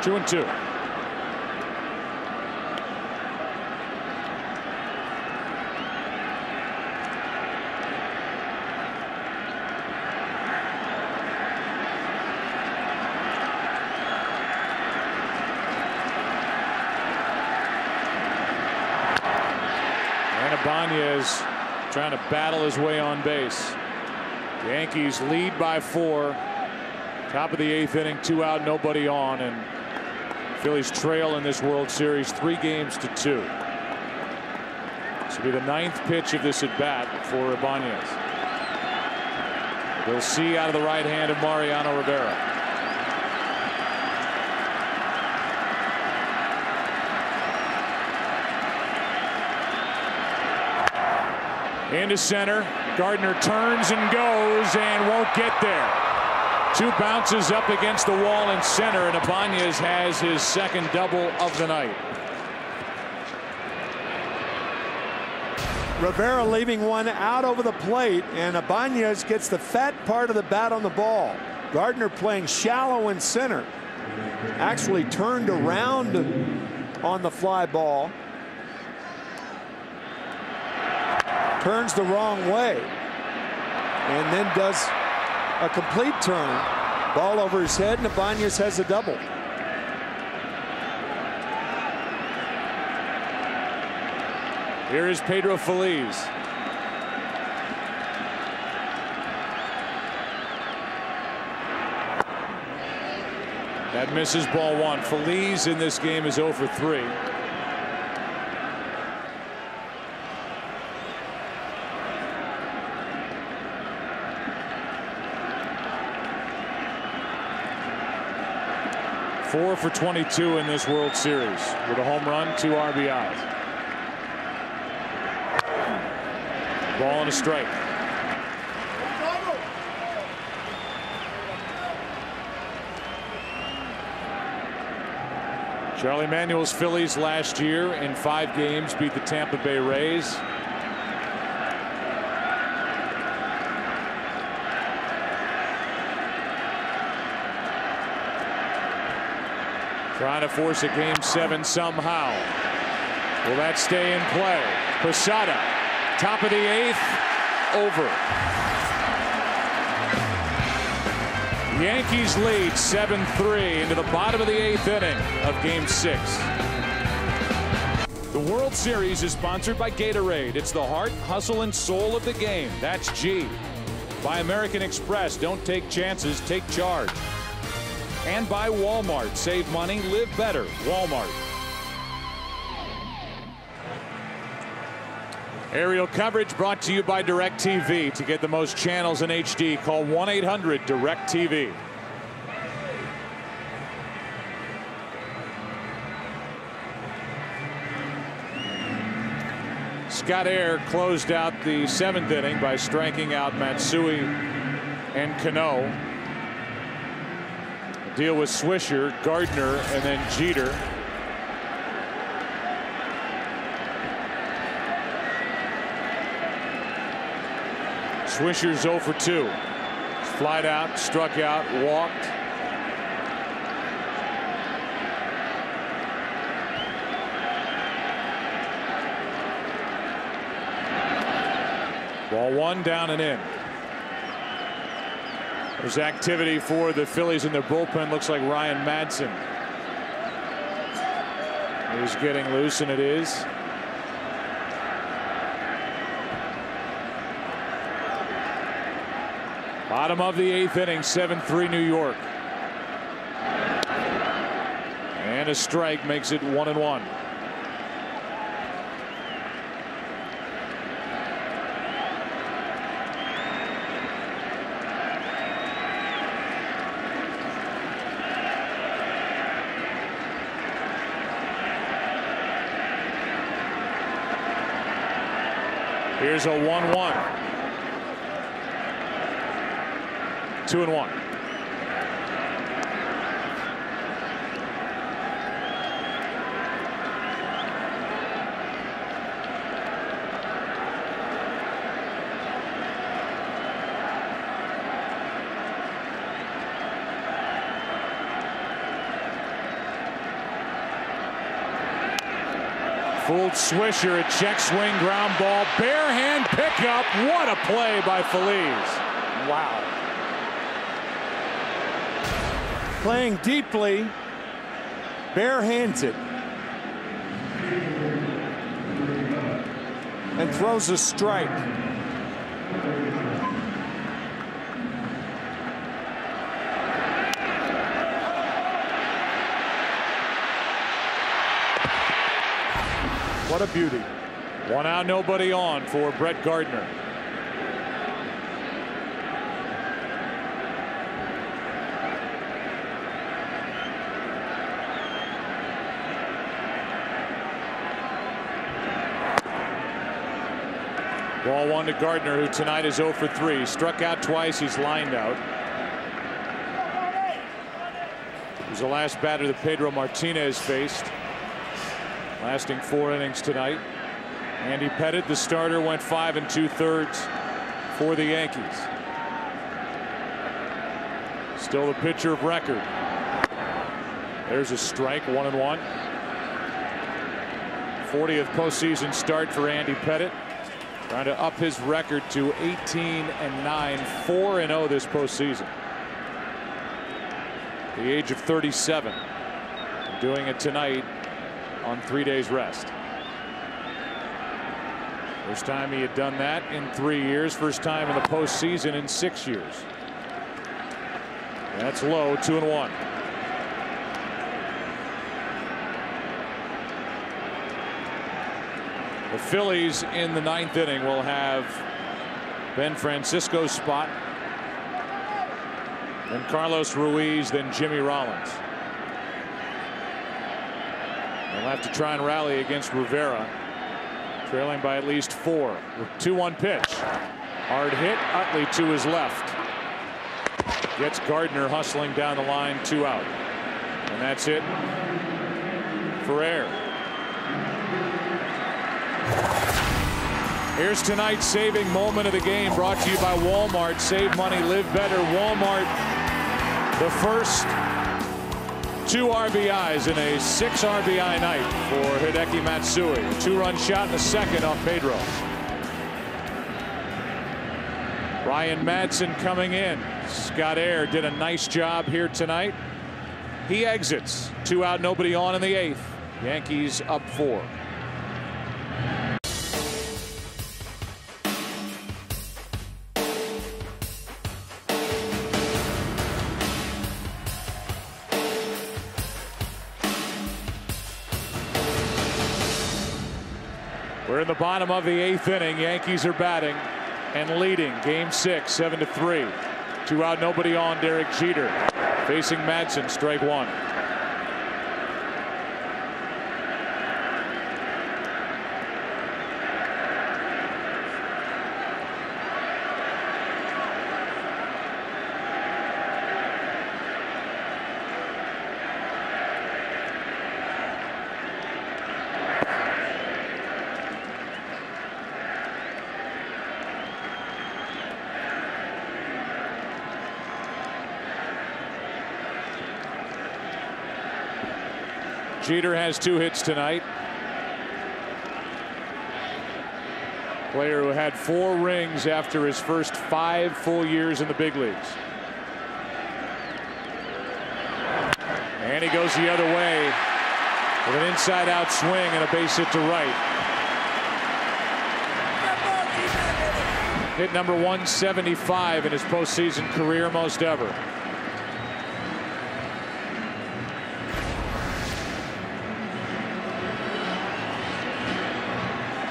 Two and two. And Ibanez trying to battle his way on base. The Yankees lead by 4. Top of the 8th inning, 2 out, nobody on, and Phillies trail in this World Series 3 games to 2. This will be the 9th pitch of this at bat for Ibanez. We'll see out of the right hand of Mariano Rivera. Into center. Gardner turns and goes and won't get there. 2 bounces up against the wall in center, and Ibanez has his second double of the night. Rivera leaving one out over the plate, and Ibanez gets the fat part of the bat on the ball. Gardner playing shallow in center. Actually turned around on the fly ball. Turns the wrong way. And then does a complete turn. Ball over his head, and Ibanez has a double. Here is Pedro Phillies. That misses, ball 1. Phillies in this game is 0 for 3. Four for 22 in this World Series with a home run, 2 RBIs. Ball and a strike. Charlie Manuel's Phillies last year in 5 games beat the Tampa Bay Rays. Trying to force a game 7 somehow. Will that stay in play? Posada, top of the 8th, over. Yankees lead 7-3 into the bottom of the 8th inning of game 6. The World Series is sponsored by Gatorade. It's the heart, hustle, and soul of the game. That's G. By American Express. Don't take chances, take charge. And by Walmart. Save money, live better. Walmart. Aerial coverage brought to you by DirecTV. To get the most channels in HD, call 1-800-DirecTV. Scott Air closed out the 7th inning by striking out Matsui and Cano. Deal with Swisher, Gardner, and then Jeter. Swisher's 0 for 2. Flied out, struck out, walked. Ball 1, down and in. There's activity for the Phillies in their bullpen. Looks like Ryan Madsen. He's getting loose, and it is. Bottom of the 8th inning, 7-3 New York. And a strike makes it 1-1. Here's a 1-1. 2-1. Fooled Swisher, a check swing, ground ball, bare hand pickup. What a play by Phillies. Wow. Playing deeply, bare hands it. And throws a strike. What a beauty. 1 out, nobody on for Brett Gardner. Ball 1 to Gardner, who tonight is 0 for 3. Struck out twice. He's lined out. He was the last batter that Pedro Martinez faced, lasting 4 innings tonight. Andy Pettitte, the starter, went 5 2/3 for the Yankees. Still the pitcher of record. There's a strike, 1-1. 40th postseason start for Andy Pettitte. Trying to up his record to 18-9, 4-0 this postseason. The age of 37. Doing it tonight on 3 days rest. First time he had done that in 3 years. First time in the postseason in 6 years. That's low, 2-1. The Phillies in the 9th inning will have Ben Francisco's spot, then Carlos Ruiz, then Jimmy Rollins. They'll have to try and rally against Rivera, trailing by at least 4. 2-1 pitch. Hard hit. Utley to his left. Gets Gardner hustling down the line, 2 out. And that's it for air. Here's tonight's saving moment of the game, brought to you by Walmart. Save money, live better. Walmart, the first 2 RBIs in a 6 RBI night for Hideki Matsui. A 2-run shot in the second off Pedro. Ryan Madsen coming in. Scott Air did a nice job here tonight. He exits. 2 out, nobody on in the 8th. Yankees up 4. We're in the bottom of the 8th inning. Yankees are batting and leading game 6, 7-3. 2 out, nobody on. Derek Jeter facing Madsen, strike 1. Jeter has 2 hits tonight. Player who had 4 rings after his first 5 full years in the big leagues. And he goes the other way. with an inside-out swing and a base hit to right. Hit number 175 in his postseason career, most ever.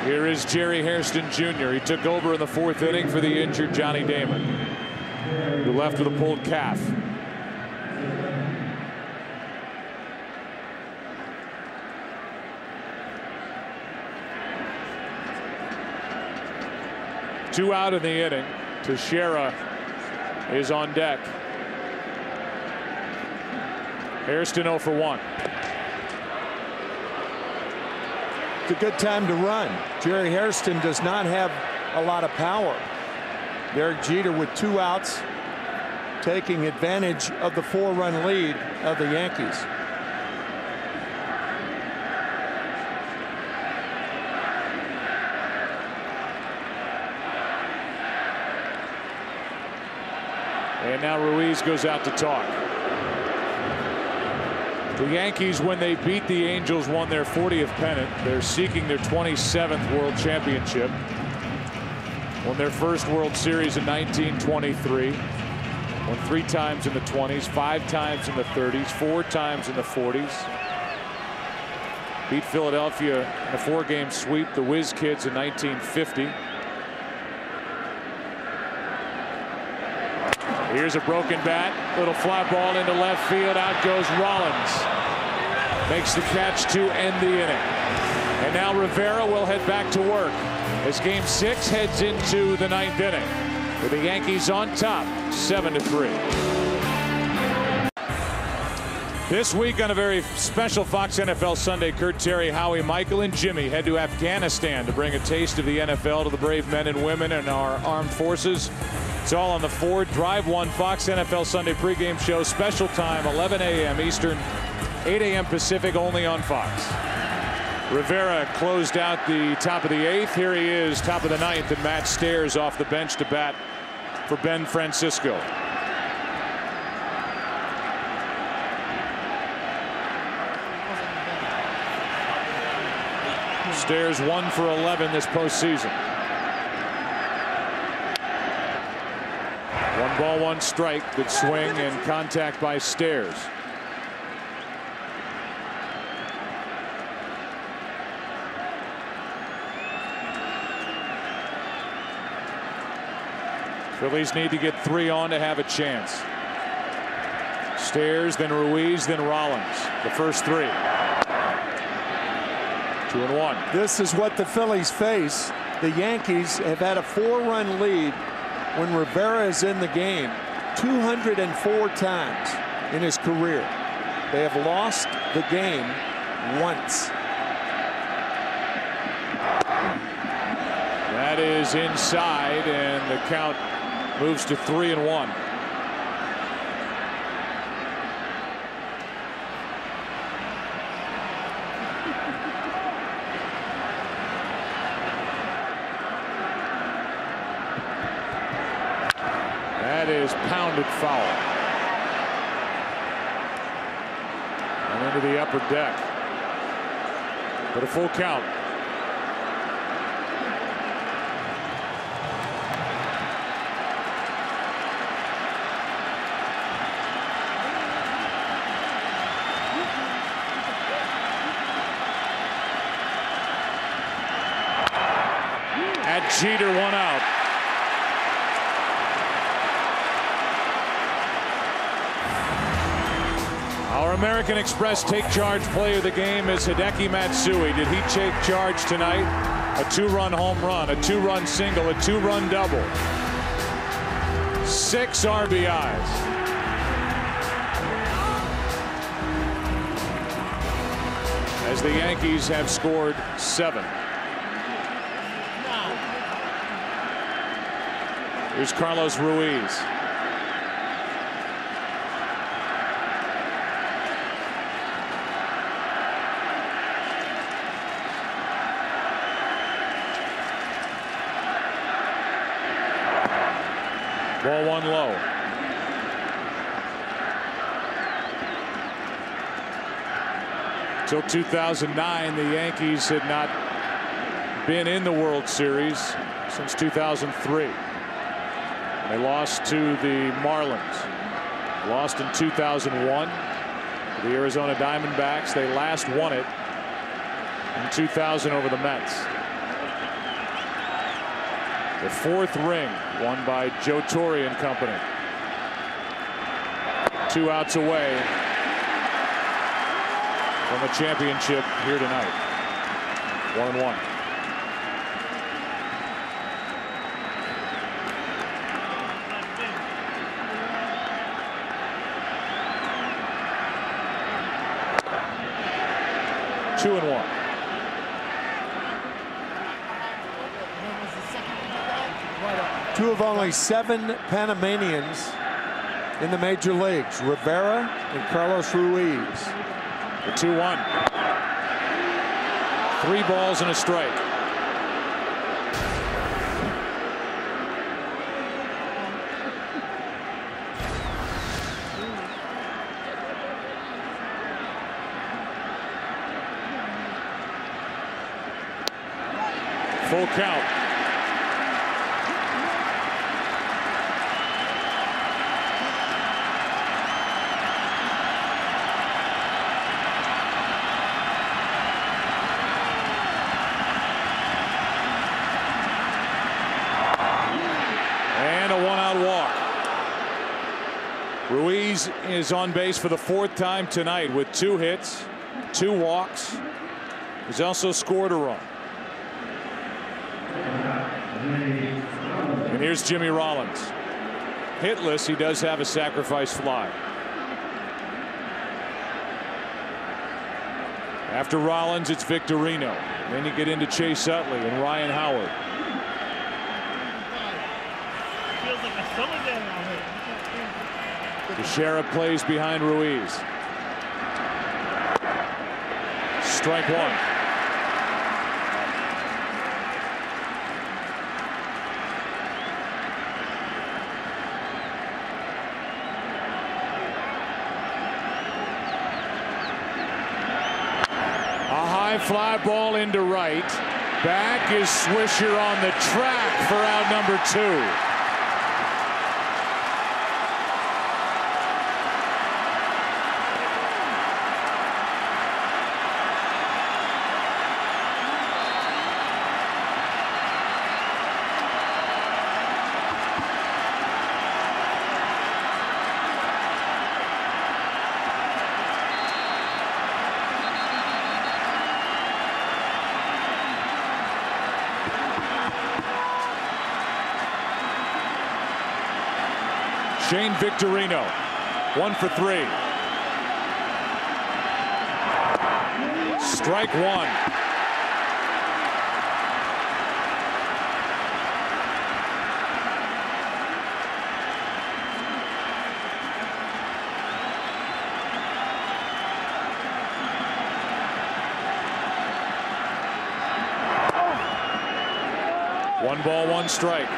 Here is Jerry Hairston Jr. He took over in the 4th inning for the injured Johnny Damon, who left with a pulled calf. Two out in the inning. Teixeira is on deck. Hairston 0 for 1. It's a good time to run. Jerry Hairston does not have a lot of power. Derek Jeter with 2 outs, taking advantage of the 4-run lead of the Yankees. And now Ruiz goes out to talk. The Yankees, when they beat the Angels, won their 40th pennant. They're seeking their 27th World Championship. Won their first World Series in 1923. Won 3 times in the 20s, 5 times in the 30s, 4 times in the 40s. Beat Philadelphia in a 4-game sweep, the Whiz Kids, in 1950. Here's a broken bat, little fly ball into left field. Out goes Rollins. Makes the catch to end the inning. And now Rivera will head back to work as Game 6 heads into the 9th inning with the Yankees on top, 7-3. This week on a very special Fox NFL Sunday, Kurt, Terry, Howie, Michael, and Jimmy head to Afghanistan to bring a taste of the NFL to the brave men and women in our armed forces. It's all on the Ford Drive One Fox NFL Sunday pregame show. Special time, 11 a.m. Eastern, 8 a.m. Pacific, only on Fox. Rivera closed out the top of the 8th. Here he is, top of the 9th, and Matt Stairs off the bench to bat for Ben Francisco. Stairs 1 for 11 this postseason. 1 ball, 1 strike. Good swing and contact by Stairs. Phillies need to get 3 on to have a chance. Stairs, then Ruiz, then Rollins. The first 3. 2-1. This is what the Phillies face. The Yankees have had a 4-run lead when Rivera is in the game 204 times in his career. They have lost the game once. That is inside, and the count moves to 3-1. That is pounded foul. And into the upper deck. But a full count. At Jeter, 1 out. Our American Express take charge player of the game is Hideki Matsui. Did he take charge tonight? A 2-run home run, a 2-run single, a 2-run double. 6 RBIs. As the Yankees have scored 7. Here's Carlos Ruiz. Ball 1 low. Until 2009, the Yankees had not been in the World Series since 2003. They lost to the Marlins. Lost in 2001 to the Arizona Diamondbacks. They last won it in 2000 over the Mets. The fourth ring won by Joe Torre and company. 2 outs away from a championship here tonight. 1-1. Two and 1. Two of only 7 Panamanians in the major leagues, Rivera and Carlos Ruiz. The 2-1. 3 balls and a strike. Full count. And a 1-out walk. Ruiz is on base for the 4th time tonight with 2 hits, 2 walks. He's also scored a run. And here's Jimmy Rollins. Hitless, he does have a sacrifice fly. After Rollins, it's Victorino. Then you get into Chase Utley and Ryan Howard. Teixeira plays behind Ruiz. Strike 1. Fly ball into right. Back is Swisher on the track for out number 2. Shane Victorino, 1 for 3. Strike 1. One ball, 1 strike.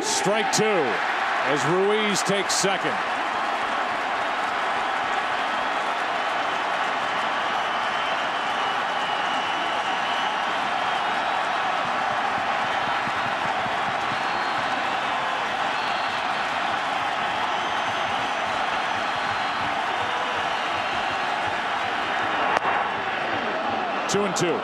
Strike 2 as Ruiz takes second. Two and 2.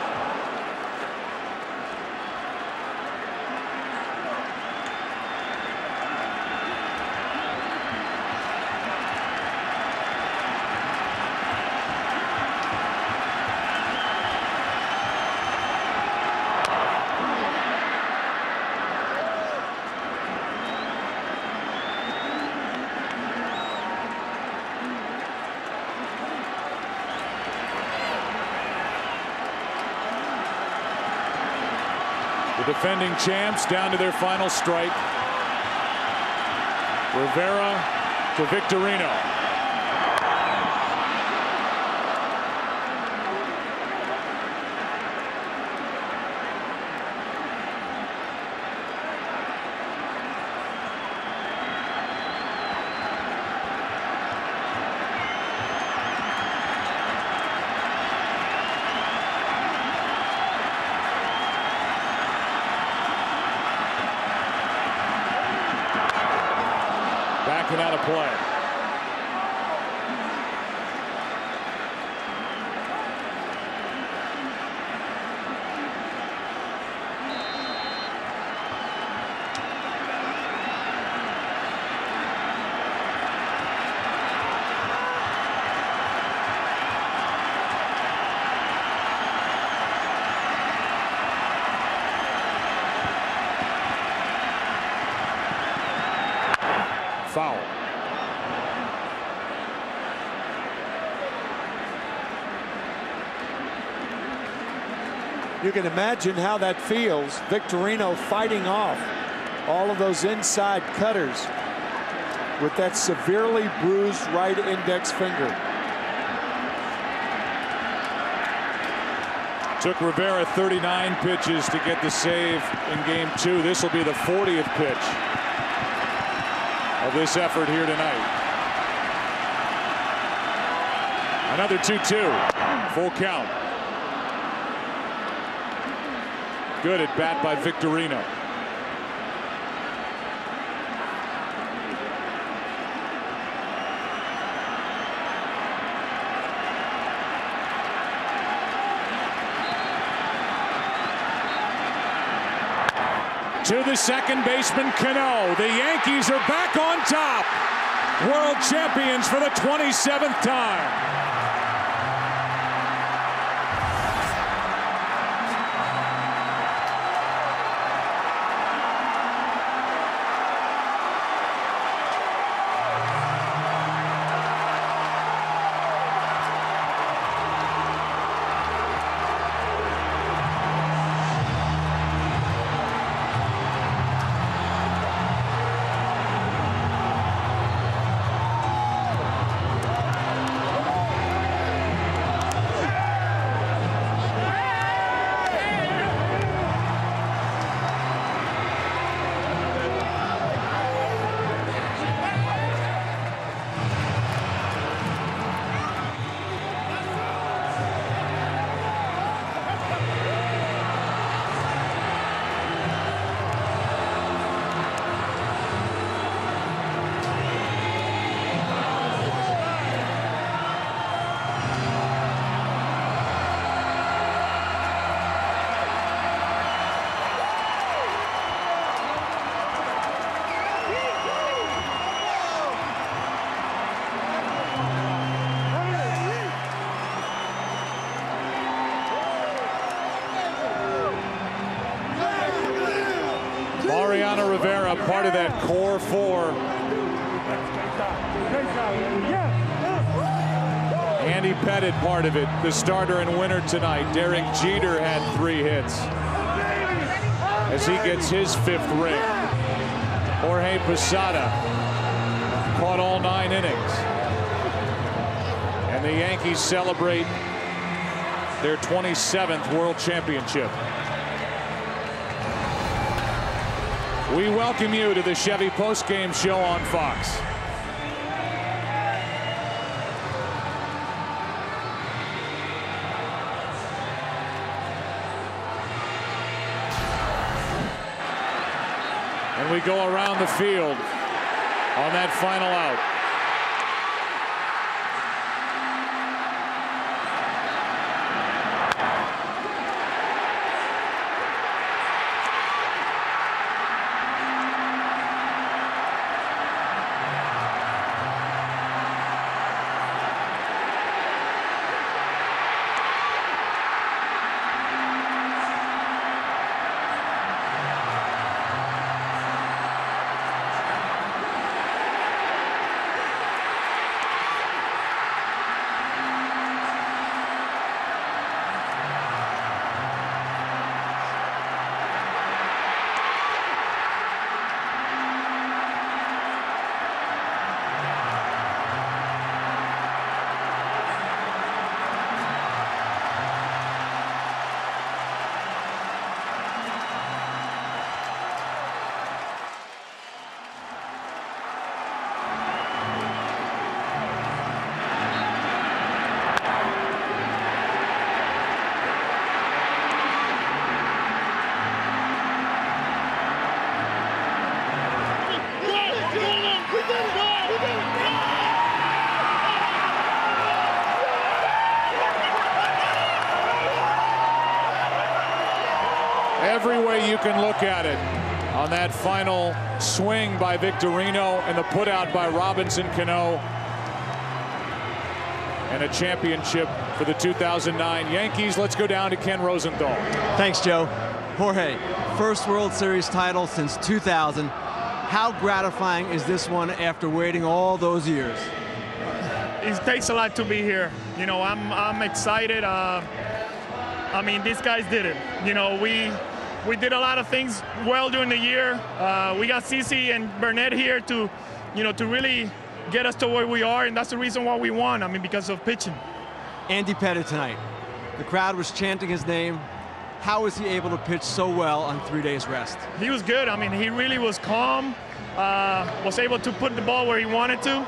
Defending champs down to their final strike. Rivera to Victorino. Backing out of play. Foul. You can imagine how that feels. Victorino fighting off all of those inside cutters with that severely bruised right index finger. Took Rivera 39 pitches to get the save in game 2. This will be the 40th pitch of this effort here tonight. Another 2-2. Full count. Good at bat by Victorino. To the second baseman, Cano. The Yankees are back on top. World champions for the 27th time. Rivera, part of that core four. Andy Pettit, part of it, the starter and winner tonight. Derek Jeter had 3 hits as he gets his 5th ring. Jorge Posada caught all 9 innings. And the Yankees celebrate their 27th World Championship. We welcome you to the Chevy postgame show on Fox. And we go around the field on that final out. you can look at it on that final swing by Victorino and the putout by Robinson Cano. And a championship for the 2009 Yankees. Let's go down to Ken Rosenthal. Thanks, Joe. Jorge, first World Series title since 2000. How gratifying is this one after waiting all those years? It takes a lot to be here. You know, I'm excited. I mean, these guys did it. You know, we did a lot of things well during the year. We got CeCe and Burnett here to, you know, to really get us to where we are, and that's the reason why we won. I mean, because of pitching. Andy Pettitte tonight. The crowd was chanting his name. How was he able to pitch so well on 3 days rest? He was good. I mean, he really was calm, was able to put the ball where he wanted to.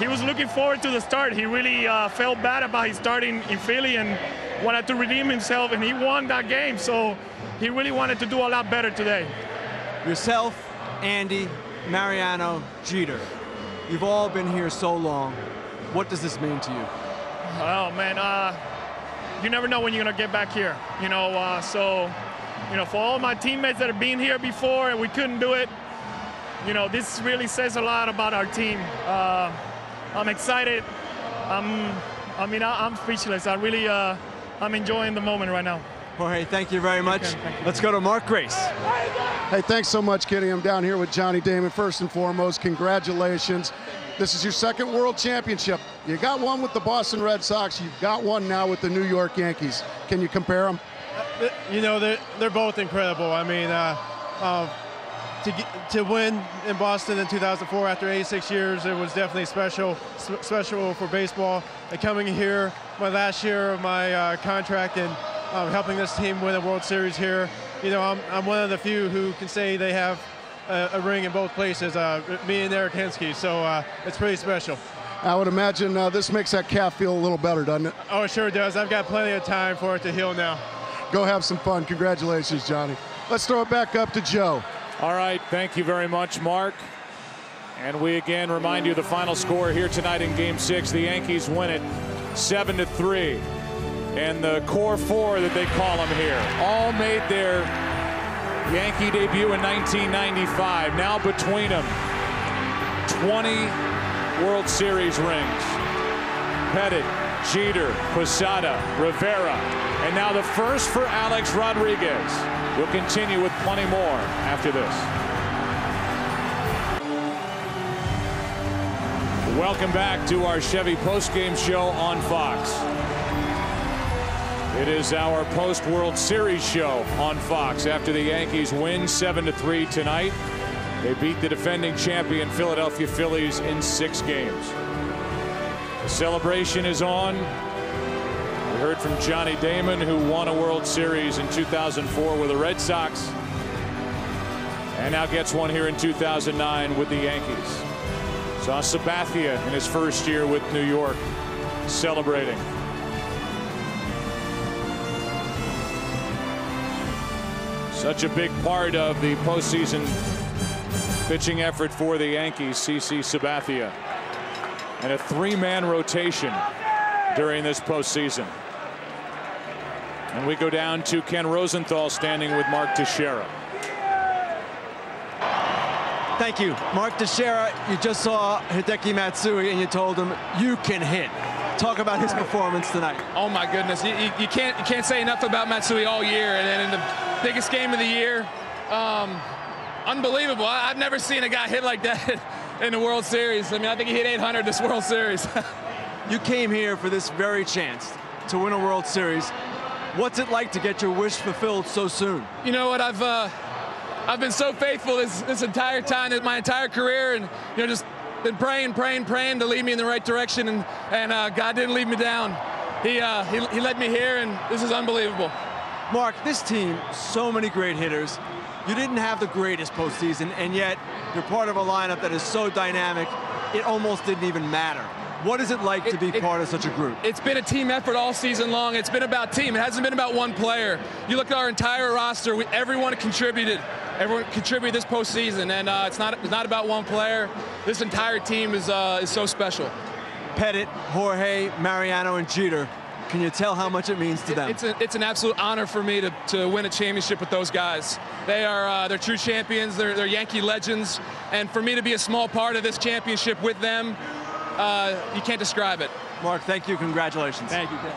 He was looking forward to the start. He really felt bad about his starting in Philly and wanted to redeem himself, and he won that game. So he really wanted to do a lot better today. Yourself, Andy, Mariano, Jeter. You've all been here so long. What does this mean to you? Oh, man, you never know when you're going to get back here. You know, so, you know, for all my teammates that have been here before and we couldn't do it, you know, this really says a lot about our team. I'm excited. I'm speechless. I really, I'm enjoying the moment right now. Jorge, thank you very much. Let's go to Mark Grace. Hey, thanks so much, Kenny. I'm down here with Johnny Damon. First and foremost, congratulations. This is your second World Championship. You got one with the Boston Red Sox. You've got one now with the New York Yankees. Can you compare them? You know, they're both incredible. I mean, to win in Boston in 2004 after 86 years, it was definitely special for baseball. And coming here, my last year of my contract, and helping this team win a World Series here, you know, I'm one of the few who can say they have a ring in both places, me and Eric Hensky, so it's pretty special. I would imagine this makes that calf feel a little better, doesn't it? Oh, it sure does. I've got plenty of time for it to heal now. Go have some fun. Congratulations, Johnny. Let's throw it back up to Joe. All right, thank you very much, Mark. And we again remind you the final score here tonight in Game 6. The Yankees win it 7-3. And the core four that they call them here all made their Yankee debut in 1995. Now between them, 20 World Series rings. Pettitte, Jeter, Posada, Rivera, and now the first for Alex Rodriguez. We'll continue with plenty more after this. Welcome back to our Chevy postgame show on Fox. It is our post-World Series show on Fox after the Yankees win 7-3 tonight. They beat the defending champion Philadelphia Phillies in 6 games. The celebration is on. We heard from Johnny Damon, who won a World Series in 2004 with the Red Sox, and now gets one here in 2009 with the Yankees. Saw Sabathia in his first year with New York celebrating. Such a big part of the postseason pitching effort for the Yankees, CeCe Sabathia. And a 3-man rotation during this postseason. And we go down to Ken Rosenthal standing with Mark Teixeira. Thank you. Mark Teixeira, you just saw Hideki Matsui and you told him you can hit. Talk about his performance tonight. Oh my goodness, you can't say enough about Matsui all year, and then in the biggest game of the year, unbelievable. I've never seen a guy hit like that in the World Series. I mean, I think he hit 800 this World Series. You came here for this very chance to win a World Series. What's it like to get your wish fulfilled so soon? You know what, I've been so faithful this entire time, my entire career, and you know, just been praying to lead me in the right direction, and God didn't lead me down. He led me here, and this is unbelievable. Mark, this team, so many great hitters. You didn't have the greatest postseason, and yet you're part of a lineup that is so dynamic, it almost didn't even matter. What is it like to be part of such a group? It's been a team effort all season long. It's been about team. It hasn't been about one player. You look at our entire roster, everyone contributed. Everyone contributed this postseason, and it's not about one player. This entire team is so special. Pettitte, Jorge, Mariano, and Jeter Can you tell how much it means to them? It's an absolute honor for me to win a championship with those guys. They're true champions. They're Yankee legends. And for me to be a small part of this championship with them, you can't describe it. Mark, thank you. Congratulations. Thank you, Ken.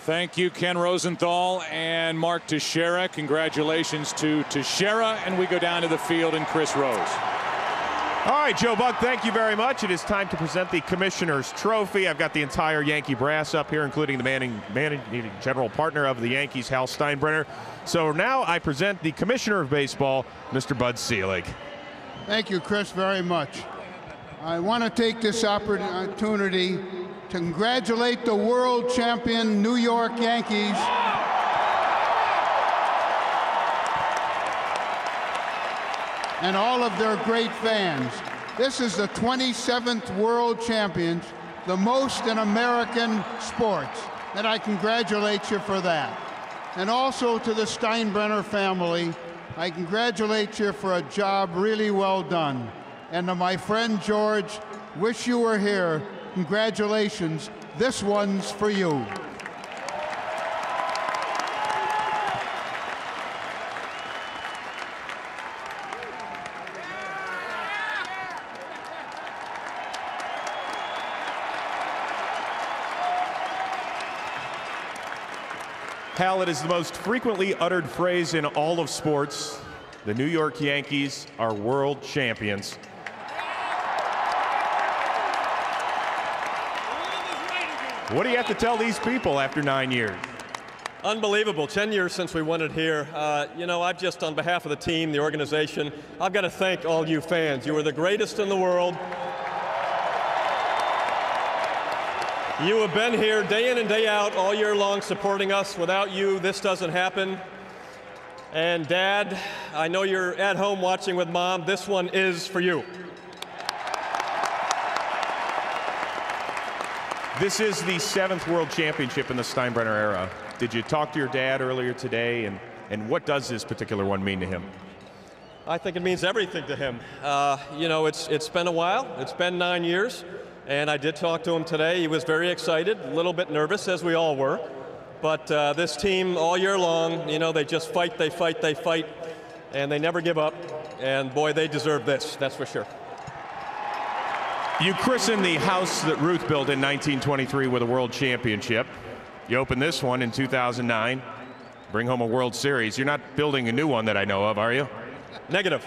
Thank you, Ken Rosenthal and Mark Teixeira. Congratulations to Teixeira. And we go down to the field and Chris Rose. All right, Joe Buck, thank you very much. It is time to present the Commissioner's Trophy. I've got the entire Yankee brass up here, including the managing general partner of the Yankees, Hal Steinbrenner. So now I present the Commissioner of Baseball, Mr. Bud Selig. Thank you, Chris, very much. I want to take this opportunity to congratulate the world champion New York Yankees and all of their great fans. This is the 27th World Champions, the most in American sports, and I congratulate you for that. And also to the Steinbrenner family, I congratulate you for a job really well done. And to my friend George, wish you were here. Congratulations. This one's for you. Hal, it is the most frequently uttered phrase in all of sports. The New York Yankees are world champions. What do you have to tell these people after 9 years? Unbelievable. 10 years since we won it here. You know, I've just, on behalf of the team, the organization, I've got to thank all you fans. You are the greatest in the world. You have been here day in and day out all year long supporting us. Without you, this doesn't happen. And Dad, I know you're at home watching with Mom. This one is for you. This is the 7th World Championship in the Steinbrenner era. Did you talk to your dad earlier today, and what does this particular one mean to him? I think it means everything to him. You know, it's been a while. It's been 9 years, and I did talk to him today. He was very excited, a little bit nervous, as we all were. But this team, all year long, you know, they just fight, they fight, they fight, and they never give up. And boy, they deserve this, that's for sure. You christened the house that Ruth built in 1923 with a world championship. You opened this one in 2009. Bring home a World Series. You're not building a new one that I know of, are you? Negative.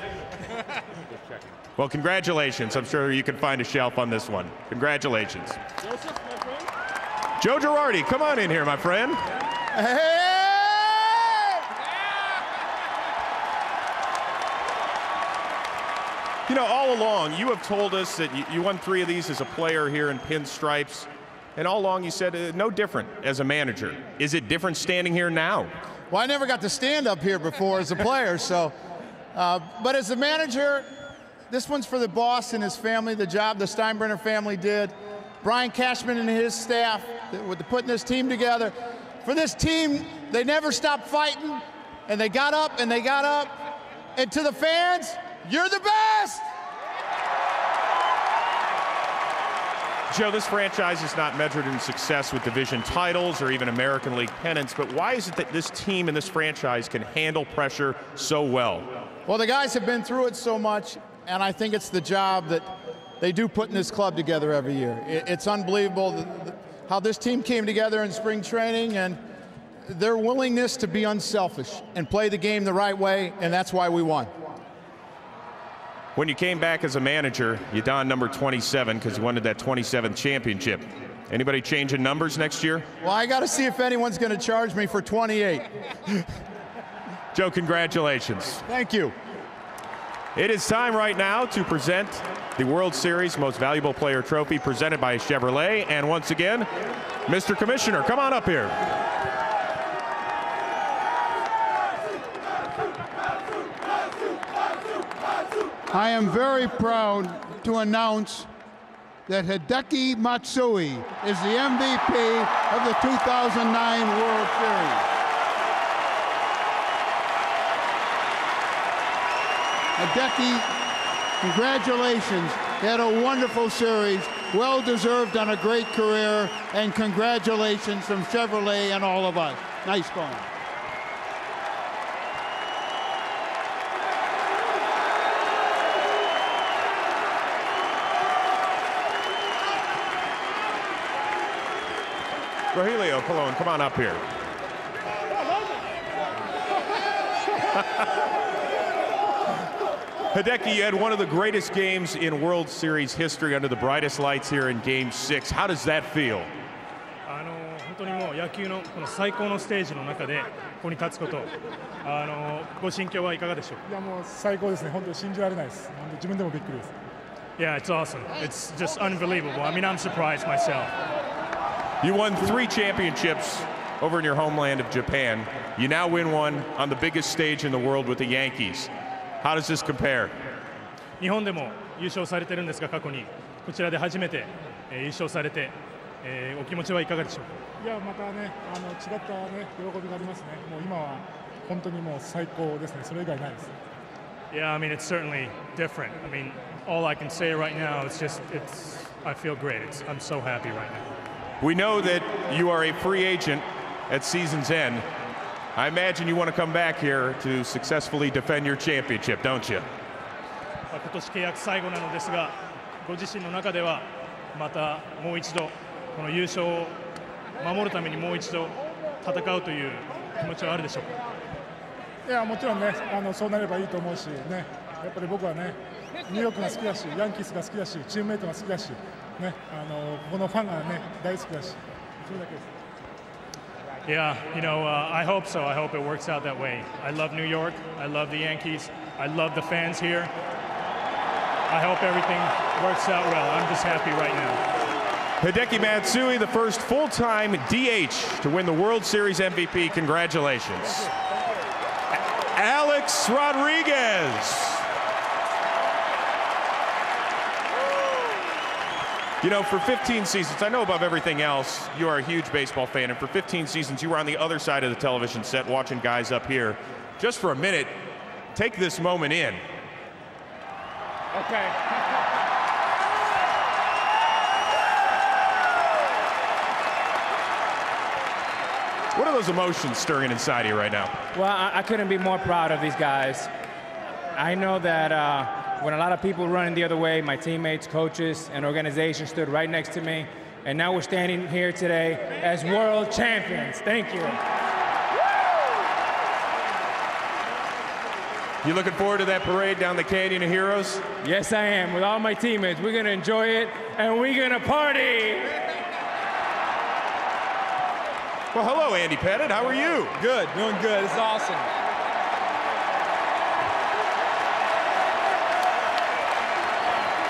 Well, congratulations. I'm sure you can find a shelf on this one. Congratulations. Joe Girardi, come on in here, my friend. Hey! You know, all along, you have told us that you won 3 of these as a player here in pinstripes, and all along you said no different as a manager. Is it different standing here now? Well, I never got to stand up here before as a player, so. But as a manager, this one's for the boss and his family, the job the Steinbrenner family did. Brian Cashman and his staff with putting this team together. For this team, they never stopped fighting, and they got up and they got up. And to the fans, you're the best! Joe, this franchise is not measured in success with division titles or even American League pennants, but why is it that this team and this franchise can handle pressure so well? Well, the guys have been through it so much, and I think it's the job that they do putting this club together every year. It's unbelievable how this team came together in spring training, and their willingness to be unselfish and play the game the right way, and that's why we won. When you came back as a manager, you donned number 27 because you wanted that 27th championship. Anybody changing numbers next year? Well, I got to see if anyone's going to charge me for 28. Joe, congratulations. Thank you. It is time right now to present the World Series Most Valuable Player Trophy presented by Chevrolet. And once again, Mr. Commissioner, come on up here. I am very proud to announce that Hideki Matsui is the MVP of the 2009 World Series. Hideki, congratulations. He had a wonderful series. Well deserved on a great career, and congratulations from Chevrolet and all of us. Nice going. Rogelio Colon, come on up here. Hideki, you had one of the greatest games in World Series history under the brightest lights here in Game 6. How does that feel? 本当にもう野球のこの最高のステージの中でここに立つこと、ご心境はいかがでしょうか。いやもう最高ですね。本当に信じられないです。自分でもびっくりです。Yeah, it's awesome. It's just unbelievable. I mean, I'm surprised myself. You won 3 championships over in your homeland of Japan. You now win one on the biggest stage in the world with the Yankees. How does this compare? 日本でも優勝されてるんですが、過去にこちらで初めて優勝されて、お気持ちはいかがでしょうか。いやまたね、違ったね喜びがありますね。もう今は本当にもう最高ですね。それ以外ないです。Yeah, I mean it's certainly different. I mean all I can say right now is just I feel great. I'm so happy right now. We know that you are a free agent at season's end. I imagine you want to come back here to successfully defend your championship, don't you? 今年契約最後なのですが、ご自身の中ではまたもう一度この優勝を守るためにもう一度戦うという気持ちはあるでしょうか。いやもちろんね、そうなればいいと思うしね。やっぱり僕はね、ニューヨークが好きだし、ヤンキースが好きだし、チームメイトが好きだし、ね、ここのファンがね大好きだし、それだけです。Yeah, I hope so. I hope it works out that way. I love New York. I love the Yankees. I love the fans here. I hope everything works out well. I'm just happy right now. Hideki Matsui, the first full-time DH to win the World Series MVP. Congratulations. Alex Rodriguez. You know, for 15 seasons, I know above everything else, you are a huge baseball fan, and for 15 seasons, you were on the other side of the television set watching guys up here. Just for a minute, take this moment in. Okay. What are those emotions stirring inside of you right now? Well, I couldn't be more proud of these guys. I know that when a lot of people running the other way, my teammates, coaches, and organization stood right next to me. And now we're standing here today as world champions. Thank you. You looking forward to that parade down the Canyon of Heroes? Yes, I am. With all my teammates, we're going to enjoy it, and we're going to party. Well, hello, Andy Pettitte. How are you? Good. Doing good. It's awesome.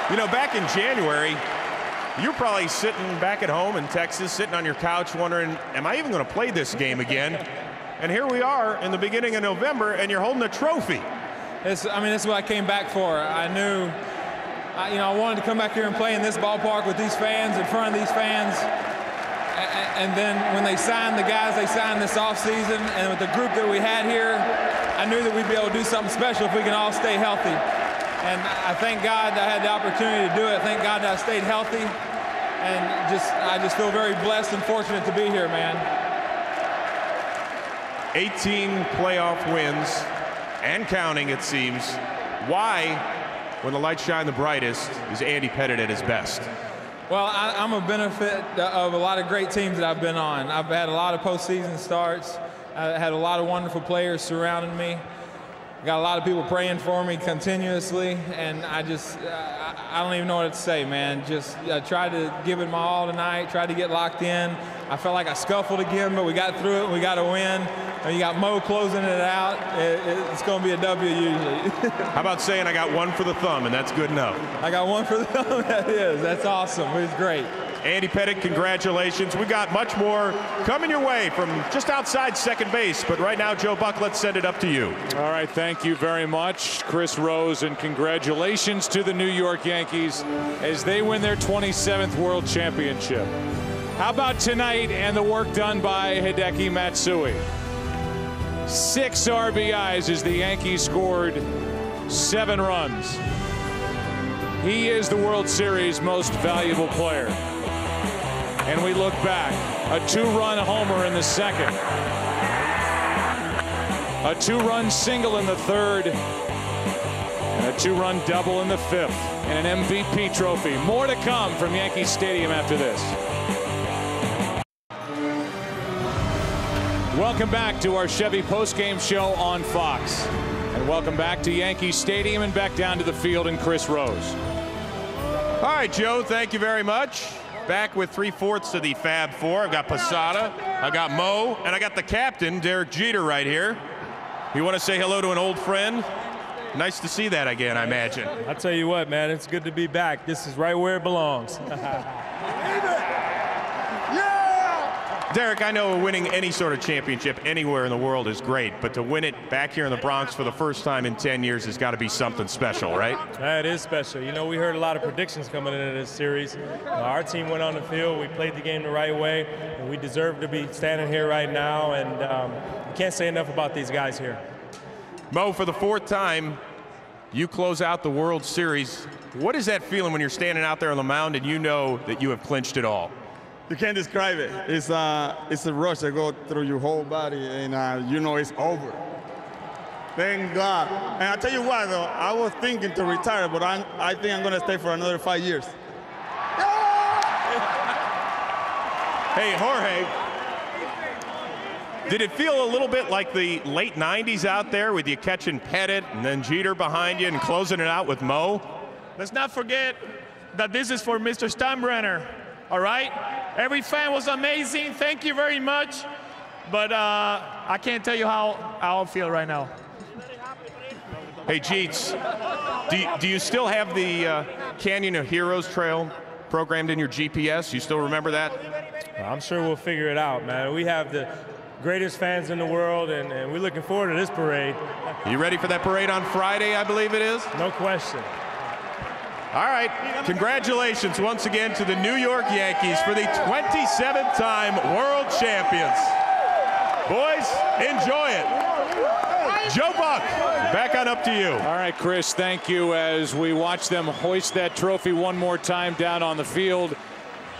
You know, back in January, you're probably sitting back at home in Texas, sitting on your couch wondering, am I even going to play this game again? And here we are in the beginning of November, and you're holding a trophy. This is what I came back for. I knew, I wanted to come back here and play in this ballpark with these fans, in front of these fans. And then when they signed the guys they signed this offseason, and with the group that we had here, I knew that we'd be able to do something special if we can all stay healthy. And I thank God that I had the opportunity to do it. Thank God that I stayed healthy. And I just feel very blessed and fortunate to be here, man. 18 playoff wins and counting, it seems. Why, when the lights shine the brightest, is Andy Pettitte at his best? Well, I'm a benefit of a lot of great teams that I've been on. I've had a lot of postseason starts. I had a lot of wonderful players surrounding me. Got a lot of people praying for me continuously, and I don't even know what to say, man. I tried to give it my all tonight, tried to get locked in. I felt like I scuffled again, but we got through it, and we got a win. And you got Mo closing it out. It's going to be a W usually. How about saying I got one for the thumb, and that's good enough? I got one for the thumb, that is. That's awesome. It was great. Andy Pettitte, congratulations. We got much more coming your way from just outside second base. But right now, Joe Buck, let's send it up to you. All right, thank you very much, Chris Rose, and congratulations to the New York Yankees as they win their 27th World Championship. How about tonight and the work done by Hideki Matsui? 6 RBIs as the Yankees scored 7 runs. he is the World Series most valuable player. And we look back, a 2-run homer in the second, a 2-run single in the third, and a 2-run double in the fifth, and an MVP trophy. More to come from Yankee Stadium after this. Welcome back to our Chevy postgame show on Fox. And welcome back to Yankee Stadium and back down to the field and Chris Rose. All right, Joe, thank you very much. Back with 3/4 of the Fab Four. I've got Posada, I got Mo, and I got the captain, Derek Jeter, right here. You want to say hello to an old friend? Nice to see that again, I imagine. I'll tell you what, man, it's good to be back. This is right where it belongs. Derek, I know winning any sort of championship anywhere in the world is great, but to win it back here in the Bronx for the first time in 10 years has got to be something special, right? It is special. You know, we heard a lot of predictions coming into this series. Our team went on the field, we played the game the right way, and we deserve to be standing here right now, and you can't say enough about these guys here. Mo, for the 4th time, you close out the World Series. What is that feeling when you're standing out there on the mound and you know that you have clinched it all? You can't describe it. It's a rush that goes through your whole body, and you know it's over. Thank God. And I tell you what, though, I was thinking to retire, but I think I'm going to stay for another 5 years. Hey, Jorge, did it feel a little bit like the late 90s out there with you catching Pettit and then Jeter behind you and closing it out with Mo? Let's not forget that this is for Mr. Steinbrenner, all right? Every fan was amazing. Thank you very much. But I can't tell you how I feel right now. Hey, Jeets, do you still have the Canyon of Heroes trail programmed in your GPS? You still remember that? I'm sure we'll figure it out, man. We have the greatest fans in the world, and we're looking forward to this parade. You ready for that parade on Friday, I believe it is? No question. All right, congratulations once again to the New York Yankees for the 27th time World Champions. Boys, enjoy it. Joe Buck, back on up to you. All right, Chris, thank you. As we watch them hoist that trophy one more time down on the field,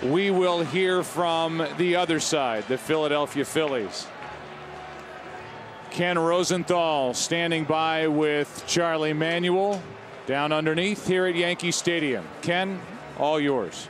we will hear from the other side, the Philadelphia Phillies. Ken Rosenthal standing by with Charlie Manuel down underneath here at Yankee Stadium. Ken, all yours.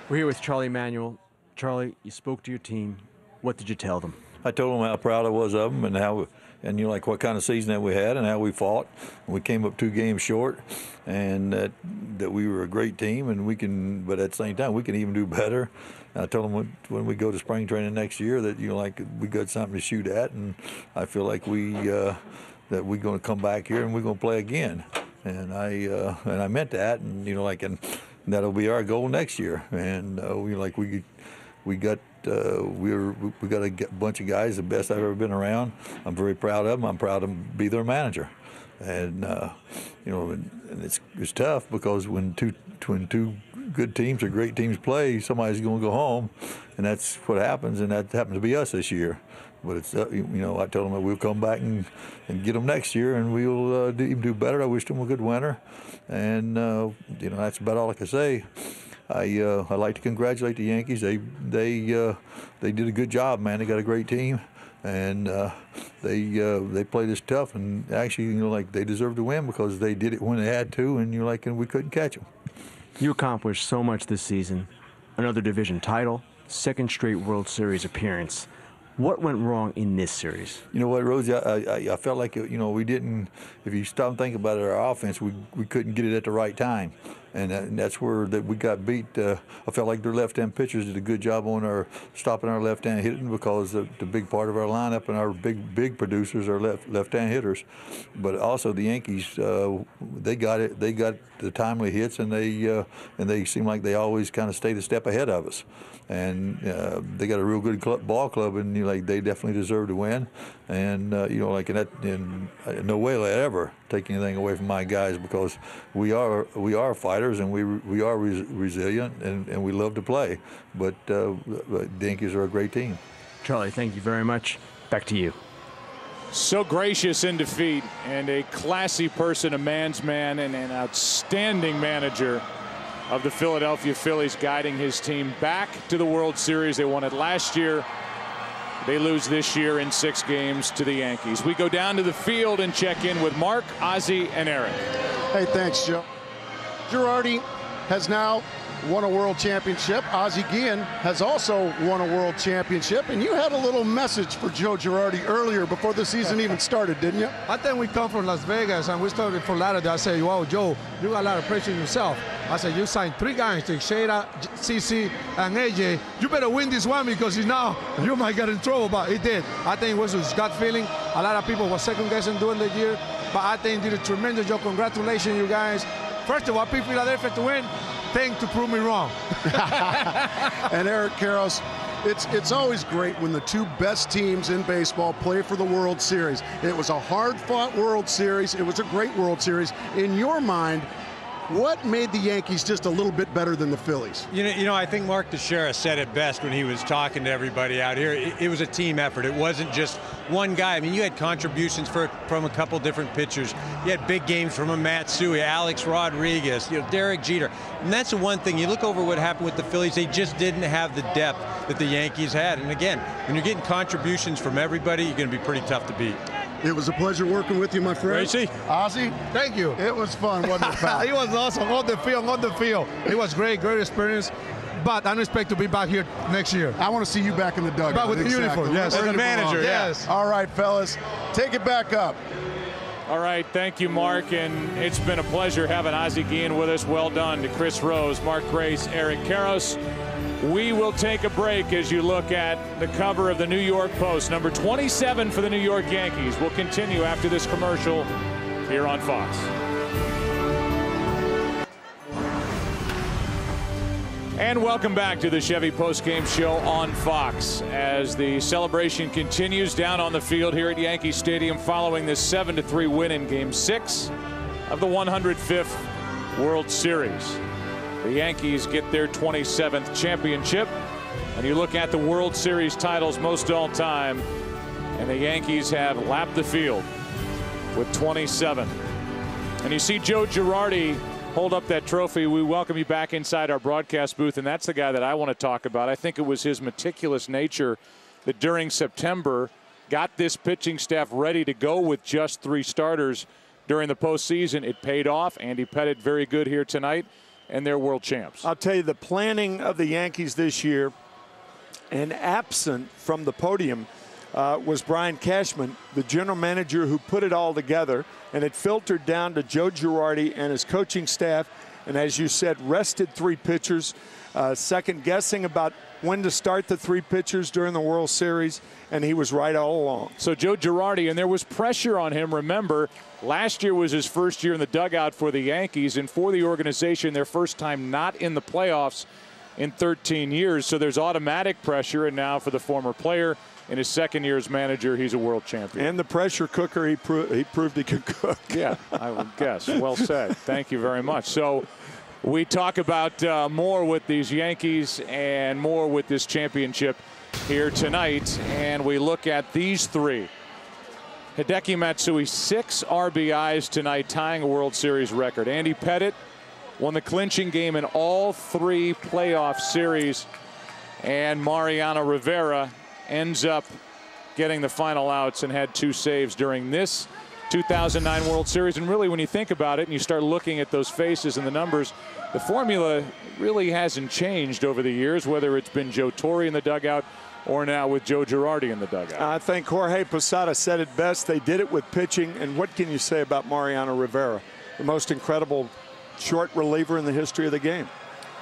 We're here with Charlie Manuel. Charlie, you spoke to your team. What did you tell them? I told them how proud I was of them and how, and you know, like what kind of season that we had and how we fought. We came up 2 games short, and that we were a great team, and we can, but at the same time we can even do better. And I told them when we go to spring training next year that, you know, like we got something to shoot at, and I feel like that we're going to come back here and we're going to play again. And I meant that, and you know, like, and that'll be our goal next year. And we got a bunch of guys, the best I've ever been around. I'm very proud of them. I'm proud to be their manager. And you know, and it's tough because when two good teams or great teams play, somebody's going to go home, and that's what happens. And that happened to be us this year. But it's you know, I told them that we'll come back and get them next year, and we'll even do better. I wished them a good winter, and you know, that's about all I can say. I like to congratulate the Yankees. They did a good job, man. They got a great team, and they played us tough. And actually, you know, like they deserved to win because they did it when they had to, and you're like, and we couldn't catch them. You accomplished so much this season. Another division title, 2nd straight World Series appearance. What went wrong in this series? You know what, Rosie, I felt like, you know, we didn't, if you stop and think about it, our offense, we couldn't get it at the right time. And that's where we got beat. I felt like their left-hand pitchers did a good job on stopping our left-hand hitting because the big part of our lineup and our big producers are left-hand hitters. But also the Yankees, they got it. They got the timely hits, and they seem like they always kind of stayed a step ahead of us. And they got a real good ball club, and you know, like they definitely deserve to win. And you know, like in no way will I ever take anything away from my guys because we are fighters and we are resilient and we love to play. But the Yankees are a great team. Charlie, thank you very much. Back to you. So gracious in defeat and a classy person, a man's man, and an outstanding manager of the Philadelphia Phillies, guiding his team back to the World Series. They won it last year. They lose this year in 6 games to the Yankees. We go down to the field and check in with Mark, Ozzie, and Eric. Hey, thanks, Joe. Girardi has now won a world championship. Ozzie Guillen has also won a world championship. And you had a little message for Joe Girardi earlier before the season even started, didn't you? I think we come from Las Vegas and we started for Lauderdale. I said, wow, Joe, you got a lot of pressure on yourself. I said, you signed 3 guys, Teixeira, CC, and AJ. You better win this one because now you might get in trouble. But he did. I think it was his gut feeling. A lot of people were second guessing during the year. But I think he did a tremendous job. Congratulations, you guys. First of all, I picked Philadelphia to win. Thing to prove me wrong. And Eric Karros, it's always great when the 2 best teams in baseball play for the World Series. It was a hard-fought World Series. It was a great World Series. In your mind, what made the Yankees just a little bit better than the Phillies? You know, I think Mark Teixeira said it best when he was talking to everybody out here. It was a team effort. It wasn't just one guy. I mean, you had contributions from a couple different pitchers. You had big games from a Matsui, Alex Rodriguez, Derek Jeter. And that's the one thing. You look over what happened with the Phillies, they just didn't have the depth that the Yankees had. And again, when you're getting contributions from everybody, you're going to be pretty tough to beat. It was a pleasure working with you, my friend. Gracie. Ozzie, thank you. It was fun, wasn't it, pal? It was awesome, on the field. It was great experience. But I don't expect to be back here next year. I want to see you back in the dugout. Back with the uniform, yes. As a manager, yes. All right, fellas, take it back up. All right, thank you, Mark, and it's been a pleasure having Ozzie Guillen with us. Well done to Chris Rose, Mark Grace, Eric Karros. We will take a break as you look at the cover of the New York Post. Number 27 for the New York Yankees. We'll continue after this commercial here on Fox. And welcome back to the Chevy Postgame Show on Fox as the celebration continues down on the field here at Yankee Stadium following this 7-3 win in Game 6 of the 105th World Series. The Yankees get their 27th championship, and you look at the World Series titles most all time, and the Yankees have lapped the field with 27. And you see Joe Girardi hold up that trophy. We welcome you back inside our broadcast booth, and that's the guy that I want to talk about. I think it was his meticulous nature that during September got this pitching staff ready to go with just 3 starters during the postseason. It paid off. Andy Pettitte very good here tonight, and they're world champs. I'll tell you, the planning of the Yankees this year, and absent from the podium, was Brian Cashman, the general manager who put it all together, and it filtered down to Joe Girardi and his coaching staff, and as you said, rested 3 pitchers, second guessing about when to start the 3 pitchers during the World Series, and he was right all along. So Joe Girardi, and there was pressure on him. Remember, last year was his first year in the dugout for the Yankees, and for the organization, their first time not in the playoffs in 13 years. So there's automatic pressure, and now for the former player, in his second year as manager, he's a world champion. And the pressure cooker, he proved he could cook. Yeah, I would guess. Well said. Thank you very much. So we talk about more with these Yankees and more with this championship here tonight. And we look at these 3. Hideki Matsui, 6 RBIs tonight, tying a World Series record. Andy Pettitte won the clinching game in all 3 playoff series. And Mariano Rivera ends up getting the final outs and had 2 saves during this 2009 World Series. And really, when you think about it and you start looking at those faces and the numbers, the formula really hasn't changed over the years, whether it's been Joe Torre in the dugout or now with Joe Girardi in the dugout. I think Jorge Posada said it best. They did it with pitching. And what can you say about Mariano Rivera? The most incredible short reliever in the history of the game.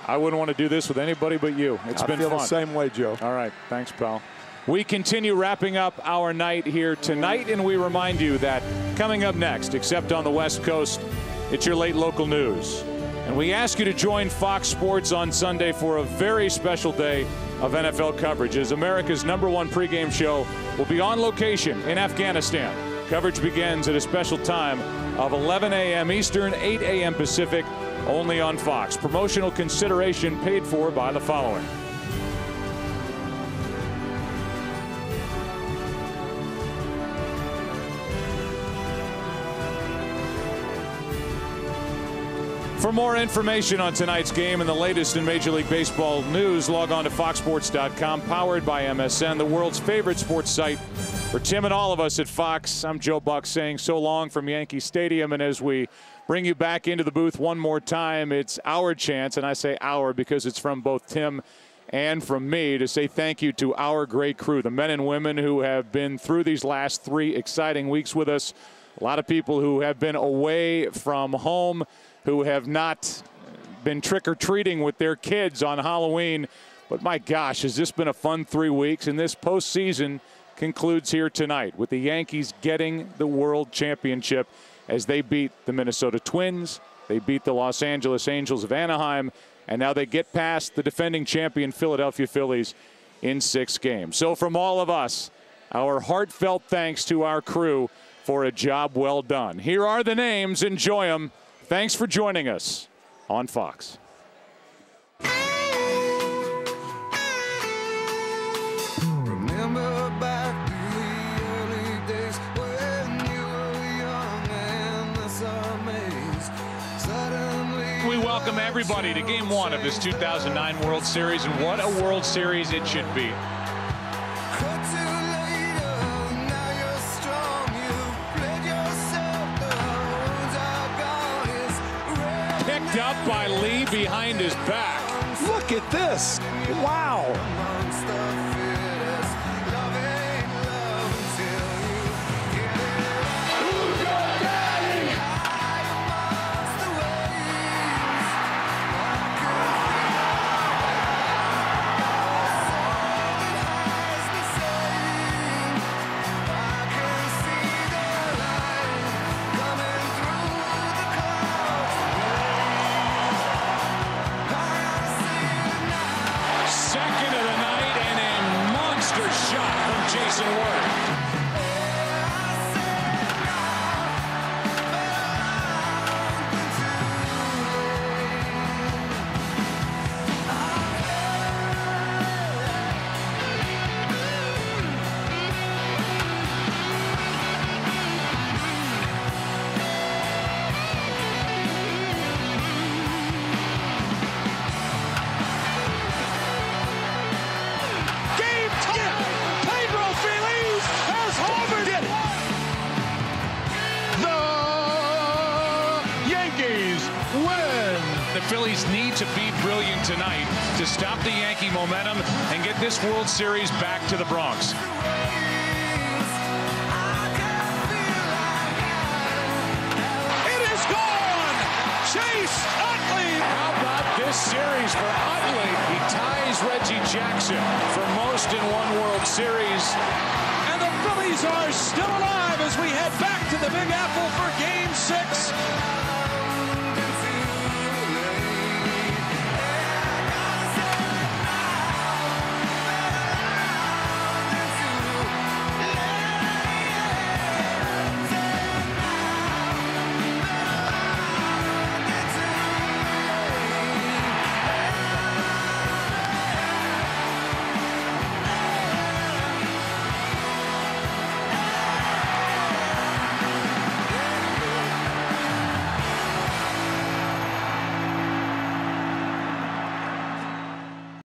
I wouldn't want to do this with anybody but you. It's been fun. I feel the same way, Joe. All right. Thanks, pal. We continue wrapping up our night here tonight, and we remind you that coming up next, except on the West Coast, it's your late local news. And we ask you to join Fox Sports on Sunday for a very special day of NFL coverage, as America's #1 pregame show will be on location in Afghanistan. Coverage begins at a special time of 11 a.m. Eastern, 8 a.m. Pacific, only on Fox. Promotional consideration paid for by the following. For more information on tonight's game and the latest in Major League Baseball news, log on to foxsports.com, powered by MSN, the world's favorite sports site. For Tim and all of us at Fox, I'm Joe Buck saying so long from Yankee Stadium. And as we bring you back into the booth one more time, it's our chance, and I say our because it's from both Tim and from me, to say thank you to our great crew, the men and women who have been through these last 3 exciting weeks with us. A lot of people who have been away from home, who have not been trick-or-treating with their kids on Halloween. But my gosh, has this been a fun 3 weeks, and this postseason concludes here tonight with the Yankees getting the World Championship as they beat the Minnesota Twins, they beat the Los Angeles Angels of Anaheim, and now they get past the defending champion Philadelphia Phillies in 6 games. So from all of us, our heartfelt thanks to our crew for a job well done. Here are the names. Enjoy them. Thanks for joining us on Fox. Remember back to the early days when you were young and the summer suddenly. We welcome everybody to Game 1 of this 2009 World Series, and what a World Series it should be. Picked up by Lee behind his back. Look at this. Wow. Phillies need to be brilliant tonight to stop the Yankee momentum and get this World Series back to the Bronx. It is gone! Chase Utley! How about this series for Utley? He ties Reggie Jackson for most in one World Series. And the Phillies are still alive as we head back to the Big Apple for Game 6.